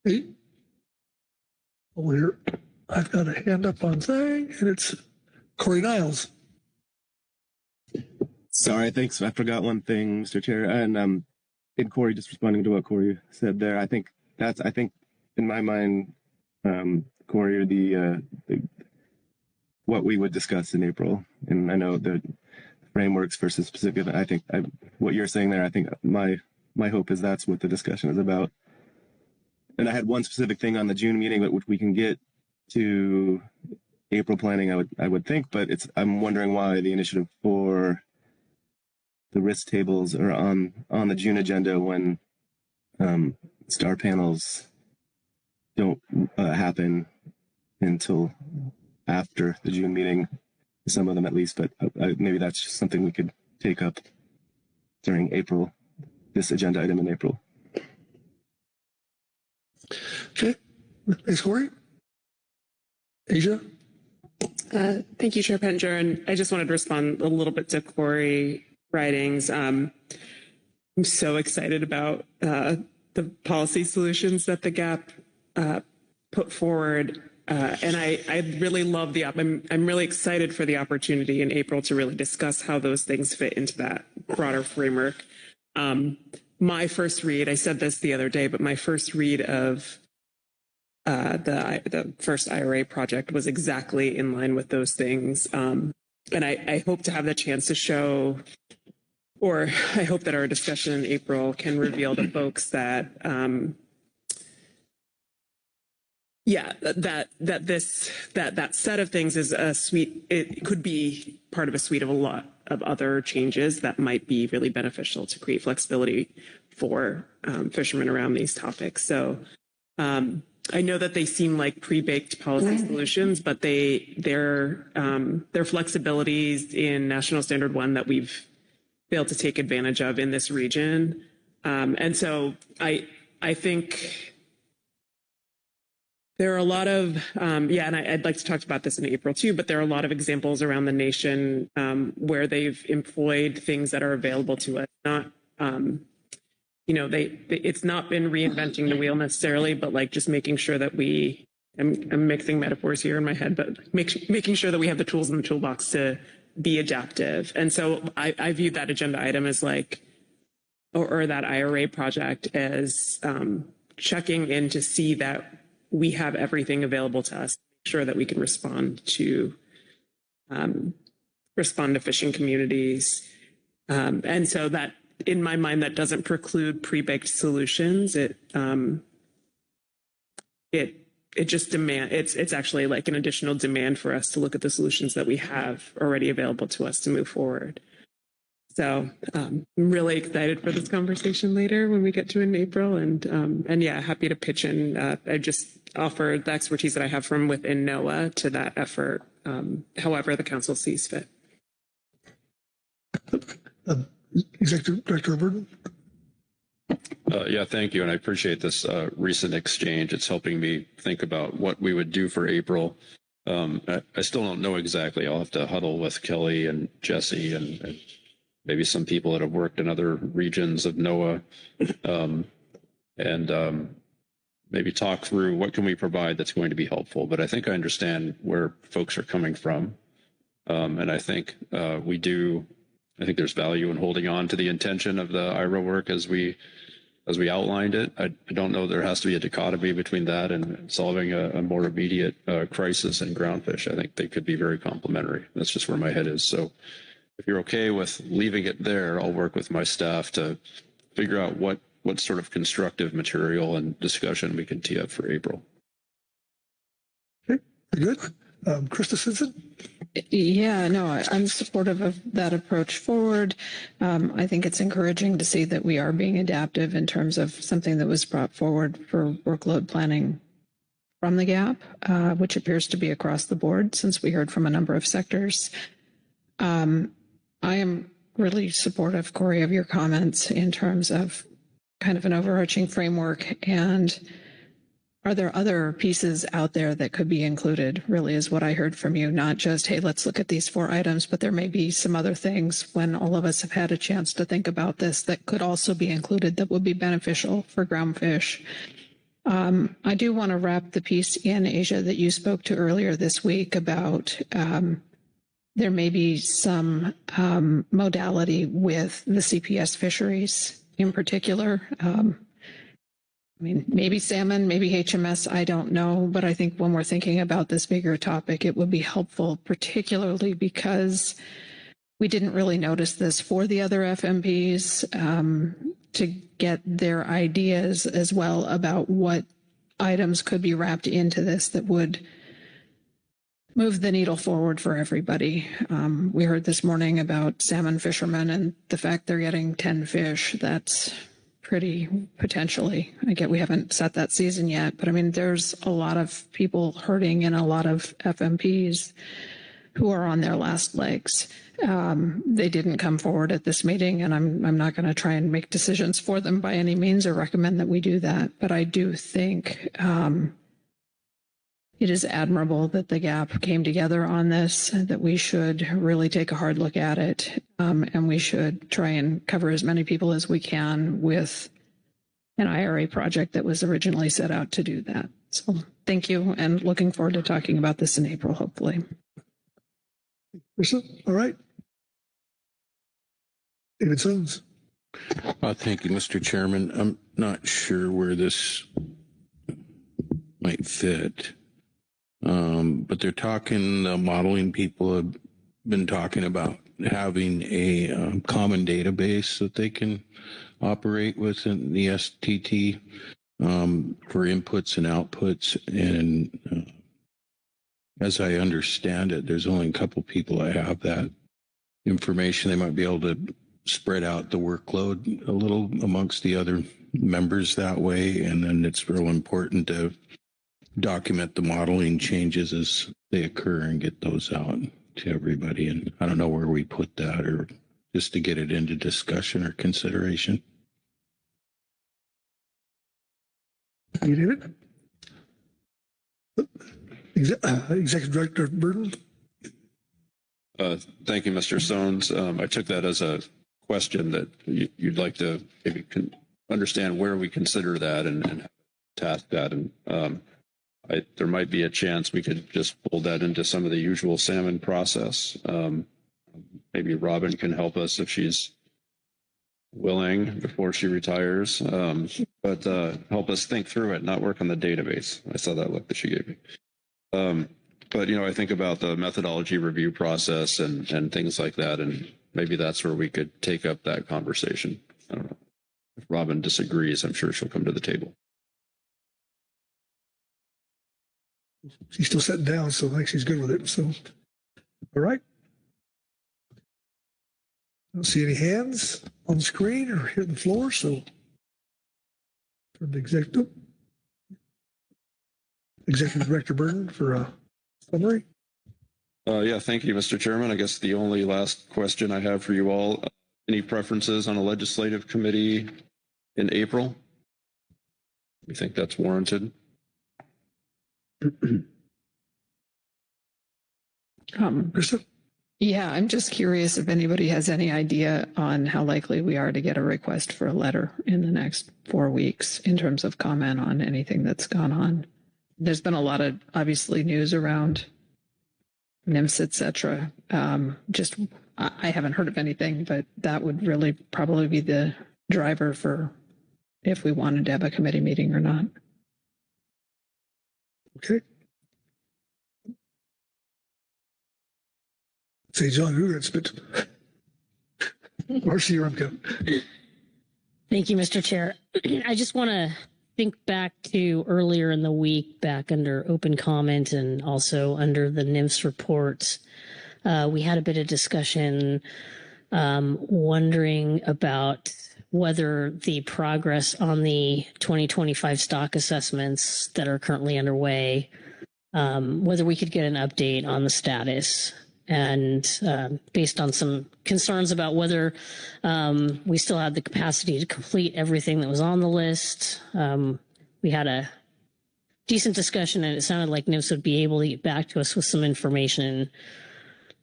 Hey. Over here, I've got a hand up on thing, and it's Corey Niles. Sorry, thanks. I forgot one thing, Mr. Chair. And Corey, just responding to what Corey said there, I think in my mind, Corey, the what we would discuss in April. And I know the frameworks versus specific. I think what you're saying there, I think my hope is that's what the discussion is about. And I had one specific thing on the June meeting, but which we can get to April planning, I would think, but I'm wondering why the initiative for the risk tables are on the June agenda when star panels don't happen until after the June meeting, some of them at least, but maybe that's just something we could take up during April, this agenda item in April. Okay. Thanks, Corey. Asia? Thank you, Chair Penninger. And I just wanted to respond a little bit to Corey writings. I'm so excited about the policy solutions that the GAP put forward. And I really love I'm really excited for the opportunity in April to really discuss how those things fit into that broader framework. My first read, I said this the other day, but my first read of the first IRA project was exactly in line with those things. And I hope to have the chance to show, or I hope that our discussion in April can reveal to folks that, that set of things is a suite. It could be part of a suite of a lot of other changes that might be really beneficial to create flexibility for fishermen around these topics. So I know that they seem like pre-baked policy solutions, but they're flexibilities in National Standard 1 that we've failed to take advantage of in this region. And so I think there are a lot of, and I'd like to talk about this in April too, but there are a lot of examples around the nation where they've employed things that are available to us. Not, it's not been reinventing the wheel necessarily, but like just making sure that I'm mixing metaphors here in my head, but making sure that we have the tools in the toolbox to be adaptive. And so I viewed that agenda item as like, or that IRA project as checking in to see that we have everything available to us, make sure that we can respond to fishing communities. And so that, in my mind, that doesn't preclude pre-baked solutions. It just it's actually like an additional demand for us to look at the solutions that we have already available to us to move forward. So I'm really excited for this conversation later when we get to it in April, and happy to pitch in. I just offer the expertise that I have from within NOAA to that effort, however the council sees fit. Executive Director Burden. Thank you, and I appreciate this recent exchange. It's helping me think about what we would do for April. I still don't know exactly. I'll have to huddle with Kelly and Jesse and maybe some people that have worked in other regions of NOAA, and maybe talk through what can we provide that's going to be helpful. But I think I understand where folks are coming from, and I think we do. I think there's value in holding on to the intention of the IRA work as we outlined it. I don't know there has to be a dichotomy between that and solving a more immediate crisis in groundfish. I think they could be very complementary. That's just where my head is. So if you're okay with leaving it there, I'll work with my staff to figure out what sort of constructive material and discussion we can tee up for April. Okay, good. Krista Simpson? Yeah, no, I'm supportive of that approach forward. I think it's encouraging to see that we are being adaptive in terms of something that was brought forward for workload planning from the GAP, which appears to be across the board since we heard from a number of sectors. I am really supportive, Corey, of your comments in terms of kind of an overarching framework and are there other pieces out there that could be included, really is what I heard from you, not just, hey, let's look at these 4 items, but there may be some other things when all of us have had a chance to think about this that could also be included that would be beneficial for groundfish. I do want to wrap the piece in, Asia, that you spoke to earlier this week about there may be some modality with the CPS fisheries in particular. I mean, maybe salmon, maybe HMS, I don't know. But I think when we're thinking about this bigger topic, it would be helpful, particularly because we didn't really notice this for the other FMPs, to get their ideas as well about what items could be wrapped into this that would move the needle forward for everybody. We heard this morning about salmon fishermen and the fact they're getting 10 fish. That's pretty potentially. I get we haven't set that season yet, but I mean, there's a lot of people hurting in a lot of FMPs who are on their last legs. They didn't come forward at this meeting, and I'm not going to try and make decisions for them by any means or recommend that we do that. But I do think it is admirable that the GAP came together on this, that we should really take a hard look at it, and we should try and cover as many people as we can with an IRA project that was originally set out to do that. So thank you, and looking forward to talking about this in April, hopefully. All right. David Sims. Thank you, Mr. Chairman. I'm not sure where this might fit. But they're talking, modeling people have been talking about having a common database that they can operate with in the STT for inputs and outputs. And as I understand it, there's only a couple people that have that information. They might be able to spread out the workload a little amongst the other members that way. And then it's real important to document the modeling changes as they occur and get those out to everybody. And I don't know where we put that, or just to get it into discussion or consideration. You did it? Executive Director Burton. Thank you, Mr. Sones. I took that as a question that you'd like to maybe understand where we consider that and task that. And there might be a chance we could just pull that into some of the usual salmon process. Maybe Robin can help us if she's willing before she retires, but help us think through it, not work on the database. I saw that look that she gave me. But, I think about the methodology review process and things like that, and maybe that's where we could take up that conversation. I don't know. If Robin disagrees, I'm sure she'll come to the table. She's still sitting down, so I think she's good with it. So, all right. I don't see any hands on the screen or here on the floor, so turn to Executive Director Burton for a summary. Yeah, thank you, Mr. Chairman. I guess the only last question I have for you all, any preferences on a legislative committee in April? You think that's warranted? Yeah, I'm just curious if anybody has any idea on how likely we are to get a request for a letter in the next 4 weeks in terms of comment on anything that's gone on. There's been a lot of, obviously, news around NIMS, et cetera. I haven't heard of anything, but that would really probably be the driver for if we wanted to have a committee meeting or not. Okay. Say, John Rugans, but Marcy Rumko. Thank you, Mr. Chair. I just want to think back to earlier in the week, back under open comment and also under the NIMS report. We had a bit of discussion wondering about whether the progress on the 2025 stock assessments that are currently underway, whether we could get an update on the status. And based on some concerns about whether we still have the capacity to complete everything that was on the list. We had a decent discussion, and it sounded like NIMS would be able to get back to us with some information.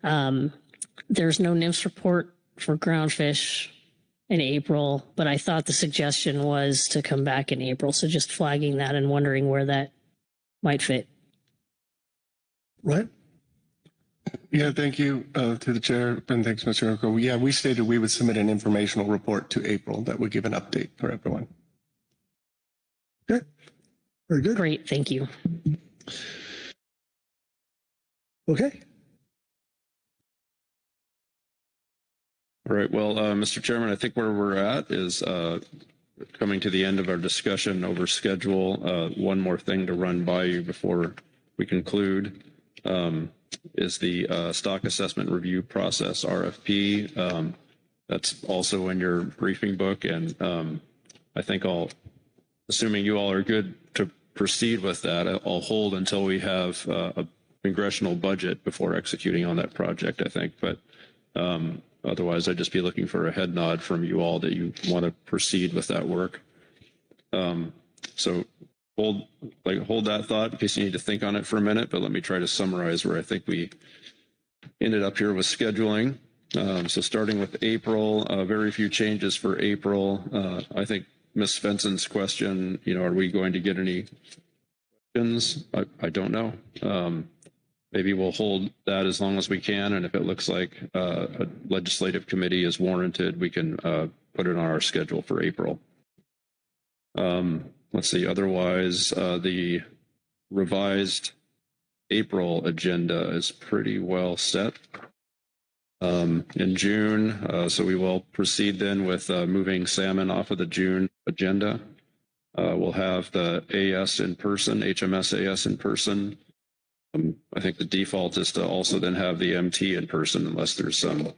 There's no NIMS report for groundfish in April, but I thought the suggestion was to come back in April. So just flagging that and wondering where that might fit. Right. Yeah, thank you to the chair, and thanks, Mr. Orko. Yeah, we stated we would submit an informational report to April that would give an update for everyone. Okay, very good. Great, thank you. Okay. All right. Well, Mr. Chairman, I think where we're at is coming to the end of our discussion over schedule. One more thing to run by you before we conclude is the stock assessment review process, RFP. That's also in your briefing book. And I think assuming you all are good to proceed with that, I'll hold until we have a congressional budget before executing on that project, I think. But otherwise, I'd just be looking for a head nod from you all that you want to proceed with that work. So hold that thought in case you need to think on it for a minute, but let me try to summarize where I think we ended up here with scheduling. So starting with April, very few changes for April. I think Ms. Svensson's question, are we going to get any questions? I don't know. Maybe we'll hold that as long as we can, and if it looks like a legislative committee is warranted, we can put it on our schedule for April. Let's see, otherwise, the revised April agenda is pretty well set in June, so we will proceed then with moving Salmon off of the June agenda. We'll have the AS in person, HMS AS in person. I think the default is to also then have the MT in person unless there's some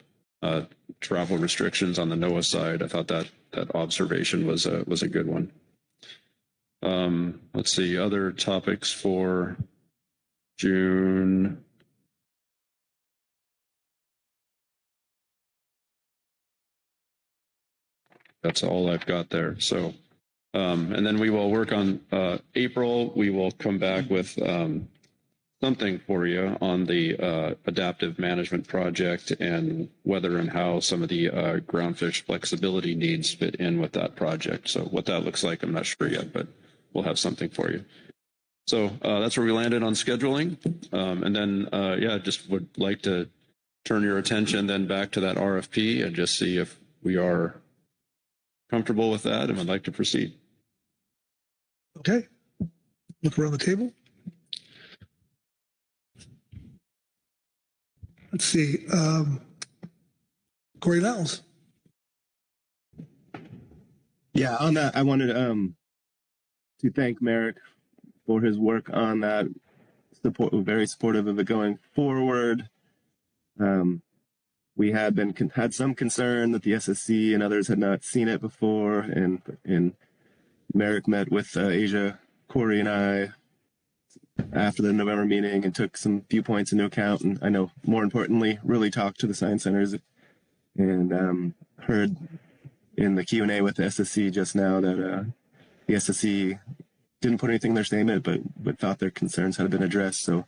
travel restrictions on the NOAA side. I thought that observation was a good one. Let's see, other topics for June. That's all I've got there. So, and then we will work on April. We will come back with something for you on the adaptive management project and whether and how some of the groundfish flexibility needs fit in with that project. So what that looks like, I'm not sure yet, but we'll have something for you. So that's where we landed on scheduling. And then, yeah, just would like to turn your attention then back to that RFP and just see if we are comfortable with that and would like to proceed. Okay. Look around the table. Let's see. Corey Niles. Yeah, on that, I wanted to thank Merrick for his work on that. Very supportive of it going forward. We had some concern that the SSC and others had not seen it before, and Merrick met with Asia, Corey, and I after the November meeting and took some viewpoints into account. And I know, more importantly, really talked to the science centers and heard in the Q&A with the SSC just now that the SSC didn't put anything in their statement, but thought their concerns had been addressed. So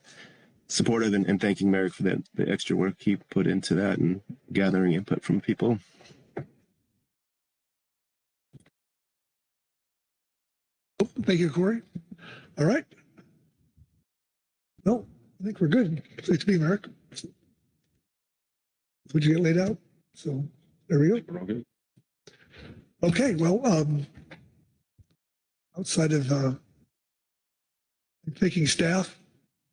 supportive and thanking Merrick for the extra work he put into that and gathering input from people. Thank you, Corey. All right. No, I think we're good. It's me, Merrick. Would you get laid out? So there we go. Okay, well, outside of thanking staff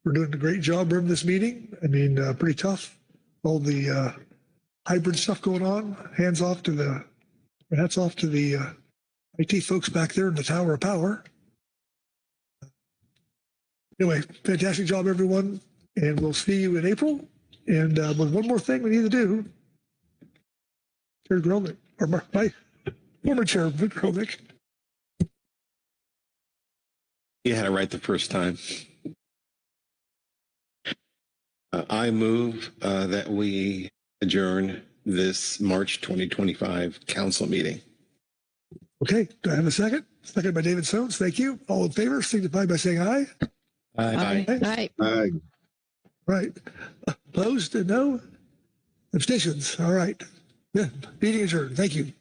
for doing a great job running this meeting. I mean, pretty tough. All the hybrid stuff going on. Hats off to the IT folks back there in the Tower of Power. Anyway, fantastic job, everyone. And we'll see you in April. And with one more thing we need to do. Chair Gromnick, or my former chair, Vic Gromnick. You had it right the first time. I move that we adjourn this March 2025 council meeting. Okay, do I have a second? Second by David Soames. Thank you. All in favor, signify by saying aye. Aye. Aye. Aye. Right. Opposed? No. Abstentions. All right. Yeah. Meeting adjourned. Thank you.